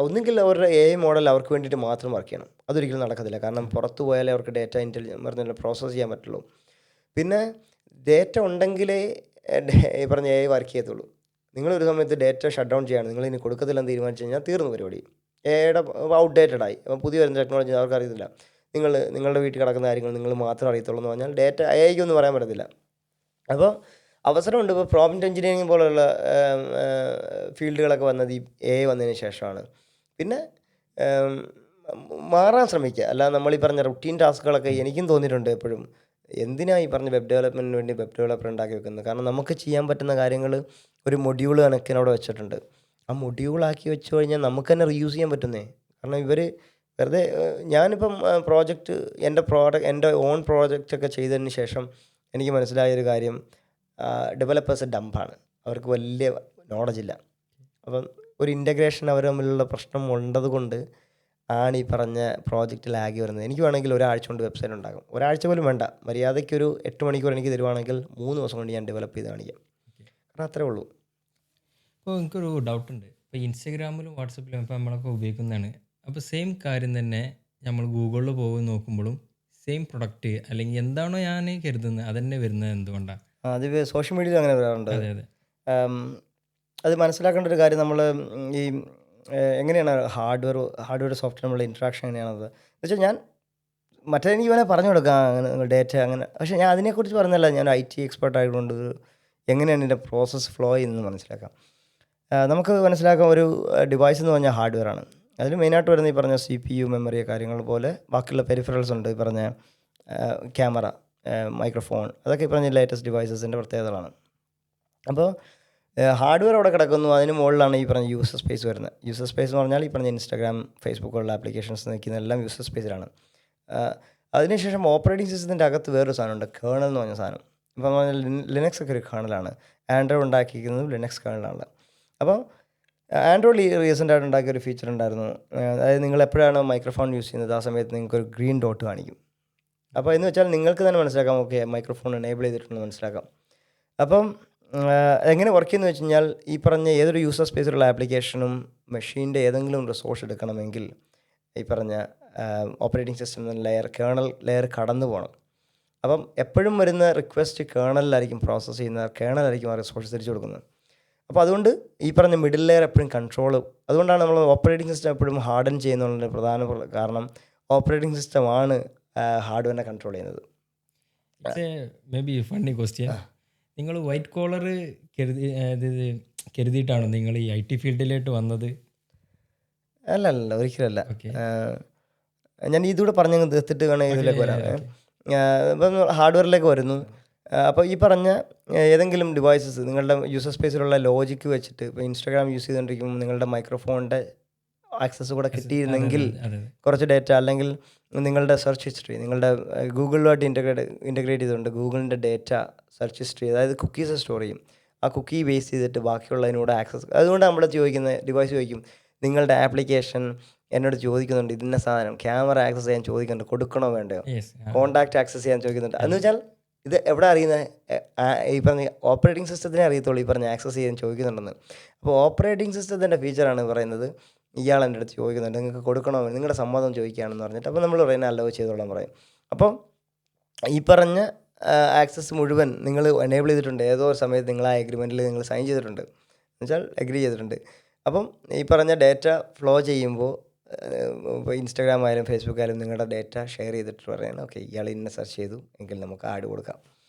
ഒന്നുകിൽ അവരുടെ AI മോഡൽ അവർക്ക് വേണ്ടിയിട്ട് മാത്രം വർക്ക് ചെയ്യണം. അതൊരിക്കലും നടക്കത്തില്ല. കാരണം പുറത്ത് പോയാലേ അവർക്ക് ഡേറ്റ പറഞ്ഞാൽ പ്രോസസ്സ് ചെയ്യാൻ പറ്റുള്ളൂ. പിന്നെ ഡേറ്റ ഉണ്ടെങ്കിലേ ഈ പറഞ്ഞ AI വർക്ക് ചെയ്യത്തുള്ളൂ. നിങ്ങളൊരു സമയത്ത് ഡേറ്റ ഷട്ട് ഡൗൺ ചെയ്യാണ്, നിങ്ങളിനി കൊടുക്കത്തില്ലെന്ന് തീരുമാനിച്ചു കഴിഞ്ഞാൽ തീർന്നു പരിപാടി. AIയുടെ ഔട്ട്ഡേറ്റഡായി. അപ്പം പുതിയ വരുന്ന ടെക്നോളജി അവർക്ക് അറിയത്തില്ല. നിങ്ങളുടെ വീട്ടിൽ കിടക്കുന്ന കാര്യങ്ങൾ നിങ്ങൾ മാത്രം അറിയത്തുള്ളൂ എന്ന് പറഞ്ഞാൽ ഡേറ്റ AIക്ക് ഒന്നും പറയാൻ പറ്റത്തില്ല. അപ്പോൾ അവസരമുണ്ട്. ഇപ്പോൾ പ്രോംപ്റ്റ് എഞ്ചിനീയറിംഗ് പോലുള്ള ഫീൽഡുകളൊക്കെ വന്നത് ഈ AI വന്നതിന് ശേഷമാണ്. പിന്നെ മാറാൻ ശ്രമിക്കുക. അല്ലാതെ നമ്മളീ പറഞ്ഞ റുട്ടീൻ ടാസ്കുകളൊക്കെ എനിക്കും തോന്നിയിട്ടുണ്ട് എപ്പോഴും. എന്തിനാണ് ഈ പറഞ്ഞ വെബ് ഡെവലപ്മെൻറ്റിന് വേണ്ടി വെബ് ഡെവലപ്പർ ഉണ്ടാക്കി വെക്കുന്നത്? കാരണം നമുക്ക് ചെയ്യാൻ പറ്റുന്ന കാര്യങ്ങൾ ഒരു മൊഡ്യൂൾ കണക്കിനവിടെ വെച്ചിട്ടുണ്ട്. ആ മൊഡ്യൂളാക്കി വെച്ച് കഴിഞ്ഞാൽ നമുക്ക് തന്നെ റീയൂസ് ചെയ്യാൻ പറ്റുന്നേ. കാരണം ഇവർ വെറുതെ ഞാനിപ്പം എൻ്റെ ഓൺ പ്രോജക്റ്റൊക്കെ ചെയ്തതിന് ശേഷം എനിക്ക് മനസ്സിലായൊരു കാര്യം, ഡെവലപ്പേഴ്സ് ഡംപാണ്. അവർക്ക് വലിയ നോളജില്ല. അപ്പം ഒരു ഇൻ്റഗ്രേഷൻ അവർ തമ്മിലുള്ള പ്രശ്നം ഉള്ളത് കൊണ്ട് ആണ് ഈ പറഞ്ഞ പ്രോജക്റ്റ് ലാഗ് വരുന്നത്. എനിക്ക് വേണമെങ്കിൽ ഒരാഴ്ച കൊണ്ട് വെബ്സൈറ്റ് ഉണ്ടാകും. ഒരാഴ്ച പോലും വേണ്ട, മര്യാദയ്ക്കൊരു 8 മണിക്കൂർ എനിക്ക് തരുവാണെങ്കിൽ 3 ദിവസം കൊണ്ട് ഞാൻ ഡെവലപ്പ് ചെയ്ത് കാണിക്കാം. കാരണം അത്രേ ഉള്ളൂ. ഇപ്പോൾ എനിക്കൊരു ഡൗട്ടുണ്ട്. ഇപ്പോൾ ഇൻസ്റ്റഗ്രാമിലും വാട്സപ്പിലും ഇപ്പോൾ നമ്മളൊക്കെ ഉപയോഗിക്കുന്നതാണ്. അപ്പോൾ സെയിം കാര്യം തന്നെ നമ്മൾ ഗൂഗിളിൽ പോയി നോക്കുമ്പോഴും സെയിം പ്രൊഡക്റ്റ് അല്ലെങ്കിൽ എന്താണോ ഞാൻ കരുതുന്നത് അതന്നെ വരുന്നത് എന്തുകൊണ്ടാണ്? അത് സോഷ്യൽ മീഡിയയിൽ അങ്ങനെ വരാറുണ്ട്. അതെ അതെ ആം, അത് മനസ്സിലാക്കേണ്ട ഒരു കാര്യം നമ്മൾ ഈ എങ്ങനെയാണ് ഹാർഡ്വെയർ സോഫ്റ്റ്വെയർ നമ്മളുടെ ഇൻട്രാക്ഷൻ എങ്ങനെയാണത് എന്ന് വെച്ചാൽ ഞാൻ എനിക്ക് വേണേൽ പറഞ്ഞു കൊടുക്കാം അങ്ങനെ ഡേറ്റ അങ്ങനെ, പക്ഷേ ഞാൻ അതിനെക്കുറിച്ച് പറഞ്ഞല്ല. ഞാൻ IT എക്സ്പെർട്ട് ആയതുകൊണ്ട് എങ്ങനെയാണ് ഇതിൻ്റെ പ്രോസസ്സ് ഫ്ലോ ചെയ്യുന്നത് മനസ്സിലാക്കാം. നമുക്ക് മനസ്സിലാക്കാം ഒരു ഡിവൈസ് എന്ന് പറഞ്ഞാൽ ഹാർഡ്വെയർ ആണ്. അതിൽ മെയിനായിട്ട് വരുന്ന ഈ പറഞ്ഞ CPU, മെമ്മറി കാര്യങ്ങൾ പോലെ ബാക്കിയുള്ള പെരിഫറൽസ് ഉണ്ട്. ഈ പറഞ്ഞ ക്യാമറ, മൈക്രോഫോൺ, അതൊക്കെ ഈ പറഞ്ഞ ലേറ്റസ്റ്റ് ഡിവൈസസിൻ്റെ പ്രത്യേകതകളാണ്. അപ്പോൾ ഹാർഡ്വെയർ അവിടെ കിടക്കുന്നു, അതിന് മുകളിലാണ് ഈ പറഞ്ഞ യൂസർ സ്പേസ് വരുന്നത്. യൂസർ സ്പേസ് എന്ന് പറഞ്ഞാൽ ഈ പറഞ്ഞ ഇൻസ്റ്റാഗ്രാം, ഫേസ്ബുക്ക് പോലുള്ള ആപ്ലിക്കേഷൻസ് നിൽക്കുന്ന എല്ലാം യൂസർ സ്പേസിലാണ്. അതിനുശേഷം ഓപ്പറേറ്റിംഗ് സിസ്റ്റത്തിൻ്റെ അകത്ത് വേറൊരു സാധനമുണ്ട്, കേണൽ എന്ന് പറഞ്ഞ സാധനം. ഇപ്പം പറഞ്ഞാൽ ലിനക്സ് ഒക്കെ ഒരു കേണലാണ്. ആൻഡ്രോയിഡ് ഉണ്ടാക്കിയിരിക്കുന്നത് ലിനക്സ് കേണലാണ്. അപ്പോൾ ആൻഡ്രോയിഡ് റീസെൻ്റായിട്ട് ഉണ്ടാക്കിയ ഒരു ഫീച്ചർ ഉണ്ടായിരുന്നു. അതായത് നിങ്ങൾ എപ്പോഴാണ് മൈക്രോഫോൺ യൂസ് ചെയ്യുന്നത് ആ സമയത്ത് നിങ്ങൾക്കൊരു ഗ്രീൻ ഡോട്ട് കാണിക്കും. അപ്പോൾ എന്ന് വെച്ചാൽ നിങ്ങൾക്ക് തന്നെ മനസ്സിലാക്കാം, ഓക്കെ മൈക്രോഫോൺ എനേബിൾ ചെയ്തിട്ടുണ്ടെന്ന് മനസ്സിലാക്കാം. അപ്പം എങ്ങനെ വർക്ക് ചെയ്യുന്നത് വെച്ച് കഴിഞ്ഞാൽ ഈ പറഞ്ഞ ഏതൊരു യൂസർ സ്പേസിലുള്ള ആപ്ലിക്കേഷനും മെഷീൻ്റെ ഏതെങ്കിലും റിസോഴ്സ് എടുക്കണമെങ്കിൽ ഈ പറഞ്ഞ ഓപ്പറേറ്റിംഗ് സിസ്റ്റം കേണൽ ലെയർ കടന്നു പോകണം. അപ്പം എപ്പോഴും വരുന്ന റിക്വസ്റ്റ് കേണലിലായിരിക്കും പ്രോസസ്സ് ചെയ്യുന്നത്, കേണലായിരിക്കും ആ റിസോഴ്സ് തിരിച്ചു കൊടുക്കുന്നത്. അപ്പോൾ അതുകൊണ്ട് ഈ പറഞ്ഞ മിഡിൽ ലെയർ എപ്പോഴും കൺട്രോൾ, അതുകൊണ്ടാണ് നമ്മൾ ഓപ്പറേറ്റിംഗ് സിസ്റ്റം എപ്പോഴും ഹാർഡൻ ചെയ്യുന്നതിൻ്റെ പ്രധാന കാരണം ഓപ്പറേറ്റിംഗ് സിസ്റ്റമാണ് ഹാർഡ്വെയറിനെ കൺട്രോൾ ചെയ്യുന്നത്. May be funny question. നിങ്ങൾ വൈറ്റ് കോളർ കരുതിയിട്ടാണോ നിങ്ങൾ ഈ IT ഫീൽഡിലോട്ട് വന്നത്? അല്ല ഒരിക്കലല്ല. ഓക്കെ ഞാൻ ഇതുകൂടെ പറഞ്ഞങ്ങ് തീർത്തിട്ട് വേണം ഇതിലേക്ക് വരാം. ഇപ്പം ഹാർഡ്വെയറിലേക്ക് വരുന്നു. അപ്പോൾ ഈ പറഞ്ഞ ഏതെങ്കിലും ഡിവൈസസ് നിങ്ങളുടെ യൂസർ സ്പേസിലുള്ള ലോജിക്ക് വെച്ചിട്ട് ഇപ്പോൾ ഇൻസ്റ്റാഗ്രാം യൂസ് ചെയ്തുകൊണ്ടിരിക്കുമ്പോൾ നിങ്ങളുടെ മൈക്രോഫോണിൻ്റെ ആക്സസ് കൂടെ കിട്ടിയിരുന്നെങ്കിൽ കുറച്ച് ഡേറ്റ, അല്ലെങ്കിൽ നിങ്ങളുടെ സെർച്ച് ഹിസ്റ്ററി നിങ്ങളുടെ ഗൂഗിളുമായിട്ട് ഇൻ്റഗ്രേറ്റ് ചെയ്തുകൊണ്ട് ഗൂഗിളിൻ്റെ ഡേറ്റ സെർച്ച് ഹിസ്റ്ററി, അതായത് കുക്കീസ് സ്റ്റോർ ചെയ്യും. ആ കുക്കി ബേസ് ചെയ്തിട്ട് ബാക്കിയുള്ളതിനൂടെ ആക്സസ്, അതുകൊണ്ട് നമ്മൾ ചോദിക്കുന്ന ഡിവൈസ് ചോദിക്കും നിങ്ങളുടെ ആപ്ലിക്കേഷൻ എന്നോട് ചോദിക്കുന്നുണ്ട് ഇതിൻ്റെ സാധനം ക്യാമറ ആക്സസ് ചെയ്യാൻ ചോദിക്കുന്നുണ്ട്, കൊടുക്കണോ വേണ്ടയോ, കോൺടാക്റ്റ് ആക്സസ് ചെയ്യാൻ ചോദിക്കുന്നുണ്ട്. എന്ന് വെച്ചാൽ ഇത് എവിടെ അറിയുന്നത്? ഈ പറഞ്ഞ ഓപ്പറേറ്റിംഗ് സിസ്റ്റത്തിനെ അറിയത്തുള്ളൂ ഈ പറഞ്ഞ ആക്സസ് ചെയ്യാൻ ചോദിക്കുന്നുണ്ടെന്ന്. അപ്പോൾ ഓപ്പറേറ്റിംഗ് സിസ്റ്റത്തിൻ്റെ ഫീച്ചറാണ് പറയുന്നത് ഇയാൾ എൻ്റെ അടുത്ത് ചോദിക്കുന്നുണ്ട്, നിങ്ങൾക്ക് കൊടുക്കണോ, നിങ്ങളുടെ സമ്മതം ചോദിക്കുകയാണെന്ന് പറഞ്ഞിട്ട്. അപ്പോൾ നമ്മൾ പറയുന്നത് അലോ ചെയ്തോളാൻ പറയും. അപ്പം ഈ പറഞ്ഞ ആക്സസ് മുഴുവൻ നിങ്ങൾ എനേബിൾ ചെയ്തിട്ടുണ്ട്. ഏതോ ഒരു സമയത്ത് നിങ്ങൾ ആ എഗ്രിമെൻറ്റിൽ നിങ്ങൾ സൈൻ ചെയ്തിട്ടുണ്ട്, എന്നുവെച്ചാൽ എഗ്രി ചെയ്തിട്ടുണ്ട്. അപ്പം ഈ പറഞ്ഞ ഡേറ്റ ഫ്ലോ ചെയ്യുമ്പോൾ ഇപ്പോൾ ഇൻസ്റ്റാഗ്രാം ആയാലും ഫേസ്ബുക്ക് ആയാലും നിങ്ങളുടെ ഡേറ്റ ഷെയർ ചെയ്തിട്ട് പറയുന്നത് ഓക്കെ ഇയാൾ ഇന്നെ സെർച്ച് ചെയ്തു എങ്കിൽ നമുക്ക് ആഡ് കൊടുക്കാം.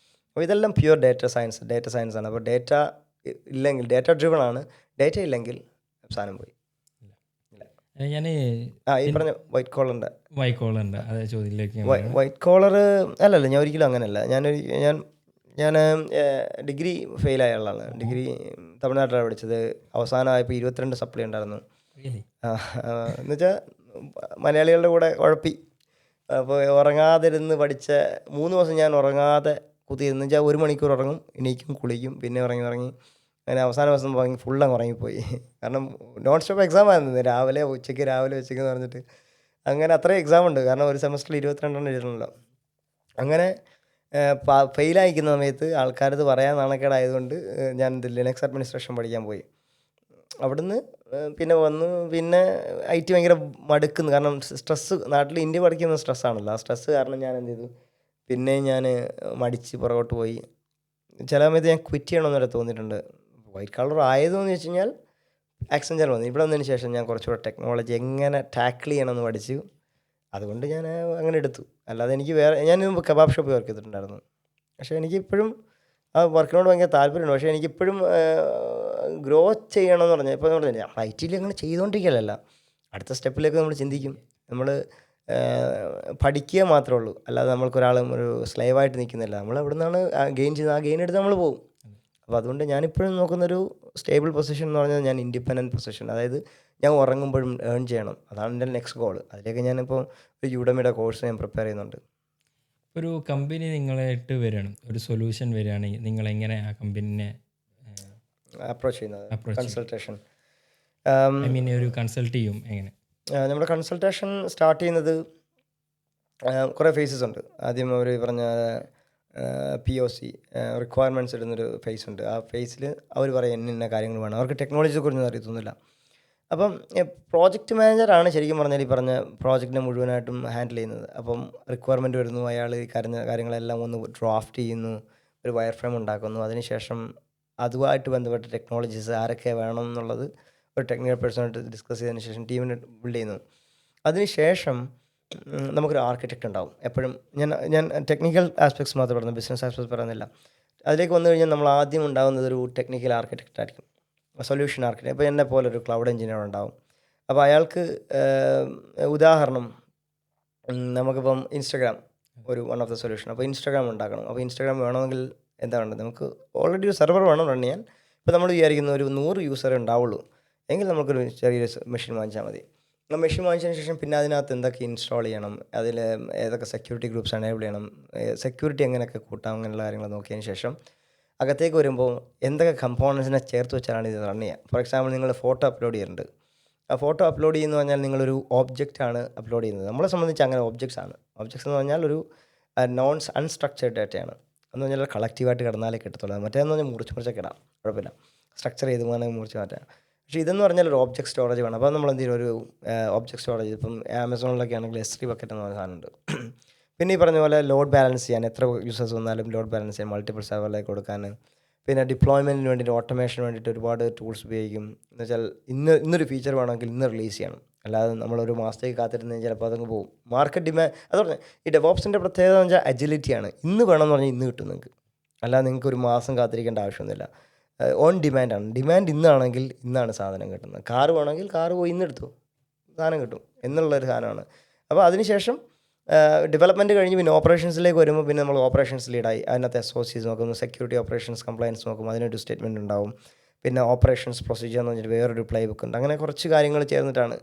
അപ്പോൾ ഇതെല്ലാം പ്യുവർ ഡേറ്റ സയൻസ് ആണ്. അപ്പോൾ ഡേറ്റ ഇല്ലെങ്കിൽ ഡേറ്റ ഡ്രിവൺ ആണ്, ഡേറ്റ ഇല്ലെങ്കിൽ സാധനം പോയി. ഞാൻ ഈ പറഞ്ഞ വൈറ്റ് കോളറിൻ്റെ അതേ ചോദ്യത്തിലേക്ക് വൈറ്റ് കോളർ അല്ലല്ല, ഞാൻ ഒരിക്കലും അങ്ങനെയല്ല. ഞാൻ ഡിഗ്രി ഫെയിലായ ആളാണ്. ഡിഗ്രി തമിഴ്നാട്ടിലാണ് പഠിച്ചത്. അവസാനമായപ്പോൾ 22 സപ്ലി ഉണ്ടായിരുന്നു. എന്നുവെച്ചാൽ മലയാളികളുടെ കൂടെ ഉഴപ്പി. അപ്പോൾ ഉറങ്ങാതിരുന്ന് പഠിച്ച 3 ദിവസം ഞാൻ ഉറങ്ങാതെ കുത്തിയിരുന്നു. വെച്ചാൽ 1 മണിക്കൂർ ഉറങ്ങും, എണീക്കും, കുളിക്കും, പിന്നെ ഉറങ്ങി അങ്ങനെ അവസാന ദിവസം ഫുള്ളങ്ങ് ഉറങ്ങിപ്പോയി. കാരണം നോൺ സ്റ്റോപ്പ് എക്സാം ആയിരുന്നു, രാവിലെ ഉച്ചയ്ക്ക് എന്ന് പറഞ്ഞിട്ട്. അങ്ങനെ അത്രയും എക്സാം ഉണ്ട്, കാരണം ഒരു സെമസ്റ്ററിൽ 22 എഴുതണമല്ലോ. അങ്ങനെ ഫെയിലായിരിക്കുന്ന സമയത്ത് ആൾക്കാരത് പറയാൻ നാണക്കേടായതുകൊണ്ട് ഞാൻ ലിനക്സ് അഡ്മിനിസ്ട്രേഷൻ പഠിക്കാൻ പോയി. അവിടുന്ന് പിന്നെ വന്നു. പിന്നെ IT ഭയങ്കര മടുക്കുന്നു, കാരണം സ്ട്രെസ്സ്, നാട്ടിൽ ഇന്ത്യ പഠിക്കുന്ന സ്ട്രെസ്സാണല്ലോ. ആ സ്ട്രെസ്സ് കാരണം ഞാൻ എന്ത് ചെയ്തു, പിന്നെ ഞാൻ മടിച്ച് പുറകോട്ട് പോയി. ചില സമയത്ത് ഞാൻ ക്വിറ്റ് ചെയ്യണമെന്ന് വരെ തോന്നിയിട്ടുണ്ട്. വൈറ്റ് കളർ ആയതെന്ന് വെച്ച് കഴിഞ്ഞാൽ ആക്സെഞ്ചർ വന്നു. ഇവിടെ വന്നതിന് ശേഷം ഞാൻ കുറച്ചുകൂടെ ടെക്നോളജി എങ്ങനെ ടാക്കിൾ ചെയ്യണമെന്ന് പഠിച്ചു. അതുകൊണ്ട് ഞാൻ അങ്ങനെ എടുത്തു. അല്ലാതെ എനിക്ക് ഞാൻ മുമ്പ് കബാബ് ഷോപ്പിൽ വർക്ക് ചെയ്തിട്ടുണ്ടായിരുന്നു. പക്ഷേ എനിക്കിപ്പോഴും ആ വർക്കിനോട് ഭയങ്കര താല്പര്യമുണ്ട്. പക്ഷേ എനിക്കിപ്പോഴും ഗ്രോ ചെയ്യണമെന്ന് പറഞ്ഞാൽ ഇപ്പോൾ നമ്മൾ IT അങ്ങനെ ചെയ്തുകൊണ്ടിരിക്കുകയല്ല, അടുത്ത സ്റ്റെപ്പിലേക്ക് നമ്മൾ ചിന്തിക്കും. നമ്മൾ പഠിക്കുക മാത്രമേ ഉള്ളൂ, അല്ലാതെ നമ്മൾക്കൊരാളും ഒരു സ്ലേവായിട്ട് നിൽക്കുന്നില്ല. നമ്മൾ എവിടെ നിന്നാണ് ഗെയിൻ ചെയ്യുന്നത് ആ ഗെയിൻ എടുത്ത് നമ്മൾ പോകും. അപ്പോൾ അതുകൊണ്ട് ഞാനിപ്പോഴും നോക്കുന്നൊരു സ്റ്റേബിൾ പൊസിഷൻ എന്ന് പറഞ്ഞാൽ ഞാൻ ഇൻഡിപെൻഡൻറ്റ് പൊസിഷൻ, അതായത് ഞാൻ ഉറങ്ങുമ്പോഴും ഏൺ ചെയ്യണം. അതാണ് എൻ്റെ നെക്സ്റ്റ് ഗോൾ. അതിലേക്ക് ഞാനിപ്പോൾ ഒരു യുഡമിയുടെ കോഴ്സ് ഞാൻ പ്രിപ്പയർ ചെയ്യുന്നുണ്ട്. ഒരു കമ്പനി നിങ്ങളായിട്ട് വരികയാണ്, ഒരു സൊല്യൂഷൻ വരികയാണെങ്കിൽ നിങ്ങളെങ്ങനെ ആ കമ്പനിനെ അപ്രോച്ച് ചെയ്യുന്നത്? കൺസൾട്ടേഷൻ, ഐ മീൻ ഒരു കൺസൾട്ട് ചെയ്യും എങ്ങനെ? നമ്മുടെ കൺസൾട്ടേഷൻ സ്റ്റാർട്ട് ചെയ്യുന്നത് കുറേ ഫേസസ് ഉണ്ട്. ആദ്യം അവർ പറഞ്ഞ POC റിക്വയർമെൻറ്റ്സ് ഇടുന്നൊരു ഫേസ് ഉണ്ട്. ആ ഫേസിൽ അവർ പറയും ഇന്ന കാര്യങ്ങൾ വേണം. അവർക്ക് ടെക്നോളജിയെ കുറിച്ചൊന്നും അറിയത്തൊന്നുമില്ല. അപ്പം പ്രോജക്റ്റ് മാനേജറാണ് ശരിക്കും പറഞ്ഞാൽ ഈ പറഞ്ഞ പ്രോജക്റ്റിനെ മുഴുവനായിട്ടും ഹാൻഡിൽ ചെയ്യുന്നത്. അപ്പം റിക്വയർമെൻറ്റ് വരുന്നു, അയാൾ ഈ കാര്യങ്ങളെല്ലാം ഒന്ന് ഡ്രാഫ്റ്റ് ചെയ്യുന്നു, ഒരു വയർ ഫ്രെയിം ഉണ്ടാക്കുന്നു. അതിനുശേഷം അതുമായിട്ട് ബന്ധപ്പെട്ട ടെക്നോളജീസ് ആരൊക്കെ വേണം എന്നുള്ളത് ഒരു ടെക്നിക്കൽ പേഴ്സണായിട്ട് ഡിസ്കസ് ചെയ്തതിന് ശേഷം ടീമിനെ ബിൽഡ് ചെയ്യുന്നു. അതിനുശേഷം നമുക്കൊരു ആർക്കിടെക്റ്റ് ഉണ്ടാവും. എപ്പോഴും ഞാൻ ടെക്നിക്കൽ ആസ്പെക്ട്സ് മാത്രം പറയുന്നത്, ബിസിനസ് ആസ്പെക്ട്സ് പറയുന്നില്ല. അതിലേക്ക് വന്നു കഴിഞ്ഞാൽ നമ്മൾ ആദ്യം ഉണ്ടാകുന്നത് ഒരു ടെക്നിക്കൽ ആർക്കിടെക്റ്റ് ആയിരിക്കും, സൊല്യൂഷൻ ആർക്കിടെക്റ്റ്. ഇപ്പോൾ എന്നെ പോലെ ഒരു ക്ലൗഡ് എഞ്ചിനീയർ ഉണ്ടാവും. അപ്പോൾ അയാൾക്ക് ഉദാഹരണം നമുക്കിപ്പം ഇൻസ്റ്റഗ്രാം ഒരു വൺ ഓഫ് ദ സൊല്യൂഷൻ. അപ്പോൾ ഇൻസ്റ്റഗ്രാം ഉണ്ടാക്കണം. അപ്പോൾ ഇൻസ്റ്റഗ്രാം വേണമെങ്കിൽ എന്താ വേണ്ടത്, നമുക്ക് ഓൾറെഡി ഒരു സെർവർ വേണം റൺ ചെയ്യാൻ. ഇപ്പോൾ നമ്മൾ വിചാരിക്കുന്ന ഒരു 100 യൂസറേ ഉണ്ടാവുള്ളൂ എങ്കിൽ നമുക്കൊരു ചെറിയൊരു മെഷീൻ വാങ്ങിച്ചാൽ മതി. ആ മെഷീൻ വാങ്ങിച്ചതിന് ശേഷം പിന്നെ അതിനകത്ത് എന്തൊക്കെ ഇൻസ്റ്റാൾ ചെയ്യണം, അതിൽ ഏതൊക്കെ സെക്യൂരിറ്റി ഗ്രൂപ്പ്സ് എനേബിൾ ചെയ്യണം, സെക്യൂരിറ്റി എങ്ങനെയൊക്കെ കൂട്ടാം, അങ്ങനെയുള്ള കാര്യങ്ങൾ നോക്കിയതിന് ശേഷം അകത്തേക്ക് വരുമ്പോൾ എന്തൊക്കെ കമ്പോണൻസിനെ ചേർത്ത് വെച്ചാലാണ് ഇത് റൺ ചെയ്യുക. ഫോർ എക്സാമ്പിൾ നിങ്ങൾ ഫോട്ടോ അപ്ലോഡ് ചെയ്യുന്നുണ്ട്. ആ ഫോട്ടോ അപ്ലോഡ് ചെയ്യുന്നു പറഞ്ഞാൽ നിങ്ങളൊരു ഓബ്ജക്റ്റാണ് അപ്ലോഡ് ചെയ്യുന്നത്. നമ്മളെ സംബന്ധിച്ച് അങ്ങനെ ഒബ്ജക്ട്സ് ആണ്. ഒബ്ജക്ട്സ് എന്ന് പറഞ്ഞാൽ ഒരു അൺസ്ട്രക്ചേർഡ് ഡാറ്റയാണ്. എന്ന് പറഞ്ഞാൽ കളക്റ്റീവായിട്ട് കിടന്നാലേ കിട്ടത്തുള്ളൂ. മറ്റേന്ന് പറഞ്ഞാൽ മുറിച്ചൊക്കെ ഇടാം, കുഴപ്പമില്ല. സ്ട്രക്ചർ ചെയ്ത് പോകാൻ മുറിച്ച് മാറ്റാം. പക്ഷേ ഇതെന്ന് പറഞ്ഞാൽ ഒരു ഓബ്ജക്റ്റ് സ്റ്റോറേജ് വേണം. അപ്പോൾ നമ്മൾ എന്തെങ്കിലും ഒരു ഓബ്ജക്റ്റ് സ്റ്റോറേജ്, ഇപ്പം ആമസോണിലൊക്കെ ആണെങ്കിൽ S3 ബക്കറ്റ് എന്ന് പറഞ്ഞ സാധനമുണ്ട്. പിന്നെ ഈ പറഞ്ഞ പോലെ ലോഡ് ബാലൻസ് ചെയ്യാൻ, എത്ര യൂസേഴ്സ് വന്നാലും ലോഡ് ബാലൻസ് ചെയ്യാൻ, മൾട്ടിപ്പിൾ സെർവറിലേക്ക് കൊടുക്കാൻ, പിന്നെ ഡിപ്ലോയ്മെൻറ്റിന് വേണ്ടിയിട്ട് ഓട്ടോമേഷന് വേണ്ടിയിട്ട് ഒരുപാട് ടൂൾസ് ഉപയോഗിക്കും. എന്ന് വെച്ചാൽ ഇന്നൊരു ഫീച്ചർ വേണമെങ്കിൽ ഇന്ന് റിലീസ് ചെയ്യണം, അല്ലാതെ നമ്മളൊരു മാസത്തേക്ക് കാത്തിരുന്ന് ചിലപ്പോൾ അതങ്ങ് പോകും. മാർക്കറ്റ് ഡിമാൻഡ് അത് പറഞ്ഞാൽ ഈ ഡെവോപ്സിൻ്റെ പ്രത്യേകത എന്ന് വെച്ചാൽ അജിലിറ്റിയാണ്. ഇന്ന് വേണമെന്ന് പറഞ്ഞാൽ ഇന്ന് കിട്ടും നിങ്ങൾക്ക്, അല്ലാതെ നിങ്ങൾക്ക് ഒരു മാസം കാത്തിരിക്കേണ്ട ആവശ്യമൊന്നുമില്ല. ഓൺ ഡിമാൻഡാണ്. ഡിമാൻഡ് ഇന്നാണെങ്കിൽ ഇന്നാണ് സാധനം കിട്ടുന്നത്. കാറ് വേണമെങ്കിൽ കാറ് പോയി ഇന്നെടുത്തു, സാധനം കിട്ടും എന്നുള്ളൊരു സാധനമാണ്. അപ്പോൾ അതിനുശേഷം ഡെവലപ്മെൻറ്റ് കഴിഞ്ഞ് പിന്നെ ഓപ്പറേഷൻസിലേക്ക് വരുമ്പോൾ പിന്നെ നമ്മൾ ഓപ്പറേഷൻസ് ലീഡായി. അതിനകത്ത് SOCs നോക്കും, സെക്യൂരിറ്റി ഓപ്പറേഷൻസ് കംപ്ലയൻസ് നോക്കും, അതിനൊരു സ്റ്റേറ്റ്മെൻറ്റ് ഉണ്ടാവും. പിന്നെ ഓപ്പറേഷൻസ് പ്രൊസീജിയർ എന്ന് പറഞ്ഞിട്ട് വേറൊരു പ്ലേ ബുക്ക് ഉണ്ട്. അങ്ങനെ കുറച്ച് കാര്യങ്ങൾ ചേർന്നിട്ടാണ്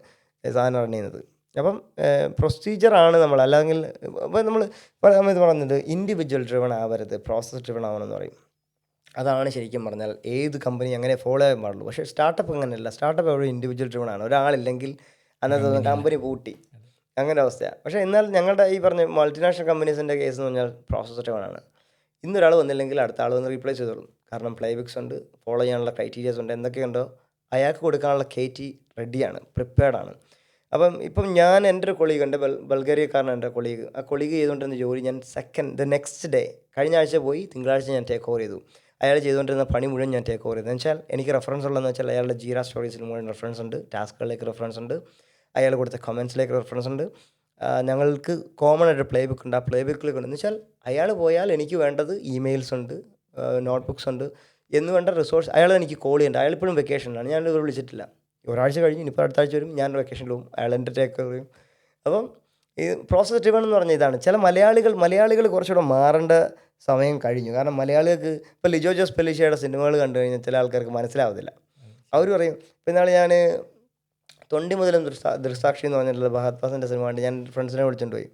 സാധനം റൺ ചെയ്യുന്നത്. അപ്പം പ്രൊസീജിയറാണ് നമ്മൾ, അല്ലെങ്കിൽ ഇപ്പോൾ നമ്മൾ പറഞ്ഞിട്ട് ഇൻഡിവിജ്വൽ ഡ്രിവൺ ആവരുത്, പ്രോസസ് ഡ്രിവൺ ആവണമെന്ന് പറയും. അതാണ് ശരിക്കും പറഞ്ഞാൽ ഏത് കമ്പനി അങ്ങനെ ഫോളോ ചെയ്യാൻ പാടുള്ളൂ. പക്ഷേ സ്റ്റാർട്ടപ്പ് അങ്ങനെയല്ല. സ്റ്റാർട്ടപ്പ് എവിടെ ഇൻഡിവിജ്വൽ ഡ്രിവൺ ആണ്. ഒരാളില്ലെങ്കിൽ അന്നത്തെ കമ്പനി പൂട്ടി, അങ്ങനെ അവസ്ഥയാണ്. പക്ഷേ എന്നാൽ ഞങ്ങളുടെ ഈ പറഞ്ഞ മൾട്ടിനാഷണൽ കമ്പനീസിൻ്റെ കേസ് എന്ന് പറഞ്ഞാൽ പ്രോസസ് ഡ്രിവൺ ആണ്. ഇന്നൊരാൾ വന്നില്ലെങ്കിൽ അടുത്ത ആൾ വന്ന് റീപ്ലേസ് ചെയ്തോളും. കാരണം പ്ലേ ബുക്സ് ഉണ്ട്, ഫോളോ ചെയ്യാനുള്ള ക്രൈറ്റീരിയാസ് ഉണ്ട്, എന്തൊക്കെയുണ്ടോ അയാൾക്ക് കൊടുക്കാനുള്ള KT റെഡിയാണ്, പ്രിപ്പയർഡാണ്. ഇപ്പം ഞാൻ എൻ്റെ ഒരു കൊളീഗ് ഉണ്ട്, ബൾഗേറിയക്കാരനാണ് എൻ്റെ കൊളീഗ്. ആ കൊളീഗ് ചെയ്തുകൊണ്ടിരുന്ന ജോലി ഞാൻ നെക്സ്റ്റ് ഡേ കഴിഞ്ഞ ആഴ്ച പോയി തിങ്കളാഴ്ച ഞാൻ ടേക്ക് ഓവർ ചെയ്തു. അയാൾ ചെയ്തുകൊണ്ടിരുന്ന പണി മുഴുവൻ ഞാൻ ടേക്ക് ഓവർ ചെയ്തു. എന്ന് വെച്ചാൽ എനിക്ക് റെഫറൻസ് ഉള്ളതെന്ന് വെച്ചാൽ അയാളുടെ ജീറ സ്റ്റോറീസിൽ മുഴുവൻ റെഫറൻസ് ഉണ്ട്, ടാസ്കുകളിലേക്ക് റെഫറൻസ് ഉണ്ട്, അയാൾ കൊടുത്ത കമൻസിലേക്ക് റെഫറൻസ് ഉണ്ട്. ഞങ്ങൾക്ക് കോമൺ ആയിട്ട് പ്ലേ ബുക്ക് ഉണ്ട്. ആ പ്ലേ ബുക്കിലേക്ക് ഉണ്ട്. എന്ന് വെച്ചാൽ അയാൾ പോയാൽ എനിക്ക് വേണ്ടത് ഇമെയിൽസ് ഉണ്ട്, നോട്ട്ബുക്സ് ഉണ്ട്, എന്ന് വേണ്ട റിസോഴ്സ്. അയാൾ എനിക്ക് കോൾ ചെയ്യേണ്ട. അയാൾ ഇപ്പോഴും വെക്കേഷനിലാണ്, ഞാൻ ഇവർ വിളിച്ചിട്ടില്ല. ഒരാഴ്ച കഴിഞ്ഞ് ഇനിയിപ്പോൾ അടുത്ത ആഴ്ച വരും, ഞാൻ വെക്കേഷനിൽ പോകും, അയാൾ എൻ്റെ ടേക്ക് ഓവർ ചെയ്യും. അപ്പം ഈ പ്രോസസ് ഡ്രിവൺ എന്ന് പറഞ്ഞ ഇതാണ്. ചില മലയാളികൾ കുറച്ചുകൂടെ മാറേണ്ട സമയം കഴിഞ്ഞു. കാരണം മലയാളികൾക്ക് ഇപ്പോൾ ലിജോ ജോസ് പെല്ലിശ്ശേരിയുടെ സിനിമകൾ കണ്ടു കഴിഞ്ഞാൽ ചില ആൾക്കാർക്ക് മനസ്സിലാവത്തില്ല. അവർ പറയും, ഇപ്പോൾ ഇന്നാൾ ഞാൻ തൊണ്ടി മുതലും ദൃക്സാക്ഷി എന്ന് പറഞ്ഞിട്ടുള്ള ഫഹദ് ഫാസിൻ്റെ സിനിമ കണ്ട് ഞാൻ ഫ്രണ്ട്സിനെ വിളിച്ചുകൊണ്ട് പോയി.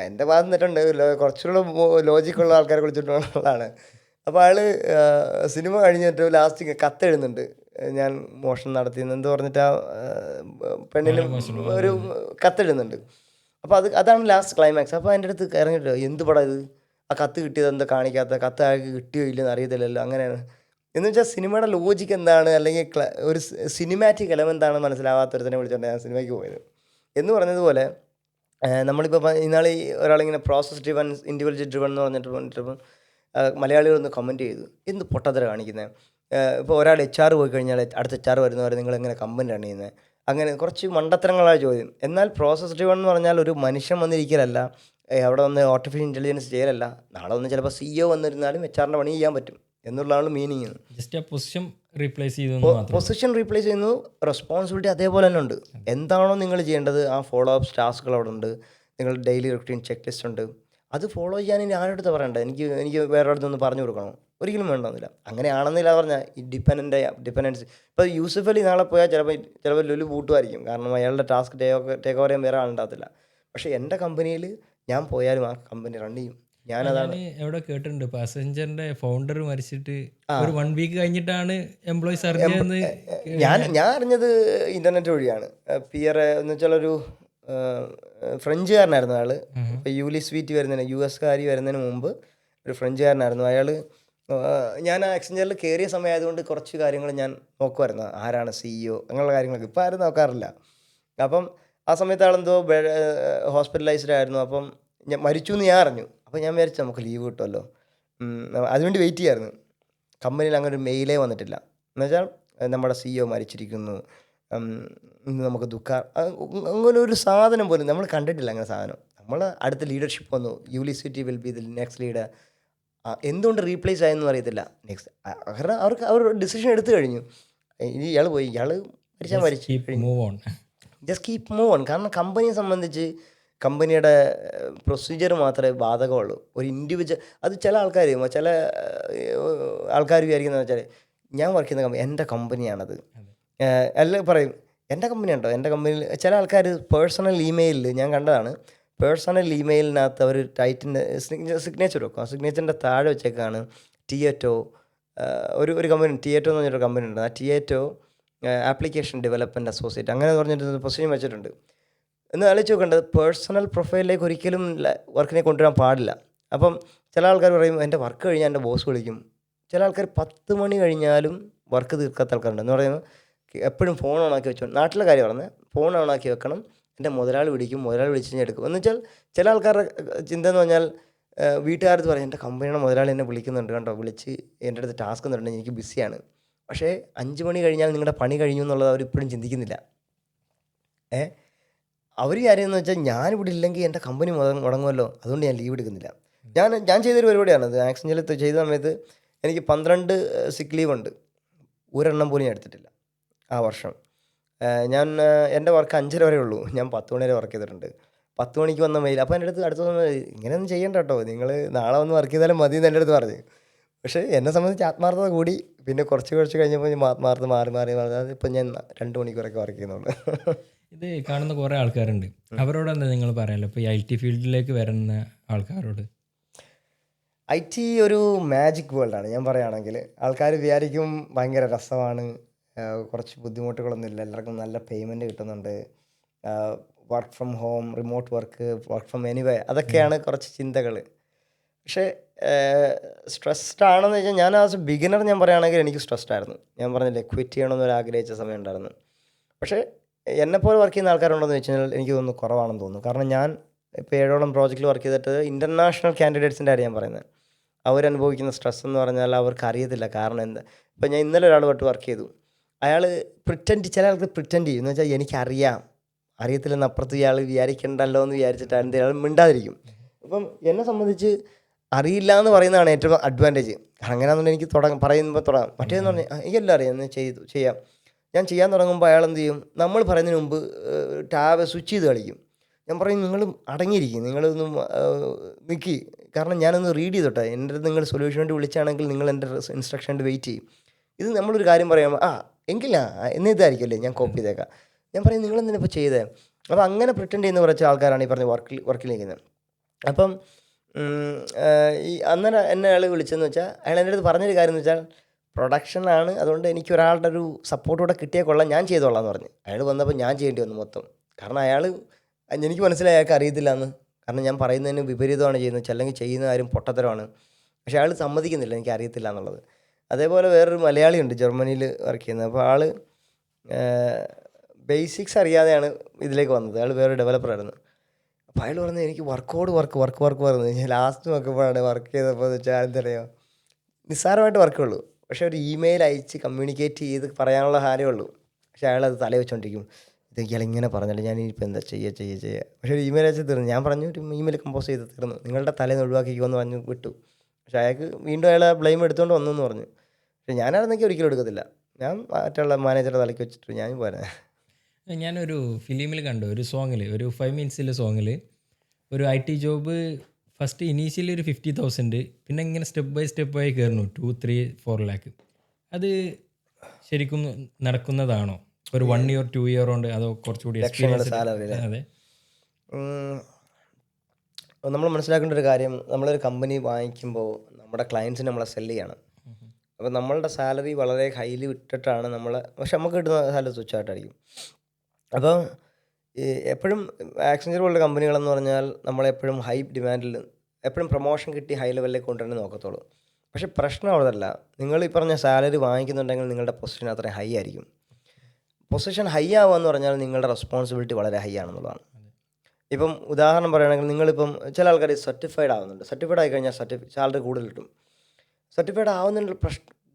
എൻ്റെ ഭാഗത്ത് നിന്നിട്ടുണ്ട്, കുറച്ചുകൂടെ ലോജിക്കുള്ള ആൾക്കാരെ വിളിച്ചിട്ട് ഉള്ളതാണ്. അപ്പോൾ അയാൾ സിനിമ കഴിഞ്ഞിട്ട് ലാസ്റ്റ് കത്തെഴുതുന്നുണ്ട്, ഞാൻ മോഷണം നടത്തിയെന്ന് എന്ത് പറഞ്ഞിട്ട് ആ പെണ്ണിനും ഒരു കത്തെഴുതുന്നുണ്ട്. അപ്പോൾ അതാണ് ലാസ്റ്റ് ക്ലൈമാക്സ്. അപ്പോൾ എൻ്റെ അടുത്ത് ഇറങ്ങിയിട്ട് എന്ത് പടം ഇത്, ആ കത്ത് കിട്ടിയത് എന്താ കാണിക്കാത്ത, കത്ത് ആൾക്ക് കിട്ടിയോ ഇല്ലെന്ന് അറിയത്തില്ലല്ലോ, അങ്ങനെയാണ്. എന്ന് വെച്ചാൽ സിനിമയുടെ ലോജിക്ക് എന്താണ്, അല്ലെങ്കിൽ ഒരു സിനിമാറ്റിക് എലമെൻ്റ് ആണ് മനസ്സിലാവാത്തൊരുത്തനെ വിളിച്ചുകൊണ്ട് ഞാൻ സിനിമയ്ക്ക് പോയത്. എന്ന് പറഞ്ഞതുപോലെ നമ്മളിപ്പോൾ ഇന്നാൾ ഈ ഒരാളിങ്ങനെ പ്രോസസ് ഡ്രിവൺ, ഇൻഡിവിജ്വൽ ഡ്രിവൺ എന്ന് പറഞ്ഞിട്ട് മലയാളികളൊന്ന് കമൻറ്റ് ചെയ്തു, എന്ത് പൊട്ടത്തര കാണിക്കുന്നത്. ഇപ്പോൾ ഒരാൾ HR പോയി കഴിഞ്ഞാൽ അടുത്ത HR വരുന്നവരെ നിങ്ങളെങ്ങനെ കമ്പനി റൺ ചെയ്യുന്നത്, അങ്ങനെ കുറച്ച് മണ്ടത്തരങ്ങളായ ചോദ്യം. എന്നാൽ പ്രോസസ് ഡ്രിവൺ എന്ന് പറഞ്ഞാൽ ഒരു മനുഷ്യൻ വന്നിരിക്കലല്ല, അവിടെ വന്ന് ആർട്ടിഫിഷ്യൽ ഇൻ്റലിജൻസ് ചെയ്യലല്ല. നാളെ വന്ന് ചിലപ്പോൾ CEO വന്നിരുന്നാലും HR-ൻ്റെ പണി ചെയ്യാൻ പറ്റും എന്നുള്ളതാണ് മീനിങ്. ജസ്റ്റ് പൊസിഷൻ റീപ്ലേസ് ചെയ്യുന്നു, റെസ്പോൺസിബിലിറ്റി അതേപോലെ തന്നെ ഉണ്ട്. എന്താണോ നിങ്ങൾ ചെയ്യേണ്ടത് ആ ഫോളോ അപ്സ് ടാസ്കുകൾ അവിടെ ഉണ്ട്, നിങ്ങൾ ഡെയിലി റൂട്ടീൻ ചെക്ക് ലിസ്റ്റ് ഉണ്ട്. അത് ഫോളോ ചെയ്യാൻ ഇനി ആരുടെ അടുത്ത് പറയണ്ടേ, എനിക്ക് വേറെ അടുത്തൊന്ന് പറഞ്ഞു കൊടുക്കണോ, ഒരിക്കലും വേണമെന്നില്ല. അങ്ങനെയാണെന്നില്ല പറഞ്ഞാൽ ഈ ഡിപ്പെൻഡൻസി. ഇപ്പോൾ യൂസഫ് അലി നാളെ പോയാൽ ചിലപ്പോൾ ലുലു പൂട്ടുമായിരിക്കും, കാരണം അയാളുടെ ടാസ്ക് ടേക്ക് ഓവർ ചെയ്യാൻ വേറെ ആളുണ്ടാകത്തില്ല. പക്ഷേ എൻ്റെ കമ്പനിയിൽ ഞാൻ പോയാലും ആ കമ്പനി റൺ ചെയ്യും. ഞാനതാണ് എവിടെ കേട്ടിട്ടുണ്ട്, പാസഞ്ചറിന്റെ ഫൗണ്ടർ മരിച്ചിട്ട് ഒരു 1 വീക്ക് കഴിഞ്ഞിട്ടാണ് എംപ്ലോയീസ് അറിഞ്ഞതെന്ന്. ഞാൻ അറിഞ്ഞത് ഇൻ്റർനെറ്റ് വഴിയാണ്. പിയർ എന്ന് വെച്ചാൽ ഒരു ഫ്രഞ്ചുകാരനായിരുന്നു അയാൾ. ഇപ്പോൾ യൂലി സ്വീറ്റ് വരുന്നതിന് US-കാരി വരുന്നതിന് മുമ്പ് ഒരു ഫ്രഞ്ചുകാരനായിരുന്നു അയാൾ. ഞാൻ ആ എക്സ്ചേഞ്ചറിൽ കയറിയ സമയമായതുകൊണ്ട് കുറച്ച് കാര്യങ്ങൾ ഞാൻ നോക്കുമായിരുന്നു, ആരാണ് CEO അങ്ങനെയുള്ള കാര്യങ്ങളൊക്കെ. ഇപ്പോൾ ആരും നോക്കാറില്ല. അപ്പം ആ സമയത്ത് ആളെന്തോ ഹോസ്പിറ്റലൈസ്ഡ് ആയിരുന്നു. അപ്പം ഞാൻ മരിച്ചു എന്ന് ഞാൻ അറിഞ്ഞു. അപ്പോൾ ഞാൻ വിചാരിച്ചു നമുക്ക് ലീവ് കിട്ടുമല്ലോ, അതിനുവേണ്ടി വെയിറ്റ് ചെയ്യായിരുന്നു. കമ്പനിയിൽ അങ്ങനെ ഒരു മെയിലേ വന്നിട്ടില്ല. എന്നുവെച്ചാൽ നമ്മുടെ CEO മരിച്ചിരിക്കുന്നു, ഇന്ന് നമുക്ക് അങ്ങനെ ഒരു സാധനം പോലും നമ്മൾ കണ്ടിട്ടില്ല. അങ്ങനെ സാധനം നമ്മൾ അടുത്ത ലീഡർഷിപ്പ് വന്നു, യൂലിസിറ്റി will be the next leader. എന്തുകൊണ്ട് റീപ്ലേസ് ആയെന്നും അറിയത്തില്ല. നെക്സ്റ്റ് കാരണം അവർ ഡിസിഷൻ എടുത്തു കഴിഞ്ഞു. ഇനി ഇയാൾ പോയി, ഇയാൾ മരിച്ചാൽ മരിച്ചു കഴിഞ്ഞു, ജസ്റ്റ് കീപ്പ് മൂവ് ഓൺ. കാരണം കമ്പനിയെ സംബന്ധിച്ച് കമ്പനിയുടെ പ്രൊസീജിയർ മാത്രമേ ബാധകമുള്ളൂ. ഒരു ഇൻഡിവിജ്വൽ അത് ചില ആൾക്കാർ വിചാരിക്കുന്നത് വെച്ചാൽ ഞാൻ വർക്ക് ചെയ്യുന്ന കമ്പനി എൻ്റെ കമ്പനിയാണത്. അല്ല പറയും എൻ്റെ കമ്പനി ഉണ്ടോ, എൻ്റെ കമ്പനിയിൽ. ചില ആൾക്കാർ പേഴ്സണൽ ഇമെയിലിൽ ഞാൻ കണ്ടതാണ്, പേഴ്സണൽ ഇമെയിലിനകത്ത് അവർ ടൈറ്റിൻ്റെ സിഗ്നേച്ചർ വെക്കും. ആ സിഗ്നേച്ചറിൻ്റെ താഴെ വെച്ചേക്കാണ് ടിയേറ്റോ. ഒരു കമ്പനി ടിയേറ്റോ എന്ന് പറഞ്ഞൊരു കമ്പനി ഉണ്ട്. ആ ടിയേറ്റോ ആപ്ലിക്കേഷൻ ഡെവലപ്മെൻറ്റ് അസോസിയേറ്റ് അങ്ങനെ പറഞ്ഞിട്ട് പൊസിഷൻ വെച്ചിട്ടുണ്ട്. എന്ന് ആലോചിച്ച് നോക്കേണ്ടത്, പേഴ്സണൽ പ്രൊഫൈലിലേക്ക് ഒരിക്കലും വർക്കിനെ കൊണ്ടുവരാൻ പാടില്ല. അപ്പം ചില ആൾക്കാർ പറയും എൻ്റെ വർക്ക് കഴിഞ്ഞാൽ എൻ്റെ ബോസ് വിളിക്കും. ചില ആൾക്കാർ 10 മണി കഴിഞ്ഞാലും വർക്ക് തീർക്കാത്ത ആൾക്കാരുണ്ട്. എന്ന് പറയുന്നത് എപ്പോഴും ഫോൺ ഓണാക്കി വെച്ചോ, നാട്ടിലെ കാര്യം പറഞ്ഞത്, ഫോൺ ഓണാക്കി വെക്കണം, എൻ്റെ മുതലാളി വിളിക്കും, മുതലാളി വിളിച്ച് കഴിഞ്ഞാൽ എടുക്കും. എന്ന് വെച്ചാൽ ചില ആൾക്കാരുടെ ചിന്ത എന്ന് പറഞ്ഞാൽ വീട്ടുകാരത്ത് പറയും എൻ്റെ കമ്പനിയുടെ മുതലാളി എന്നെ വിളിക്കുന്നുണ്ട് കേട്ടോ, വിളിച്ച് എൻ്റെ അടുത്ത് ടാസ്ക് തന്നിട്ടുണ്ട്, എനിക്ക് ബിസിയാണ്. പക്ഷേ 5 മണി കഴിഞ്ഞാൽ നിങ്ങളുടെ പണി കഴിഞ്ഞു എന്നുള്ളത് അവരിപ്പോഴും ചിന്തിക്കുന്നില്ല. അവർ കാര്യമെന്ന് വെച്ചാൽ ഞാനിവിടെ ഇല്ലെങ്കിൽ എൻ്റെ കമ്പനി മുടങ്ങുമല്ലോ, അതുകൊണ്ട് ഞാൻ ലീവ് എടുക്കുന്നില്ല. ഞാൻ ചെയ്തൊരു പരിപാടിയാണത്. ആക്സിഡൻറ്റിൽ ചെയ്ത സമയത്ത് എനിക്ക് 12 സിക്ക് ലീവ് ഉണ്ട്, ഒരെണ്ണം പോലും ഞാൻ എടുത്തിട്ടില്ല ആ വർഷം. എൻ്റെ വർക്ക് 5:30 വരെ ഉള്ളൂ, ഞാൻ 10 മണി വരെ വർക്ക് ചെയ്തിട്ടുണ്ട്. 10 മണിക്ക് വന്ന മെയിൽ. അപ്പോൾ എൻ്റെ അടുത്ത ദിവസം ഇങ്ങനെയൊന്നും ചെയ്യണ്ട കേട്ടോ, നിങ്ങൾ നാളെ വന്ന് വർക്ക് ചെയ്താലും മതി എന്ന് എൻ്റെ അടുത്ത് പറഞ്ഞു. പക്ഷേ എന്നെ സംബന്ധിച്ച് ആത്മാർത്ഥത കൂടി. പിന്നെ കുറച്ച് കഴിഞ്ഞപ്പോൾ ആത്മാർത്ഥത മാറി അതിപ്പോൾ ഞാൻ 2 മണിക്കൂറൊക്കെ വർക്ക് ചെയ്യുന്നുള്ളൂ. ഇത് കാണുന്ന കുറേ ആൾക്കാരുണ്ട്, അവരോട് എന്താ നിങ്ങൾ പറയാമല്ലോ ഇപ്പോൾ ഈ IT ഫീൽഡിലേക്ക് വരുന്ന ആൾക്കാരോട്? IT ഒരു മാജിക് വേൾഡാണ്. ഞാൻ പറയുകയാണെങ്കിൽ ആൾക്കാർ വിചാരിക്കും ഭയങ്കര രസമാണ്, കുറച്ച് ബുദ്ധിമുട്ടുകളൊന്നുമില്ല, എല്ലാവർക്കും നല്ല പേയ്മെൻറ്റ് കിട്ടുന്നുണ്ട്, work from home, remote work from anyway, അതൊക്കെയാണ് കുറച്ച് ചിന്തകൾ. പക്ഷേ സ്ട്രെസ്ഡ് ആണെന്ന് വെച്ചാൽ ഞാൻ ആസ് എ ബിഗിനർ ഞാൻ പറയുകയാണെങ്കിൽ എനിക്ക് സ്ട്രെസ്ഡ് ആയിരുന്നു. ഞാൻ പറഞ്ഞില്ലേ ക്വിറ്റ് ചെയ്യണമെന്നൊരു ആഗ്രഹിച്ച സമയം ഉണ്ടായിരുന്നു. പക്ഷേ എന്നെപ്പോലെ വർക്ക് ചെയ്യുന്ന ആൾക്കാരുണ്ടോയെന്ന് വെച്ച് കഴിഞ്ഞാൽ എനിക്ക് തോന്നുന്നു കുറവാണെന്ന് തോന്നുന്നു. കാരണം ഞാൻ ഇപ്പോൾ 7ഓളം പ്രോജക്റ്റിൽ വർക്ക് ചെയ്തിട്ട് ഇൻ്റർനാഷണൽ കാൻഡിഡേറ്റ്സിൻ്റെ കാര്യം ഞാൻ പറയുന്നത്, അവരനുഭവിക്കുന്ന സ്ട്രെസ് എന്ന് പറഞ്ഞാൽ അവർക്ക് അറിയത്തില്ല കാരണം എന്താ. ഇപ്പോൾ ഞാൻ ഇന്നലെ ഒരാൾ തൊട്ട് വർക്ക് ചെയ്തു, അയാൾ ചില ആൾക്ക് പ്രിറ്റൻഡ് ചെയ്യും. എന്ന് വെച്ചാൽ എനിക്കറിയാം, അറിയത്തില്ലെന്ന് അപ്പുറത്ത് ഇയാൾ വിചാരിക്കണ്ടല്ലോ എന്ന് വിചാരിച്ചിട്ടാണ് ഇയാൾ മിണ്ടാതിരിക്കും. അപ്പം എന്നെ സംബന്ധിച്ച് അറിയില്ല എന്ന് പറയുന്നതാണ് ഏറ്റവും അഡ്വാൻറ്റേജ്. അങ്ങനെയാണെന്നുണ്ടെങ്കിൽ എനിക്ക് പറയുമ്പോൾ തുടങ്ങാം. മറ്റേതെന്ന് പറഞ്ഞാൽ എനിക്കെല്ലാം അറിയാം, എന്ന് ചെയ്യാം. ഞാൻ ചെയ്യാൻ തുടങ്ങുമ്പോൾ അയാൾ എന്ത് ചെയ്യും, നമ്മൾ പറയുന്നതിന് മുമ്പ് ടാബ് സ്വിച്ച് ചെയ്ത് കളിക്കും. ഞാൻ പറയും നിങ്ങൾ അടങ്ങിയിരിക്കും, നിങ്ങളൊന്നും നിൽക്കി, കാരണം ഞാനൊന്ന് റീഡ് ചെയ്തോട്ടെ, എൻ്റെ അടുത്ത് നിങ്ങൾ സൊല്യൂഷൻ വേണ്ടി വിളിച്ചാണെങ്കിൽ നിങ്ങൾ എൻ്റെ ഇൻസ്ട്രക്ഷൻ വേണ്ടി വെയിറ്റ് ചെയ്യും. ഇത് നമ്മളൊരു കാര്യം പറയുമ്പോൾ എങ്കില്ല എന്നെ ഇതായിരിക്കുമല്ലേ, ഞാൻ കോപ്പി ചെയ്തേക്കാം. ഞാൻ പറയും നിങ്ങളെന്തിനാ ഇപ്പോൾ ചെയ്തേ. അപ്പോൾ അങ്ങനെ പ്രിറ്റൻഡ് ചെയ്യുന്ന കുറച്ച് ആൾക്കാരാണ് ഈ പറഞ്ഞ വർക്കിലിരിക്കുന്നത്. അപ്പം അന്നേരം എന്നെ അയാൾ വിളിച്ചതെന്ന് വെച്ചാൽ അയാൾ എൻ്റെ അടുത്ത് പറഞ്ഞൊരു കാര്യം എന്ന് വെച്ചാൽ പ്രൊഡക്ഷനാണ്, അതുകൊണ്ട് എനിക്ക് ഒരാളുടെ ഒരു സപ്പോർട്ട് കൂടെ കിട്ടിയേ കൊള്ളാം, ഞാൻ ചെയ്തോളാം എന്ന് പറഞ്ഞു. അയാൾ വന്നപ്പോൾ ഞാൻ ചെയ്യേണ്ടി വന്നു മൊത്തം. കാരണം എനിക്ക് മനസ്സിലായി അയാൾക്ക് അറിയത്തില്ല എന്ന്. കാരണം ഞാൻ പറയുന്നതിന് വിപരീതമാണ് ചെയ്യുന്നത്, അല്ലെങ്കിൽ ചെയ്യുന്ന കാര്യം പൊട്ടത്തരമാണ്. പക്ഷേ അയാൾ സമ്മതിക്കുന്നില്ല എനിക്ക് അറിയത്തില്ല എന്നുള്ളത്. അതേപോലെ വേറൊരു മലയാളിയുണ്ട് ജർമ്മനിയിൽ വർക്ക് ചെയ്യുന്നത്. അപ്പോൾ ആൾ ബേസിക്സ് അറിയാതെയാണ് ഇതിലേക്ക് വന്നത്. അയാൾ വേറെ ഡെവലപ്പറായിരുന്നു. അപ്പോൾ അയാൾ പറഞ്ഞു എനിക്ക് വർക്ക് പറഞ്ഞു. ഞാൻ ലാസ്റ്റ് നോക്കുമ്പോഴാണ് വർക്ക് ചെയ്തപ്പോൾ എന്ന് വെച്ചാൽ എന്തറിയോ, നിസ്സാരമായിട്ട് വർക്കുള്ളൂ, പക്ഷേ ഒരു ഇമെയിൽ അയച്ച് കമ്മ്യൂണിക്കേറ്റ് ചെയ്ത് പറയാനുള്ള കാര്യമുള്ളൂ. പക്ഷേ അയാളത് തല വെച്ചുകൊണ്ടിരിക്കും, ഇത് ഇയാളിങ്ങനെ പറഞ്ഞല്ലോ, ഞാനിപ്പോൾ എന്താ ചെയ്യുക. പക്ഷേ ഒരു ഇമെയിൽ അയച്ച് തീർന്നു. ഞാൻ പറഞ്ഞു ഒരു ഇമെയിൽ കമ്പോസ് ചെയ്ത് തീർന്നു, നിങ്ങളുടെ തലേന്ന് ഒഴിവാക്കിക്കുമെന്ന് പറഞ്ഞു വിട്ടു. പക്ഷേ അയാൾക്ക് വീണ്ടും അയാൾ ബ്ലെയിം എടുത്തുകൊണ്ട് വന്നു എന്ന് പറഞ്ഞു. പക്ഷേ ഞാനായിരുന്നെങ്കിൽ ഒരിക്കലും എടുക്കത്തില്ല, ഞാൻ മറ്റുള്ള മാനേജറുടെ തലയ്ക്ക് വെച്ചിട്ട് ഞാൻ പോരാ. ഞാനൊരു ഫിലിമിൽ കണ്ടു, ഒരു സോങ്ങിൽ, ഒരു 5 മിനിറ്റ്സിലെ സോങ്ങിൽ ഒരു IT ജോബ് ഫസ്റ്റ് ഇനീഷ്യലി ഒരു 50,000, പിന്നെ ഇങ്ങനെ സ്റ്റെപ്പ് ബൈ സ്റ്റെപ്പായി കയറുന്നു 2, 3, 4 ലാക്ക്. അത് ശരിക്കും നടക്കുന്നതാണോ ഒരു 1 ഇയർ 2 ഇയർ കൊണ്ട്, അതോ കുറച്ചുകൂടി എക്സ്പീരിയൻസ്? അതെ, നമ്മൾ മനസ്സിലാക്കേണ്ട ഒരു കാര്യം, നമ്മളൊരു കമ്പനി വാങ്ങിക്കുമ്പോൾ നമ്മുടെ ക്ലയൻസിന് നമ്മളെ സെല്ല് ചെയ്യണം. അപ്പോൾ നമ്മളുടെ സാലറി വളരെ ഹൈലി വിട്ടിട്ടാണ് പക്ഷെ നമുക്ക് കിട്ടുന്ന സാലറി തുച്ഛമായിട്ടായിരിക്കും. അപ്പോൾ എപ്പോഴും ആക്സഞ്ചർ പോലുള്ള കമ്പനികളെന്ന് പറഞ്ഞാൽ നമ്മളെപ്പോഴും ഹൈ ഡിമാൻഡിൽ എപ്പോഴും പ്രൊമോഷൻ കിട്ടി ഹൈ ലെവലിലേക്ക് കൊണ്ടുവരാൻ നോക്കത്തുള്ളൂ. പക്ഷേ പ്രശ്നം അവിടെയല്ല. നിങ്ങൾ ഈ പറഞ്ഞ സാലറി വാങ്ങിക്കുന്നുണ്ടെങ്കിൽ നിങ്ങളുടെ പൊസിഷൻ അത്രയും ഹൈ ആയിരിക്കും. പൊസിഷൻ ഹൈ ആവുക എന്ന് പറഞ്ഞാൽ നിങ്ങളുടെ റെസ്പോൺസിബിലിറ്റി വളരെ ഹൈ ആണെന്നുള്ളതാണ്. ഇപ്പം ഉദാഹരണം പറയുകയാണെങ്കിൽ നിങ്ങളിപ്പം ചില ആൾക്കാർ സർട്ടിഫൈഡ് ആവുന്നുണ്ട്. സർട്ടിഫൈഡ് ആയി കഴിഞ്ഞാൽ സാലറി കൂടുതൽ കിട്ടും. സർട്ടിഫൈഡ് ആവുന്നതിൻ്റെ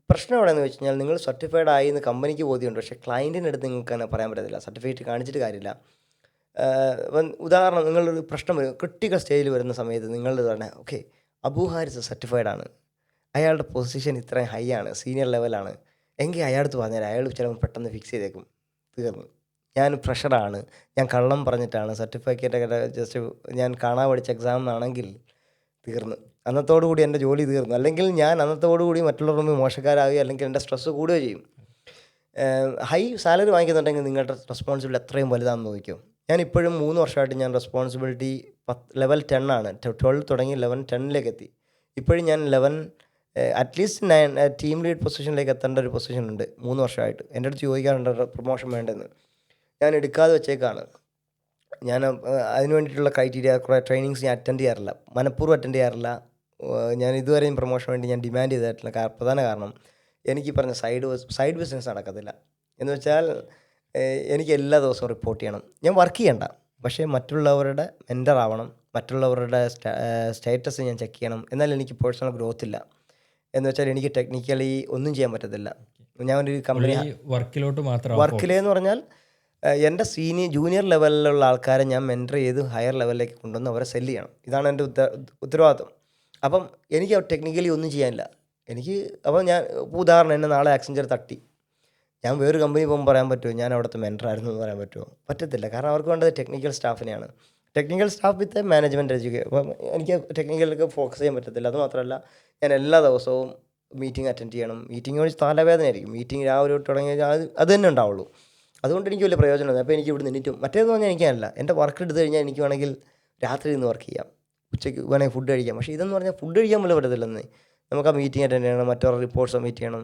പ്രശ്നം എവിടെയെന്ന് വെച്ച് കഴിഞ്ഞാൽ നിങ്ങൾ സർട്ടിഫൈഡ് ആയി എന്ന് കമ്പനിക്ക് ബോധ്യമുണ്ട്. പക്ഷേ ക്ലയൻറ്റിൻ്റെ അടുത്ത് നിങ്ങൾക്ക് അങ്ങനെ പറയാൻ പറ്റത്തില്ല. സർട്ടിഫിക്കറ്റ് കാണിച്ചിട്ട് കാര്യമില്ല. ഇപ്പം ഉദാഹരണം നിങ്ങളൊരു പ്രശ്നം വരും, ക്രിട്ടിക്കൽ സ്റ്റേജിൽ വരുന്ന സമയത്ത് നിങ്ങൾ പറഞ്ഞാൽ ഓക്കെ അബു ഹാരിസ് സർട്ടിഫൈഡ് ആണ്, അയാളുടെ പൊസിഷൻ ഇത്രയും ഹൈ ആണ്, സീനിയർ ലെവലാണ്, എങ്കിൽ അയാളടുത്ത് പറഞ്ഞാൽ അയാൾ ചിലപ്പോൾ പെട്ടെന്ന് ഫിക്സ് ചെയ്തേക്കും. തീർന്നു, ഞാൻ ഫ്രഷറാണ്, ഞാൻ കള്ളം പറഞ്ഞിട്ടാണ് സർട്ടിഫിക്കറ്റൊക്കെ ജസ്റ്റ് ഞാൻ കാണാൻ പഠിച്ച എക്സാം എന്നാണെങ്കിൽ തീർന്നു, അന്നത്തോടുകൂടി എൻ്റെ ജോലി തീർന്നു. അല്ലെങ്കിൽ ഞാൻ അന്നത്തോടുകൂടി മറ്റുള്ളവർ മുമ്പ് മോശക്കാരാകുകയോ അല്ലെങ്കിൽ എൻ്റെ സ്ട്രെസ്സ് കൂടുകയോ ചെയ്യും. ഹൈ സാലറി വാങ്ങിക്കുന്നുണ്ടെങ്കിൽ നിങ്ങളുടെ റെസ്പോൺസിബിലിറ്റി എത്രയും വലുതാണെന്ന് നോക്കിയോ. ഞാൻ ഇപ്പോഴും 3 വർഷമായിട്ട് ഞാൻ റെസ്പോൺസിബിലിറ്റി ലെവൽ 10 ആണ്. 12 തുടങ്ങി 11 10ലേക്ക് എത്തി. ഇപ്പോഴും ഞാൻ 11 അറ്റ്ലീസ്റ്റ് 9 ടീം ലീഡ് പൊസിഷനിലേക്ക് എത്തേണ്ട ഒരു പൊസിഷൻ ഉണ്ട് 3 വർഷമായിട്ട്. എൻ്റെ അടുത്ത് ചോദിക്കാറുണ്ട് പ്രൊമോഷൻ വേണ്ടെന്ന്. ഞാൻ എടുക്കാതെ വെച്ചേക്കാണ്. ഞാൻ അതിന് വേണ്ടിയിട്ടുള്ള ക്രൈറ്റീരിയ കുറേ ട്രെയിനിങ്സ് ഞാൻ അറ്റൻഡ് ചെയ്യാറില്ല, മനഃപൂർവ്വം അറ്റൻഡ് ചെയ്യാറില്ല. ഞാൻ ഇതുവരെയും പ്രൊമോഷൻ വേണ്ടി ഞാൻ ഡിമാൻഡ് ചെയ്തിട്ടില്ല. പ്രധാന കാരണം എനിക്ക് പറഞ്ഞ സൈഡ് ബിസിനസ് നടക്കത്തില്ല. എന്ന് വെച്ചാൽ എനിക്ക് എല്ലാ ദിവസവും റിപ്പോർട്ട് ചെയ്യണം. ഞാൻ വർക്ക് ചെയ്യണ്ട, പക്ഷേ മറ്റുള്ളവരുടെ മെൻറ്റർ ആവണം, മറ്റുള്ളവരുടെ സ്റ്റേറ്റസ് ഞാൻ ചെക്ക് ചെയ്യണം. എന്നാൽ എനിക്ക് പേഴ്സണൽ ഗ്രോത്ത് ഇല്ല. എന്ന് വെച്ചാൽ എനിക്ക് ടെക്നിക്കലി ഒന്നും ചെയ്യാൻ പറ്റത്തില്ല. ഞാൻ ഒരു കമ്പനി വർക്കിലെന്ന് പറഞ്ഞാൽ എൻ്റെ ജൂനിയർ ലെവലിലുള്ള ആൾക്കാരെ ഞാൻ മെൻറ്റർ ചെയ്ത് ഹയർ ലെവലിലേക്ക് കൊണ്ടുവന്ന് അവരെ സെല്ല് ചെയ്യണം. ഇതാണ് എൻ്റെ ഉത്തരവാദിത്വം. അപ്പം എനിക്ക് ടെക്നിക്കലി ഒന്നും ചെയ്യാനില്ല. അപ്പം ഞാൻ ഉദാഹരണം എന്നെ നാളെ ആക്സഞ്ചർ തട്ടി, ഞാൻ വേറൊരു കമ്പനി പോകുമ്പോൾ പറയാൻ പറ്റുമോ ഞാൻ അവിടുത്തെ മെൻറ്റർ ആയിരുന്നു എന്ന് പറയാൻ പറ്റുമോ? പറ്റത്തില്ല. കാരണം അവർക്ക് വേണ്ടത് ടെക്നിക്കൽ സ്റ്റാഫിനെയാണ്. ടെക്നിക്കൽ സ്റ്റാഫ് വിത്ത് മാനേജ്മെൻറ്റ് എഡ്യൂക്കേഷൻ. അപ്പം എനിക്ക് ടെക്നിക്കലൊക്കെ ഫോക്കസ് ചെയ്യാൻ പറ്റത്തില്ല. അത് മാത്രമല്ല ഞാൻ എല്ലാ ദിവസവും മീറ്റിംഗ് അറ്റൻഡ് ചെയ്യണം. മീറ്റിംഗ് വഴി തലവേദനയായിരിക്കും. മീറ്റിംഗ് രാവിലെ തുടങ്ങിയാൽ അത് തന്നെ ഉണ്ടാവുള്ളൂ. അതുകൊണ്ട് എനിക്ക് വലിയ പ്രയോജനമില്ല. അപ്പോൾ എനിക്ക് ഇവിടെ നിന്നിട്ടും മറ്റേതെന്ന് പറഞ്ഞാൽ എനിക്കല്ല, എൻ്റെ വർക്ക് എടുത്തു കഴിഞ്ഞാൽ എനിക്ക് വേണമെങ്കിൽ രാത്രി നിന്ന് വർക്ക് ചെയ്യാം, ഉച്ചയ്ക്ക് വേണമെങ്കിൽ ഫുഡ് കഴിക്കാം. പക്ഷേ ഇതെന്ന് പറഞ്ഞാൽ ഫുഡ് കഴിക്കാൻ പോലും പറ്റത്തില്ലെന്ന്. നമുക്ക് ആ മീറ്റിംഗ് അറ്റൻഡ് ചെയ്യണം, മറ്റൊരു റിപ്പോർട്ട് സബ്മിറ്റ് ചെയ്യണം.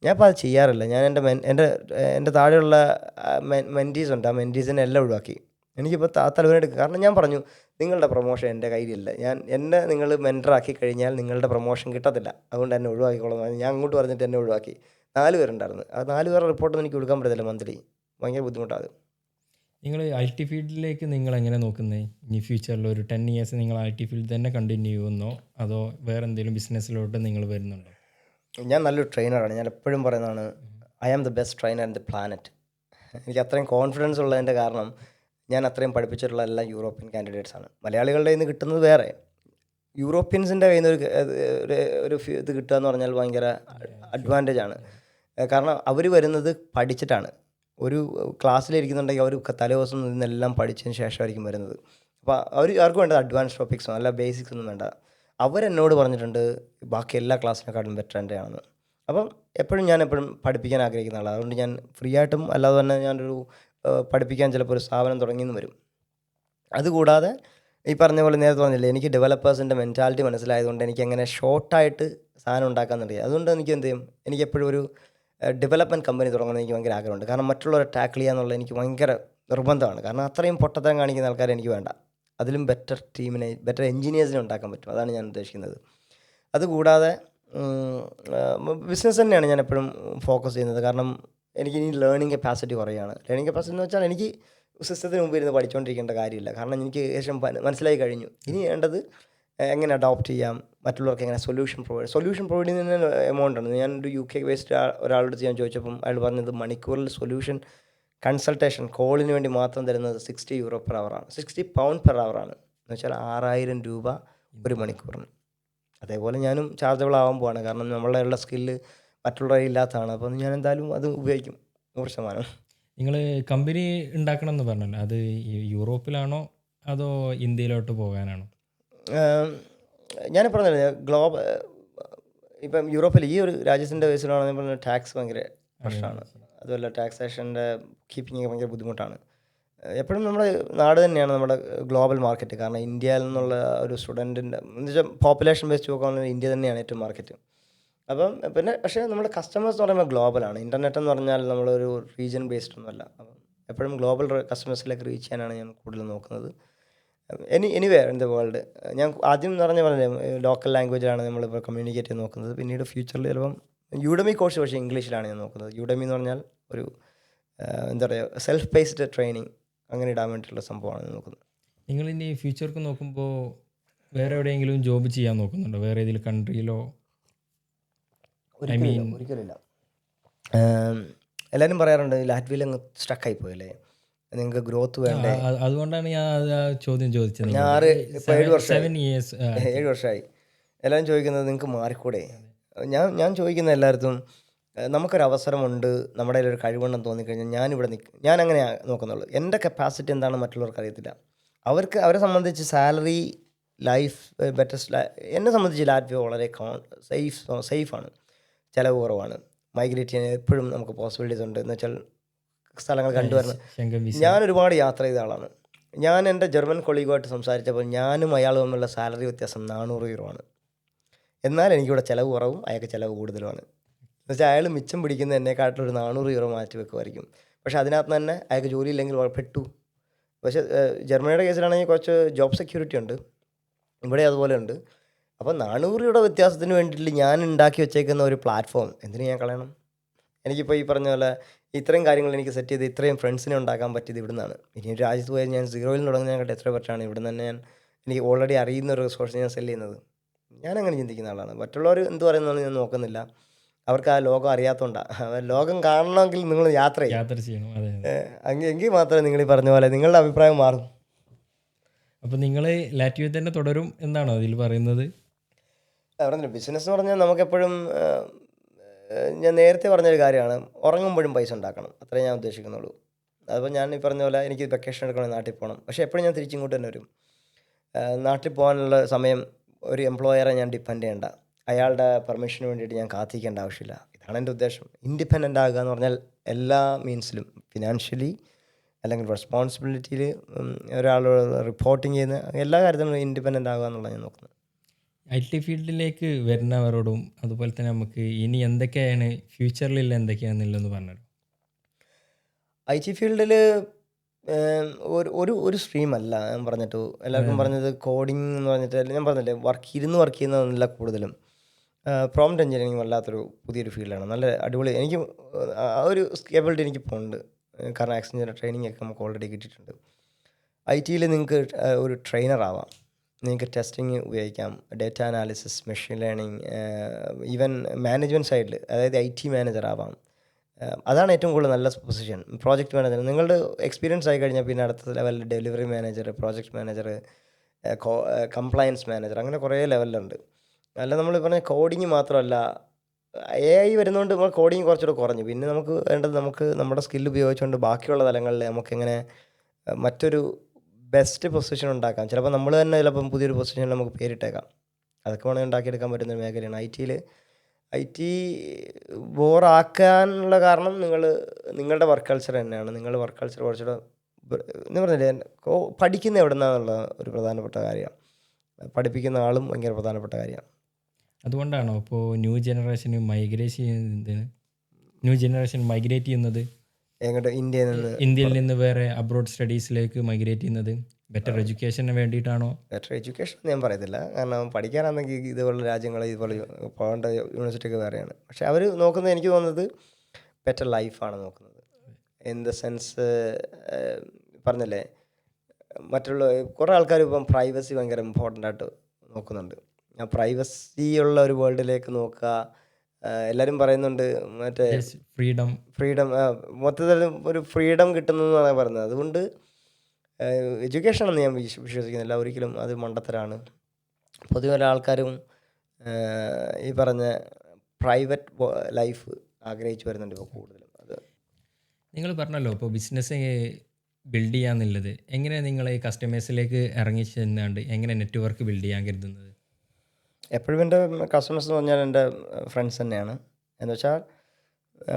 ഞാനിപ്പോൾ അത് ചെയ്യാറില്ല. ഞാൻ എൻ്റെ താഴെയുള്ള മെൻറ്റീസ് ഉണ്ട്, ആ മെൻറ്റീസിനെ എല്ലാം ഒഴിവാക്കി. എനിക്കിപ്പോൾ തലവേദന എടുക്കുക. കാരണം ഞാൻ പറഞ്ഞു നിങ്ങളുടെ പ്രൊമോഷൻ എൻ്റെ കയ്യിലില്ല. എന്നെ നിങ്ങൾ മെൻറ്ററാക്കി കഴിഞ്ഞാൽ നിങ്ങളുടെ പ്രൊമോഷൻ കിട്ടത്തില്ല, അതുകൊണ്ട് എന്നെ ഒഴിവാക്കിക്കോളാം. ഞാൻ അങ്ങോട്ട് പറഞ്ഞിട്ട് എന്നെ ഒഴിവാക്കി. 4 പേരുണ്ടായിരുന്നു. ആ 4 പേരുടെ റിപ്പോർട്ടൊന്നും എനിക്ക് കൊടുക്കാൻ പറ്റത്തില്ല മന്ത്ലി. ഭയങ്കര ബുദ്ധിമുട്ടാണ്. നിങ്ങൾ ഐ ടി ഫീൽഡിലേക്ക് നിങ്ങൾ എങ്ങനെ നോക്കുന്നത്? ഇനി ഫ്യൂച്ചറിൽ ഒരു 10 ഇയേഴ്സ് നിങ്ങൾ ഐ ടി ഫീൽഡ് തന്നെ കണ്ടിന്യൂ ചെയ്യുന്നോ അതോ വേറെ എന്തെങ്കിലും ബിസിനസ്സിലോട്ട് നിങ്ങൾ വരുന്നുണ്ടോ? ഞാൻ നല്ലൊരു ട്രെയിനറാണ്. ഞാൻ എപ്പോഴും പറയുന്നതാണ് I am the best trainer in the planet. എനിക്ക് അത്രയും കോൺഫിഡൻസ് ഉള്ളതിൻ്റെ കാരണം ഞാൻ അത്രയും പഠിപ്പിച്ചിട്ടുള്ള എല്ലാം യൂറോപ്യൻ കാൻഡിഡേറ്റ്സാണ്. മലയാളികളുടെ കയ്യിൽ നിന്ന് കിട്ടുന്നത് വേറെ, യൂറോപ്യൻസിൻ്റെ കയ്യിൽ നിന്ന് ഒരു ഇത് കിട്ടുക എന്ന് പറഞ്ഞാൽ ഭയങ്കര അഡ്വാൻറ്റേജ് ആണ്. കാരണം അവർ വരുന്നത് പഠിച്ചിട്ടാണ്. ഒരു ക്ലാസ്സിലിരിക്കുന്നുണ്ടെങ്കിൽ അവർ തലേദിവസം നിന്നെല്ലാം പഠിച്ചതിന് ശേഷമായിരിക്കും വരുന്നത്. അപ്പോൾ അവർക്ക് വേണ്ടത് അഡ്വാൻസ് ടോപ്പിക്സോ അല്ല ബേസിക്സ് ഒന്നും വേണ്ട. അവരെന്നോട് പറഞ്ഞിട്ടുണ്ട് ബാക്കി എല്ലാ ക്ലാസ്സിനെക്കാട്ടും ബെറ്റർ എൻ്റെ ആണെന്ന്. അപ്പം ഞാൻ എപ്പോഴും പഠിപ്പിക്കാൻ ആഗ്രഹിക്കുന്ന ആളാണ്. അതുകൊണ്ട് ഞാൻ ഫ്രീ ആയിട്ടും അല്ലാതെ തന്നെ ഞാനൊരു പഠിപ്പിക്കാൻ ചിലപ്പോൾ ഒരു സ്ഥാപനം തുടങ്ങിയെന്ന് വരും. അതുകൂടാതെ ഈ പറഞ്ഞ പോലെ നേരത്തെ പറഞ്ഞില്ലേ, എനിക്ക് ഡെവലപ്പേഴ്സിൻ്റെ മെൻറ്റാലിറ്റി മനസ്സിലായതുകൊണ്ട് എനിക്ക് എങ്ങനെ ഷോർട്ടായിട്ട് സാധനം ഉണ്ടാക്കാമെന്നറിയാം. അതുകൊണ്ട് എനിക്ക് എന്ത് ചെയ്യും, എനിക്കെപ്പോഴും ഒരു ഡെവലപ്മെൻറ്റ് കമ്പനി തുടങ്ങുന്നത് എനിക്ക് ഭയങ്കര ആഗ്രഹമുണ്ട്. കാരണം മറ്റുള്ളവരെ ടാക്കിൾ ചെയ്യുക എന്നുള്ളത് എനിക്ക് ഭയങ്കര നിർബന്ധമാണ്. കാരണം അത്രയും പൊട്ടത്തരം കാണിക്കുന്ന ആൾക്കാരെ എനിക്ക് വേണ്ട. അതിലും ബെറ്റർ എൻജിനീയേഴ്സിനെ ഉണ്ടാക്കാൻ പറ്റും. അതാണ് ഞാൻ ഉദ്ദേശിക്കുന്നത്. അതുകൂടാതെ ബിസിനസ് തന്നെയാണ് ഞാൻ എപ്പോഴും ഫോക്കസ് ചെയ്യുന്നത്. കാരണം എനിക്കിനി ലേണിംഗ് കപ്പാസിറ്റി കുറയാണ്. ലേണിംഗ് കപ്പാസിറ്റി എന്ന് വെച്ചാൽ എനിക്ക് സിസ്റ്റത്തിന് മുമ്പ് ഇരുന്ന് പഠിച്ചുകൊണ്ടിരിക്കേണ്ട കാര്യമില്ല. കാരണം എനിക്ക് ഏകദേശം മനസ്സിലായി കഴിഞ്ഞു. ഇനി വേണ്ടത് എങ്ങനെ അഡോപ്റ്റ് ചെയ്യാം, മറ്റുള്ളവർക്ക് എങ്ങനെ സൊല്യൂഷൻ പ്രൊവൈഡ് ചെയ്യുന്ന എമൗണ്ട് ആണ്. ഞാനൊരു UK ബേസ്ഡ് ഒരാളോട് ഞാൻ ചോദിച്ചപ്പം അയാൾ പറഞ്ഞത് മണിക്കൂറിൽ സൊല്യൂഷൻ കൺസൾട്ടേഷൻ കോളിന് വേണ്ടി മാത്രം തരുന്നത് €60 per hour ആണ്, £60 per hour ആണ്. എന്ന് വെച്ചാൽ 6000 രൂപ ഒരു മണിക്കൂറിന്. അതേപോലെ ഞാനും ചാർജബിൾ ആവാൻ പോവാണ്. കാരണം നമ്മളുടെ സ്കില്ല് മറ്റുള്ളവരെ ഇല്ലാത്തതാണ്. അപ്പം ഞാൻ എന്തായാലും അത് ഉപയോഗിക്കും 100%. നിങ്ങൾ കമ്പനി ഉണ്ടാക്കണം എന്ന് പറഞ്ഞല്ലോ, അത് യൂറോപ്പിലാണോ അതോ ഇന്ത്യയിലോട്ട് പോകാനാണോ? ഞാൻ പറഞ്ഞില്ലേ ഇപ്പം യൂറോപ്പിൽ ഈ ഒരു രാജ്യത്തിൻ്റെ കേസിലാണെന്ന് പറഞ്ഞാൽ ടാക്സ് ഭയങ്കര പ്രശ്നമാണ്. അതുമല്ല ടാക്സേഷൻ്റെ കീപ്പിംഗ് ഭയങ്കര ബുദ്ധിമുട്ടാണ്. എപ്പോഴും നമ്മുടെ നാട് തന്നെയാണ് നമ്മുടെ ഗ്ലോബൽ മാർക്കറ്റ്. കാരണം ഇന്ത്യയിൽ നിന്നുള്ള ഒരു സ്റ്റുഡൻറ്റിൻ്റെ എന്ന് വെച്ചാൽ പോപ്പുലേഷൻ ബേസ് നോക്കുകയാണെങ്കിൽ ഇന്ത്യ തന്നെയാണ് ഏറ്റവും മാർക്കറ്റ്. അപ്പം പക്ഷേ നമ്മുടെ കസ്റ്റമേഴ്സ് എന്ന് പറയുമ്പോൾ ഗ്ലോബലാണ്. ഇൻ്റർനെറ്റ് എന്ന് പറഞ്ഞാൽ നമ്മളൊരു റീജിയൻ ബേസ്ഡ് ഒന്നുമല്ല. അപ്പം എപ്പോഴും ഗ്ലോബൽ കസ്റ്റമേഴ്സിലേക്ക് റീച്ച് ചെയ്യാനാണ് ഞാൻ കൂടുതൽ നോക്കുന്നത്. Anyway in the world. ഞാൻ ആദ്യം എന്ന് പറഞ്ഞ ലോക്കൽ ലാംഗ്വേജിലാണ് നമ്മളിപ്പോൾ കമ്മ്യൂണിക്കേറ്റ് ചെയ്ത് നോക്കുന്നത്. പിന്നീട് ഫ്യൂച്ചറിൽ ചിലപ്പം യൂഡമി കോഴ്സ് പക്ഷേ ഇംഗ്ലീഷിലാണ് ഞാൻ നോക്കുന്നത്. യൂഡമി എന്ന് പറഞ്ഞാൽ ഒരു എന്താ പറയുക, സെൽഫ് ബേസ്ഡ് ട്രെയിനിങ് അങ്ങനെ ഇടാൻ വേണ്ടിയിട്ടുള്ള സംഭവമാണ് ഞാൻ നോക്കുന്നത്. നിങ്ങളിനി ഫ്യൂച്ചർക്ക് നോക്കുമ്പോൾ വേറെ എവിടെയെങ്കിലും ജോബ് ചെയ്യാൻ നോക്കുന്നുണ്ടോ? വേറെ ഏതെങ്കിലും കൺട്രിയിലോ? ഒരിക്കലില്ല. എല്ലാവരും പറയാറുണ്ട് ലാറ്റ്വിയിൽ അങ്ങ് സ്റ്റക്കായി പോയല്ലേ, നിങ്ങൾക്ക് ഗ്രോത്ത് വേണ്ടേ. അതുകൊണ്ടാണ് ഞാൻ ആ ചോദ്യം ചോദിച്ചത്. ഞാൻ ഇപ്പോൾ 7 വർഷമായി വർഷമായി എല്ലാവരും ചോദിക്കുന്നത് നിങ്ങൾക്ക് മാറിക്കൂടെ. ഞാൻ ചോദിക്കുന്ന എല്ലായിടത്തും നമുക്കൊരവസരമുണ്ട്, നമ്മുടെ കയ്യിൽ ഒരു കഴിവുണ്ടെന്ന് തോന്നിക്കഴിഞ്ഞാൽ ഞാനിവിടെ ഞാൻ അങ്ങനെയാണ് നോക്കുന്നുള്ളൂ. എൻ്റെ കപ്പാസിറ്റി എന്താണെന്ന് മറ്റുള്ളവർക്ക് അറിയത്തില്ല. അവരെ സംബന്ധിച്ച് സാലറി, ലൈഫ് ബെറ്റർ. എന്നെ സംബന്ധിച്ച് ലാറ്റ്വിയ വളരെ സേഫാണ്, ചിലവ് കുറവാണ്, മൈഗ്രേറ്റ് ചെയ്യാൻ എപ്പോഴും നമുക്ക് പോസിബിലിറ്റീസ് ഉണ്ട്. എന്ന് വെച്ചാൽ സ്ഥലങ്ങൾ കണ്ടുവരണം. ഞാൻ ഒരുപാട് യാത്ര ചെയ്ത ആളാണ്. ഞാൻ എൻ്റെ ജർമ്മൻ കൊളീഗുമായിട്ട് സംസാരിച്ചപ്പോൾ ഞാനും അയാളും തമ്മിലുള്ള സാലറി വ്യത്യാസം 400 euro ആണ്. എന്നാൽ എനിക്കിവിടെ ചിലവ് കുറവും അയാൾക്ക് ചിലവ് കൂടുതലുമാണ്. എന്ന് വെച്ചാൽ അയാൾ മിച്ചം പിടിക്കുന്ന എന്നെക്കാട്ടിൽ ഒരു 400 euro മാറ്റി വെക്കുമായിരിക്കും. പക്ഷേ അതിനകത്ത് തന്നെ അയാൾക്ക് ജോലിയില്ലെങ്കിൽ പെട്ടു. പക്ഷേ ജർമ്മനിയുടെ കേസിലാണെങ്കിൽ കുറച്ച് ജോബ് സെക്യൂരിറ്റി ഉണ്ട്, ഇവിടെ അതുപോലെ ഉണ്ട്. അപ്പോൾ 400 euro വ്യത്യാസത്തിന് വേണ്ടിയിട്ട് ഞാൻ ഉണ്ടാക്കി വെച്ചേക്കുന്ന ഒരു പ്ലാറ്റ്ഫോം എന്തിനു ഞാൻ കളയണം? എനിക്കിപ്പോൾ ഈ പറഞ്ഞ പോലെ ഇത്രയും കാര്യങ്ങൾ എനിക്ക് സെറ്റ് ചെയ്ത് ഇത്രയും ഫ്രണ്ട്സിനെ ഉണ്ടാക്കാൻ പറ്റിയത് ഇവിടെ നിന്നാണ്. ഇനി ഒരു രാജ്യത്ത് പോയാൽ ഞാൻ 0-ൽ തുടങ്ങുന്നതിനെക്കാട്ട് എത്ര പറ്റാണ് ഇവിടെ നിന്ന് തന്നെ എനിക്ക് ഓൾറെഡി അറിയുന്ന ഒരു റിസോഴ്സ് ഞാൻ സെല് ചെയ്യുന്നത്. ഞാനങ്ങനെ ചിന്തിക്കുന്ന ആളാണ്. മറ്റുള്ളവർ എന്ത് പറയുന്നതെന്ന് ഞാൻ നോക്കുന്നില്ല. അവർക്ക് ആ ലോകം അറിയാത്തതുകൊണ്ടാണ്. ലോകം കാണണമെങ്കിൽ നിങ്ങൾ യാത്ര ചെയ്യണം. എങ്കിൽ മാത്രമേ നിങ്ങൾ ഈ പറഞ്ഞ പോലെ നിങ്ങളുടെ അഭിപ്രായം മാറും. അപ്പോൾ നിങ്ങൾ ലാറ്റ്വിയ തന്നെ തുടരും എന്നാണോ അതിൽ പറയുന്നത്? പറഞ്ഞില്ല, ബിസിനസ് എന്ന് പറഞ്ഞാൽ നമുക്കെപ്പോഴും ഞാൻ നേരത്തെ പറഞ്ഞൊരു കാര്യമാണ്, ഉറങ്ങുമ്പോഴും പൈസ ഉണ്ടാക്കണം, അത്രേ ഞാൻ ഉദ്ദേശിക്കുന്നുള്ളൂ. അതിപ്പോൾ ഞാൻ ഈ പറഞ്ഞ പോലെ എനിക്ക് വെക്കേഷൻ എടുക്കണമെങ്കിൽ നാട്ടിൽ പോകണം. പക്ഷേ എപ്പോഴും ഞാൻ തിരിച്ചിങ്ങോട്ട് തന്നെ വരും. നാട്ടിൽ പോകാനുള്ള സമയം ഒരു എംപ്ലോയറെ ഞാൻ ഡിപ്പെൻഡ് ചെയ്യേണ്ട, അയാളുടെ പെർമിഷന് വേണ്ടിയിട്ട് ഞാൻ കാത്തിരിക്കേണ്ട ആവശ്യമില്ല. ഇതാണ് എൻ്റെ ഉദ്ദേശം. ഇൻഡിപെൻഡൻ്റ് ആകുക എന്ന് പറഞ്ഞാൽ എല്ലാ മീൻസിലും, ഫിനാൻഷ്യലി അല്ലെങ്കിൽ റെസ്പോൺസിബിലിറ്റിയിൽ, ഒരാളോട് റിപ്പോർട്ടിങ് ചെയ്യുന്ന എല്ലാ കാര്യത്തിലും ഇൻഡിപെൻഡൻ്റ് ആകുക എന്നുള്ളത് ഞാൻ നോക്കുന്നത്. IT ഫീൽഡിലേക്ക് വരുന്നവരോടും അതുപോലെ തന്നെ നമുക്ക് ഇനി എന്തൊക്കെയാണ് ഫ്യൂച്ചറിൽ എന്തൊക്കെയാണെന്നുള്ളതെന്ന് പറഞ്ഞല്ലോ. IT ഫീൽഡിൽ ഒരു സ്ട്രീമല്ല ഞാൻ പറഞ്ഞിട്ടു. എല്ലാവർക്കും പറഞ്ഞത് കോഡിങ് എന്ന് പറഞ്ഞിട്ട് ഞാൻ പറഞ്ഞില്ലേ, വർക്ക് ചെയ്യുന്നതല്ല കൂടുതലും. പ്രോംപ്റ്റ് എഞ്ചിനീയറിംഗ് വല്ലാത്തൊരു പുതിയൊരു ഫീൽഡാണ്, നല്ല അടിപൊളി. എനിക്ക് ആ ഒരു സ്കേബിലിറ്റി എനിക്ക് പോകുന്നുണ്ട്, കാരണം ആക്സഞ്ചർ ട്രെയിനിങ് ഒക്കെ നമുക്ക് ഓൾറെഡി കിട്ടിയിട്ടുണ്ട്. IT-യിൽ നിങ്ങൾക്ക് ഒരു ട്രെയിനർ ആവാം, നിങ്ങൾക്ക് ടെസ്റ്റിങ് ഉപയോഗിക്കാം, data analysis, machine learning, even management സൈഡിൽ, അതായത് IT മാനേജർ ആവാം. അതാണ് ഏറ്റവും കൂടുതൽ നല്ല പൊസിഷൻ. പ്രോജക്റ്റ് മാനേജർ നിങ്ങളുടെ എക്സ്പീരിയൻസ് ആയി കഴിഞ്ഞാൽ പിന്നെ അടുത്ത ലെവലിൽ delivery manager, project manager, compliance manager, അങ്ങനെ കുറേ ലെവലുണ്ട്. അല്ല നമ്മൾ പറഞ്ഞ കോഡിങ് മാത്രമല്ല, AI വരുന്നതുകൊണ്ട് നമ്മൾ കോഡിങ് കുറച്ചുകൂടെ കുറഞ്ഞു. പിന്നെ നമുക്ക് വേണ്ടത് നമ്മുടെ സ്കില്ല് ഉപയോഗിച്ചുകൊണ്ട് ബാക്കിയുള്ള തലങ്ങളിൽ നമുക്കെങ്ങനെ മറ്റൊരു ബെസ്റ്റ് പൊസിഷൻ ഉണ്ടാക്കാം. ചിലപ്പോൾ നമ്മൾ തന്നെ ചിലപ്പം പുതിയൊരു പൊസിഷനിൽ നമുക്ക് പേരിട്ടേക്കാം. അതൊക്കെ വേണമെങ്കിൽ ഉണ്ടാക്കിയെടുക്കാൻ പറ്റുന്ന മേഖലയാണ് IT-യിൽ. IT ബോറാക്കാനുള്ള കാരണം നിങ്ങളുടെ വർക്ക് കൾച്ചർ തന്നെയാണ്. നിങ്ങളുടെ വർക്ക് കൾച്ചർ കുറച്ചുകൂടെ എന്ന് പറഞ്ഞില്ലേ, പഠിക്കുന്ന എവിടെ നിന്നാന്നുള്ള ഒരു പ്രധാനപ്പെട്ട കാര്യമാണ്. പഠിപ്പിക്കുന്ന ആളും ഭയങ്കര പ്രധാനപ്പെട്ട കാര്യമാണ്. അതുകൊണ്ടാണോ ഇപ്പോൾ ന്യൂ ജനറേഷൻ മൈഗ്രേറ്റ് ചെയ്യുന്നത് എങ്ങോട്ട്? ഇന്ത്യയിൽ നിന്ന് വേറെ അബ്രോഡ് സ്റ്റഡീസിലേക്ക് മൈഗ്രേറ്റ് ചെയ്യുന്നത് ബെറ്റർ എഡ്യൂക്കേഷന് വേണ്ടിയിട്ടാണോ? ബെറ്റർ എഡ്യൂക്കേഷൻ ഞാൻ പറയത്തില്ല, കാരണം പഠിക്കാനാണെങ്കിൽ ഇതുപോലുള്ള രാജ്യങ്ങൾ ഇതുപോലെ പോകേണ്ട യൂണിവേഴ്സിറ്റിയൊക്കെ വേറെയാണ്. പക്ഷേ അവർ നോക്കുന്നത്, എനിക്ക് തോന്നുന്നത് ബെറ്റർ ലൈഫാണ് നോക്കുന്നത്. ഇൻ ദ സെൻസ് പറഞ്ഞല്ലേ, മറ്റുള്ള കുറേ ആൾക്കാർ ഇപ്പം പ്രൈവസി ഭയങ്കര ഇമ്പോർട്ടൻ്റ് ആയിട്ട് നോക്കുന്നുണ്ട്. ആ പ്രൈവസി ഉള്ള ഒരു വേൾഡിലേക്ക് നോക്കുക. എല്ലാവരും പറയുന്നുണ്ട് മറ്റേ ഫ്രീഡം മൊത്തത്തിൽ ഒരു ഫ്രീഡം കിട്ടുന്നു എന്നാണ് പറയുന്നത്. അതുകൊണ്ട് എഡ്യൂക്കേഷനൊന്നും ഞാൻ വിശ്വസിക്കുന്നില്ല ഒരിക്കലും, അത് മണ്ടത്തരാണ്. പൊതുവെ ആൾക്കാരും ഈ പറഞ്ഞ പ്രൈവറ്റ് ലൈഫ് ആഗ്രഹിച്ചു വരുന്നുണ്ട് ഇപ്പോൾ കൂടുതലും. അത് നിങ്ങൾ പറഞ്ഞല്ലോ ഇപ്പോൾ ബിസിനസ് ബിൽഡ് ചെയ്യാന്നുള്ളത്, എങ്ങനെയാണ് നിങ്ങൾ ഈ കസ്റ്റമേഴ്സിലേക്ക് ഇറങ്ങി ചെന്നാണ്ട് എങ്ങനെ നെറ്റ്വർക്ക് ബിൽഡ് ചെയ്യാൻ കരുതുന്നത്? എപ്പോഴും എൻ്റെ കസ്റ്റമേഴ്സ് എന്ന് പറഞ്ഞാൽ എൻ്റെ ഫ്രണ്ട്സ് തന്നെയാണ്. എന്ന് വെച്ചാൽ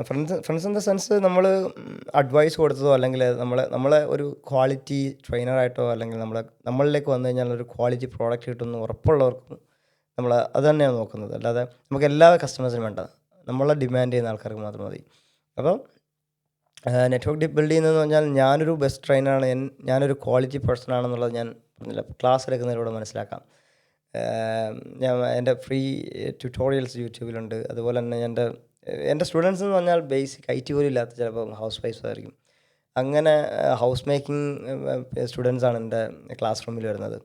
ഫ്രണ്ട്സ് ഇൻ ദ സെൻസ് നമ്മൾ അഡ്വൈസ് കൊടുത്തതോ അല്ലെങ്കിൽ നമ്മളെ ഒരു ക്വാളിറ്റി ട്രെയിനറായിട്ടോ അല്ലെങ്കിൽ നമ്മളിലേക്ക് വന്നു കഴിഞ്ഞാൽ ഒരു ക്വാളിറ്റി പ്രോഡക്റ്റ് കിട്ടുമെന്ന് ഉറപ്പുള്ളവർക്കും നമ്മൾ അത് തന്നെയാണ് നോക്കുന്നത്. അല്ലാതെ നമുക്ക് എല്ലാ കസ്റ്റമേഴ്സിനും വേണ്ട, നമ്മളെ ഡിമാൻഡ് ചെയ്യുന്ന ആൾക്കാർക്ക് മാത്രം മതി. അപ്പം നെറ്റ്വർക്ക് ബിൽഡ് ചെയ്യുന്നതെന്ന് പറഞ്ഞാൽ ഞാനൊരു ബെസ്റ്റ് ട്രെയിനറാണ്, ഞാനൊരു ക്വാളിറ്റി പേഴ്സൺ ആണെന്നുള്ളത് ഞാൻ പറഞ്ഞില്ല, ക്ലാസ് എടുക്കുന്നതിലൂടെ മനസ്സിലാക്കാം. ഞാൻ എൻ്റെ ഫ്രീ ട്യൂട്ടോറിയൽസ് യൂട്യൂബിലുണ്ട്. അതുപോലെ തന്നെ എൻ്റെ സ്റ്റുഡൻസ് എന്ന് പറഞ്ഞാൽ ബേസിക് IT പോലും ഇല്ലാത്ത ചിലപ്പോൾ ഹൗസ് വൈഫ്സ് ആയിരിക്കും. അങ്ങനെ ഹൗസ് മേക്കിംഗ് സ്റ്റുഡൻസാണ് എൻ്റെ ക്ലാസ് റൂമിൽ വരുന്നത്.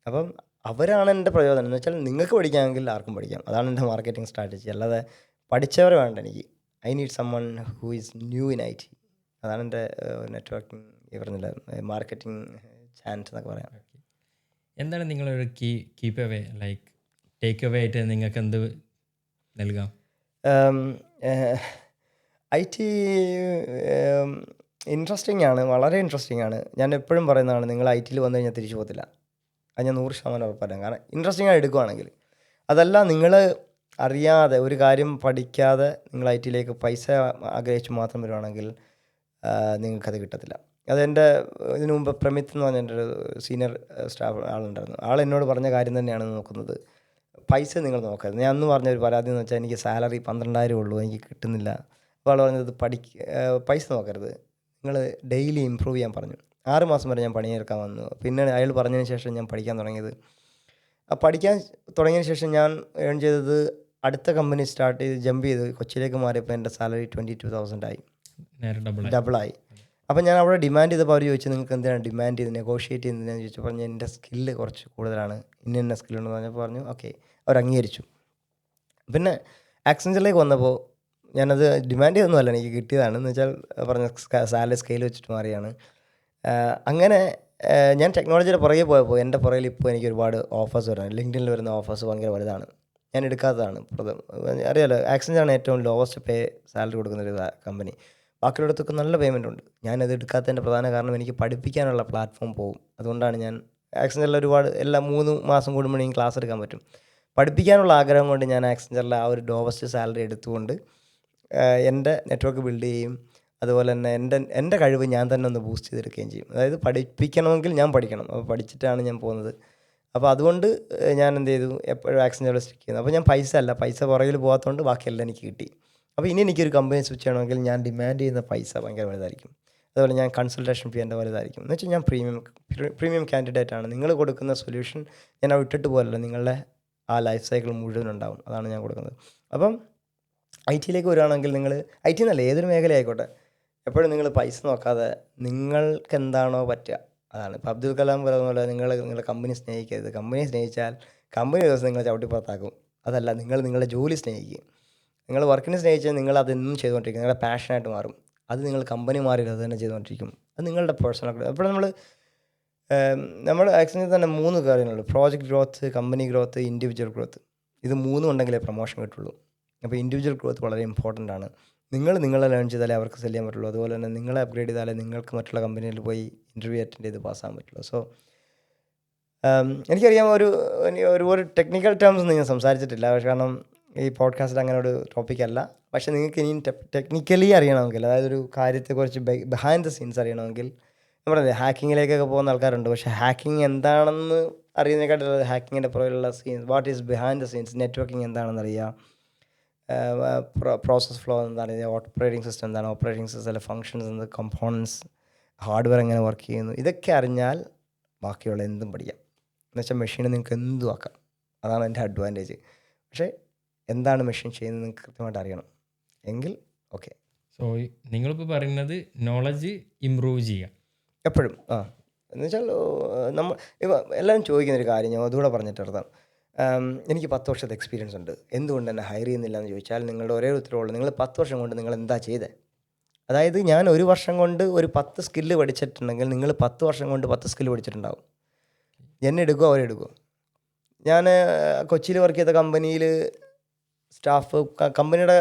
അപ്പം അവരാണ് എൻ്റെ പ്രചോദനം. എന്ന് വെച്ചാൽ നിങ്ങൾക്ക് പഠിക്കാമെങ്കിൽ ആർക്കും പഠിക്കാം. അതാണ് എൻ്റെ മാർക്കറ്റിംഗ് സ്ട്രാറ്റജി. അല്ലാതെ പഠിച്ചവരെ വേണ്ട എനിക്ക്. I need someone who is new in IT. അതാണ് എൻ്റെ നെറ്റ്വർക്കിംഗ് പറഞ്ഞില്ല മാർക്കറ്റിംഗ് ചാൻസ് എന്നൊക്കെ പറയാം. എന്താണ് നിങ്ങളൊരു keep away like take away ആയിട്ട് നിങ്ങൾക്ക് എന്ത് നൽകാം? IT ഇൻട്രസ്റ്റിംഗ് ആണ്, വളരെ ഇൻട്രസ്റ്റിംഗ് ആണ്. ഞാൻ എപ്പോഴും പറയുന്നതാണ്, നിങ്ങൾ IT വന്നു കഴിഞ്ഞാൽ തിരിച്ചു പോകത്തില്ല. അത് ഞാൻ 100% ഉറപ്പുതരാം. കാരണം ഇൻട്രസ്റ്റിംഗ് ആയി എടുക്കുകയാണെങ്കിൽ. അതല്ല, നിങ്ങൾ അറിയാതെ ഒരു കാര്യം പഠിക്കാതെ നിങ്ങൾ IT പൈസ ആഗ്രഹിച്ച് മാത്രം വരുവാണെങ്കിൽ നിങ്ങൾക്കത് കിട്ടത്തില്ല. അതെൻ്റെ ഇതിനു മുമ്പ് പ്രമിത്ത് എന്ന് പറഞ്ഞ എൻ്റെ ഒരു സീനിയർ സ്റ്റാഫ് ആളുണ്ടായിരുന്നു. ആൾ എന്നോട് പറഞ്ഞ കാര്യം തന്നെയാണ് നോക്കുന്നത്. പൈസ നിങ്ങൾ നോക്കരുത്. ഞാൻ അന്ന് പറഞ്ഞൊരു പരാതി എന്ന് വെച്ചാൽ എനിക്ക് സാലറി 12,000 ഉള്ളൂ, എനിക്ക് കിട്ടുന്നില്ല. അപ്പോൾ ആൾ പറഞ്ഞത് പൈസ നോക്കരുത്, നിങ്ങൾ ഡെയിലി ഇമ്പ്രൂവ് ചെയ്യാൻ പറഞ്ഞു. 6 മാസം വരെ ഞാൻ പണിയെടുക്കാൻ വന്നു. പിന്നെ അയാൾ പറഞ്ഞതിന് ശേഷം ഞാൻ പഠിക്കാൻ തുടങ്ങിയത്. പഠിക്കാൻ തുടങ്ങിയതിന് ശേഷം ഞാൻ ഏൺ ചെയ്തത്, അടുത്ത കമ്പനി സ്റ്റാർട്ട് ചെയ്ത് ജമ്പ് ചെയ്ത് കൊച്ചിയിലേക്ക് മാറിയപ്പോൾ എൻ്റെ സാലറി 22,000 ആയി, ഡബിളായി. അപ്പോൾ ഞാൻ അവിടെ ഡിമാൻഡ് ചെയ്തപ്പോൾ അവർ ചോദിച്ചു, നിങ്ങൾക്ക് എന്തിനാണ് ഡിമാൻഡ് ചെയ്ത് നെഗോഷിയേറ്റ് ചെയ്യുന്നതെന്ന് ചോദിച്ചപ്പോൾ പറഞ്ഞു, എൻ്റെ സ്കില്ല് കുറച്ച് കൂടുതലാണ്, ഇന്ന സ്കില്ലുണ്ടെന്ന് പറഞ്ഞപ്പോൾ പറഞ്ഞു ഓക്കെ, അവർ അംഗീകരിച്ചു. പിന്നെ ആക്സെഞ്ചറിലേക്ക് വന്നപ്പോൾ ഞാനത് ഡിമാൻഡ് ചെയ്തൊന്നുമല്ല, എനിക്ക് കിട്ടിയതാണ്. എന്ന് വെച്ചാൽ പറഞ്ഞ സാലറി സ്കെയിൽ വെച്ചിട്ട് മാറിയാണ്. അങ്ങനെ ഞാൻ ടെക്നോളജിയുടെ പുറകെ പോയപ്പോൾ എൻ്റെ പുറകിൽ ഇപ്പോൾ എനിക്ക് ഒരുപാട് ഓഫേഴ്സ് വരുന്നത്. ലിങ്ക്ഡിനിൽ വരുന്ന ഓഫേഴ്സ് ഭയങ്കര വലുതാണ്, ഞാൻ എടുക്കാത്തതാണ്. അറിയാലോ, ആക്സെഞ്ചറാണ് ഏറ്റവും ലോവസ്റ്റ് പേ സാലറി കൊടുക്കുന്ന ഒരു കമ്പനി. ബാക്കിയുള്ളടത്തൊക്കെ നല്ല പേയ്മെൻ്റ് ഉണ്ട്. ഞാനത് എടുക്കാത്തതിൻ്റെ പ്രധാന കാരണം എനിക്ക് പഠിപ്പിക്കാനുള്ള പ്ലാറ്റ്ഫോം പോകും. അതുകൊണ്ടാണ് ഞാൻ ആക്സെഞ്ചറിൽ ഒരുപാട് 3 മാസം കൂടുമ്പോൾ എനിക്ക് ക്ലാസ് എടുക്കാൻ പറ്റും. പഠിപ്പിക്കാനുള്ള ആഗ്രഹം കൊണ്ട് ഞാൻ ആക്സെഞ്ചറിൽ ആ ഒരു ലോവസ്റ്റ് സാലറി എടുത്തുകൊണ്ട് എൻ്റെ നെറ്റ്വർക്ക് ബിൽഡ് ചെയ്യും. അതുപോലെ തന്നെ എൻ്റെ കഴിവ് ഞാൻ തന്നെ ഒന്ന് ബൂസ്റ്റ് ചെയ്തെടുക്കുകയും ചെയ്യും. അതായത് പഠിപ്പിക്കണമെങ്കിൽ ഞാൻ പഠിക്കണം, അപ്പോൾ പഠിച്ചിട്ടാണ് ഞാൻ പോകുന്നത്. അപ്പോൾ അതുകൊണ്ട് ഞാൻ എന്ത് ചെയ്തു, എപ്പോഴും ആക്സെഞ്ചറിൽ സ്റ്റിക്ക് ചെയ്യുന്നു. അപ്പോൾ ഞാൻ പൈസ പുറകിൽ പോകാത്തതുകൊണ്ട് ബാക്കിയെല്ലാം എനിക്ക് കിട്ടി. അപ്പോൾ ഇനി എനിക്കൊരു കമ്പനി സ്വിച്ച് ചെയ്യണമെങ്കിൽ ഞാൻ ഡിമാൻഡ് ചെയ്യുന്ന പൈസ ഭയങ്കര വലുതായിരിക്കും. അതുപോലെ ഞാൻ കൺസൾട്ടേഷൻ ഫീ എൻ്റെ വലുതായിരിക്കും. എന്ന് വെച്ചാൽ ഞാൻ പ്രീമിയം കാൻഡിഡേറ്റ് ആണ്. നിങ്ങൾ കൊടുക്കുന്ന സൊല്യൂഷൻ ഞാൻ വിട്ടിട്ട് പോലല്ലോ, നിങ്ങളുടെ ആ ലൈഫ് സൈക്കിൾ മുഴുവൻ ഉണ്ടാവും. അതാണ് ഞാൻ കൊടുക്കുന്നത്. അപ്പം IT വരികയാണെങ്കിൽ നിങ്ങൾ IT എന്നല്ല, ഏതൊരു മേഖല ആയിക്കോട്ടെ, എപ്പോഴും നിങ്ങൾ പൈസ നോക്കാതെ നിങ്ങൾക്ക് എന്താണോ പറ്റുക അതാണ്. ഇപ്പോൾ അബ്ദുൽ കലാം പറയുന്ന പോലെ നിങ്ങളുടെ കമ്പനി സ്നേഹിക്കരുത്. കമ്പനി സ്നേഹിച്ചാൽ കമ്പനി ദിവസം നിങ്ങളെ ചവിട്ടിപ്പുറത്താക്കും. അതല്ല, നിങ്ങളുടെ ജോലി സ്നേഹിക്കുക. നിങ്ങൾ വർക്കിനെ സ്നേഹിച്ചാൽ നിങ്ങൾ അതെന്നും ചെയ്തുകൊണ്ടിരിക്കും, നിങ്ങളുടെ പാഷനായിട്ട് മാറും. അത് നിങ്ങൾ കമ്പനി മാറി അത് തന്നെ ചെയ്തുകൊണ്ടിരിക്കും. അത് നിങ്ങളുടെ പേഴ്സണൽ. അപ്പോൾ നമ്മൾ ആക്ച്വലി തന്നെ 3 കാര്യങ്ങളുണ്ട്: project growth, company growth, individual growth. ഇത് 3 ഉണ്ടെങ്കിലേ പ്രൊമോഷൻ കിട്ടുള്ളൂ. അപ്പോൾ ഇൻഡിവിജ്വൽ ഗ്രോത്ത് വളരെ ഇമ്പോർട്ടൻ്റ് ആണ്. നിങ്ങളെ ലേൺ ചെയ്താലേ അവർക്ക് സെല് ചെയ്യാൻ പറ്റുള്ളൂ. അതുപോലെ തന്നെ നിങ്ങളെ അപ്ഗ്രേഡ് ചെയ്താലേ നിങ്ങൾക്ക് മറ്റുള്ള കമ്പനിയിൽ പോയി ഇൻ്റർവ്യൂ അറ്റൻഡ് ചെയ്ത് പാസ്സാകാൻ പറ്റുള്ളൂ. സോ എനിക്കറിയാം, ഒരുപാട് ടെക്നിക്കൽ ടേംസ് ഒന്നും ഞാൻ സംസാരിച്ചിട്ടില്ല, പക്ഷേ കാരണം ഈ പോഡ്കാസ്റ്റിൽ അങ്ങനെ ഒരു ടോപ്പിക്കല്ല. പക്ഷേ നിങ്ങൾക്ക് ഇനിയും ടെക്നിക്കലി അറിയണമെങ്കിൽ, അതായത് ഒരു കാര്യത്തെക്കുറിച്ച് ബിഹൈൻഡ് ദ സീൻസ് അറിയണമെങ്കിൽ, നമ്മുടെ ഹാക്കിങ്ങിലേക്കൊക്കെ പോകുന്ന ആൾക്കാരുണ്ട്. പക്ഷേ ഹാക്കിംഗ് എന്താണെന്ന് അറിയുന്നതിനെക്കാട്ടും ഹാക്കിങ്ങിൻ്റെ പുറകിലുള്ള scenes, what is behind the scenes, networking എന്താണെന്ന് അറിയാം, പ്രോസസ് ഫ്ലോ എന്താണ്, ഓപ്പറേറ്റിംഗ് സിസ്റ്റം എന്താണ്, ഓപ്പറേറ്റിംഗ് സിസ്റ്റത്തിലെ ഫങ്ഷൻസ് എന്ത്, കമ്പോണൻസ്, ഹാർഡ്വെയർ എങ്ങനെ വർക്ക് ചെയ്യുന്നു, ഇതൊക്കെ അറിഞ്ഞാൽ ബാക്കിയുള്ള എന്തും പഠിക്കാം. എന്നുവെച്ചാൽ മെഷീനെ നിങ്ങൾക്ക് എന്തും ആക്കാം. അതാണ് എൻ്റെ അഡ്വാൻറ്റേജ്. പക്ഷേ എന്താണ് മെഷീൻ ചെയ്യുന്നത് നിങ്ങൾക്ക് കൃത്യമായിട്ട് അറിയണം എങ്കിൽ ഓക്കെ. സോ നിങ്ങളിപ്പോൾ പറയുന്നത് നോളജ് ഇമ്പ്രൂവ് ചെയ്യുക എപ്പോഴും. എന്നുവെച്ചാൽ ഇപ്പോൾ എല്ലാവരും ചോദിക്കുന്നൊരു കാര്യം ഞാൻ അതുകൂടെ പറഞ്ഞിട്ട് നടത്താം. എനിക്ക് 10 വർഷത്തെ എക്സ്പീരിയൻസ് ഉണ്ട്, എന്തുകൊണ്ട് എന്നെ ഹയർ ചെയ്യുന്നില്ല എന്ന് ചോദിച്ചാൽ നിങ്ങളുടെ ഒരേ ഉത്തരവുള്ളൂ, നിങ്ങൾ 10 വർഷം കൊണ്ട് നിങ്ങൾ എന്താ ചെയ്തത്. അതായത് ഞാൻ 1 വർഷം കൊണ്ട് ഒരു 10 സ്കില്ല് പഠിച്ചിട്ടുണ്ടെങ്കിൽ നിങ്ങൾ 10 വർഷം കൊണ്ട് 10 സ്കില്ല് പഠിച്ചിട്ടുണ്ടാവും. എന്നെ എടുക്കുമോ അവരെടുക്കുമോ? ഞാൻ കൊച്ചിയിൽ വർക്ക് ചെയ്ത കമ്പനിയിൽ സ്റ്റാഫ്, കമ്പനിയുടെ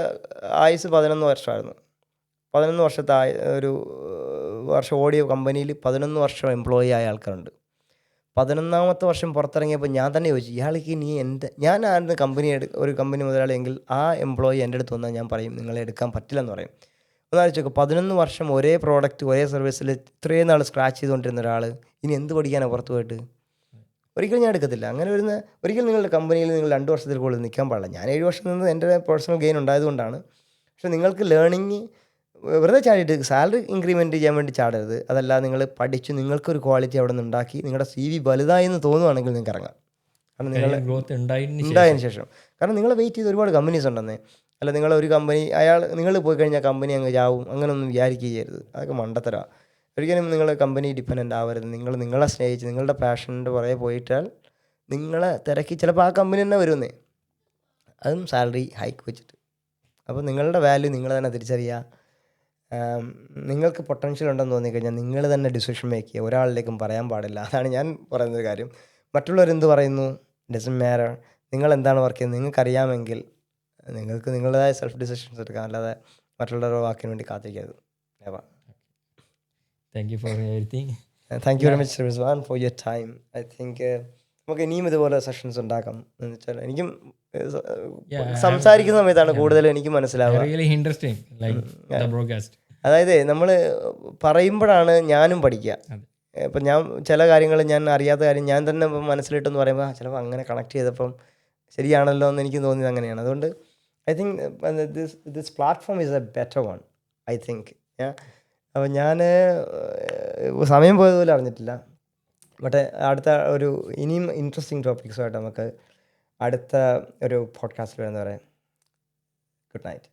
ആയുസ് 11 വർഷമായിരുന്നു. 11 വർഷത്തെ ഒരു വർഷം ഓടിയ കമ്പനിയിൽ 11 വർഷം എംപ്ലോയി ആയ ആൾക്കാരുണ്ട്. 11ാമത്തെ വർഷം പുറത്തിറങ്ങിയപ്പോൾ ഞാൻ തന്നെ ചോദിച്ചു, ഇയാൾക്ക് ഇനി ഞാൻ ആയിരുന്നു ഒരു കമ്പനി മുതലാളിയെങ്കിൽ ആ എംപ്ലോയി എൻ്റെ അടുത്ത് വന്നാൽ ഞാൻ പറയും നിങ്ങളെ എടുക്കാൻ പറ്റില്ലെന്ന് പറയും. ഒന്നാലോചിച്ച് നോക്കുക, 11 വർഷം ഒരേ പ്രോഡക്റ്റ് ഒരേ സർവീസിൽ ഇത്രയും നാൾ സ്ക്രാച്ച് ചെയ്തുകൊണ്ടിരുന്ന ഒരാൾ ഇനി എന്ത് പഠിക്കാനാണ് പുറത്ത് പോയിട്ട്? ഒരിക്കലും ഞാൻ എടുക്കത്തില്ല. അങ്ങനെ ഒരിക്കലും നിങ്ങളുടെ കമ്പനിയിൽ നിങ്ങൾ 2 വർഷത്തിൽ കൂടുതൽ നിൽക്കാൻ പാടില്ല. ഞാൻ 7 വർഷം നിന്ന് എൻ്റെ പേഴ്സണൽ ഗെയിൻ ഉണ്ടായതുകൊണ്ടാണ്. പക്ഷേ നിങ്ങൾക്ക് ലേണിംഗ് വെറുതെ ചാടിയിട്ട് സാലറി ഇൻക്രിമെൻറ്റ് ചെയ്യാൻ വേണ്ടി ചാടരുത്. അതല്ല, നിങ്ങൾ പഠിച്ചു നിങ്ങൾക്കൊരു ക്വാളിറ്റി അവിടെ നിന്ന് ഉണ്ടാക്കി നിങ്ങളുടെ CV വലുതായി എന്ന് തോന്നുവാണെങ്കിൽ നിങ്ങൾക്ക് ഇറങ്ങാം. കാരണം നിങ്ങൾ ഗ്രോത്ത് ഉണ്ടായതിന് ഉണ്ടായതിന് ശേഷം, കാരണം നിങ്ങളെ വെയിറ്റ് ചെയ്ത് ഒരുപാട് കമ്പനീസ് ഉണ്ടെന്നേ. അല്ല, നിങ്ങളൊരു കമ്പനി നിങ്ങൾ പോയി കഴിഞ്ഞാൽ കമ്പനി അങ്ങ് ചാവും അങ്ങനെയൊന്നും വിചാരിക്കുകയരുത്. അതൊക്കെ മണ്ടത്തരമാണ്. ഒരിക്കലും നിങ്ങൾ കമ്പനി ഡിപ്പെൻഡൻ്റ് ആവരുത്. നിങ്ങളെ സ്നേഹിച്ച് നിങ്ങളുടെ പാഷൻ്റെ പുറകെ പോയിട്ടാൽ നിങ്ങളെ തിരക്കി ചിലപ്പോൾ ആ കമ്പനി തന്നെ വരുന്നേ, അതും സാലറി ഹൈക്ക് വെച്ചിട്ട്. അപ്പോൾ നിങ്ങളുടെ വാല്യൂ നിങ്ങൾ തന്നെ തിരിച്ചറിയുക. നിങ്ങൾക്ക് പൊട്ടൻഷ്യൽ ഉണ്ടെന്ന് തോന്നിക്കഴിഞ്ഞാൽ നിങ്ങൾ തന്നെ ഡിസിഷൻ മേക്ക് ചെയ്യുക. ഒരാളിലേക്കും പറയാൻ പാടില്ല. അതാണ് ഞാൻ പറയുന്നൊരു കാര്യം. മറ്റുള്ളവരെന്ത് പറയുന്നു ഡസൻറ്റ് മാറ്റർ. നിങ്ങൾ എന്താണ് വർക്ക് ചെയ്യുന്നത് നിങ്ങൾക്കറിയാമെങ്കിൽ നിങ്ങൾക്ക് നിങ്ങളുടേതായ സെൽഫ് ഡിസിഷൻസ് എടുക്കാം. അല്ലാതെ മറ്റുള്ളവരുടെ വാക്കിന് വേണ്ടി കാത്തിരിക്കരുത്. Thank you for everything. Thank you very much Rizwan for your time. I think നമുക്ക് ഇനിയും ഇതുപോലെ സെഷൻസ് ഉണ്ടാക്കാം. എന്ന് വെച്ചാൽ എനിക്കും സംസാരിക്കുന്ന സമയത്താണ് കൂടുതൽ എനിക്ക് മനസ്സിലാവുക. Really interesting like the broadcast. അതായത് നമ്മൾ പറയുമ്പോഴാണ് ഞാനും പഠിക്കുക. ഇപ്പം ഞാൻ ചില കാര്യങ്ങൾ ഞാൻ അറിയാത്ത കാര്യം ഞാൻ തന്നെ മനസ്സിലിട്ടെന്ന് പറയുമ്പോൾ ചിലപ്പോൾ അങ്ങനെ കണക്ട് ചെയ്തപ്പം ശരിയാണല്ലോ എന്ന് എനിക്ക് തോന്നിയത് അങ്ങനെയാണ്. അതുകൊണ്ട് I think this platform is A better one I think. അപ്പോൾ ഞാൻ സമയം പോയതുപോലെ അറിഞ്ഞിട്ടില്ല. ബട്ട് അടുത്ത ഒരു ഇനിയും ഇൻട്രസ്റ്റിംഗ് ടോപ്പിക്സുമായിട്ട് നമുക്ക് അടുത്ത ഒരു പോഡ്കാസ്റ്റിൽ വരുന്നവരെ ഗുഡ് നൈറ്റ്.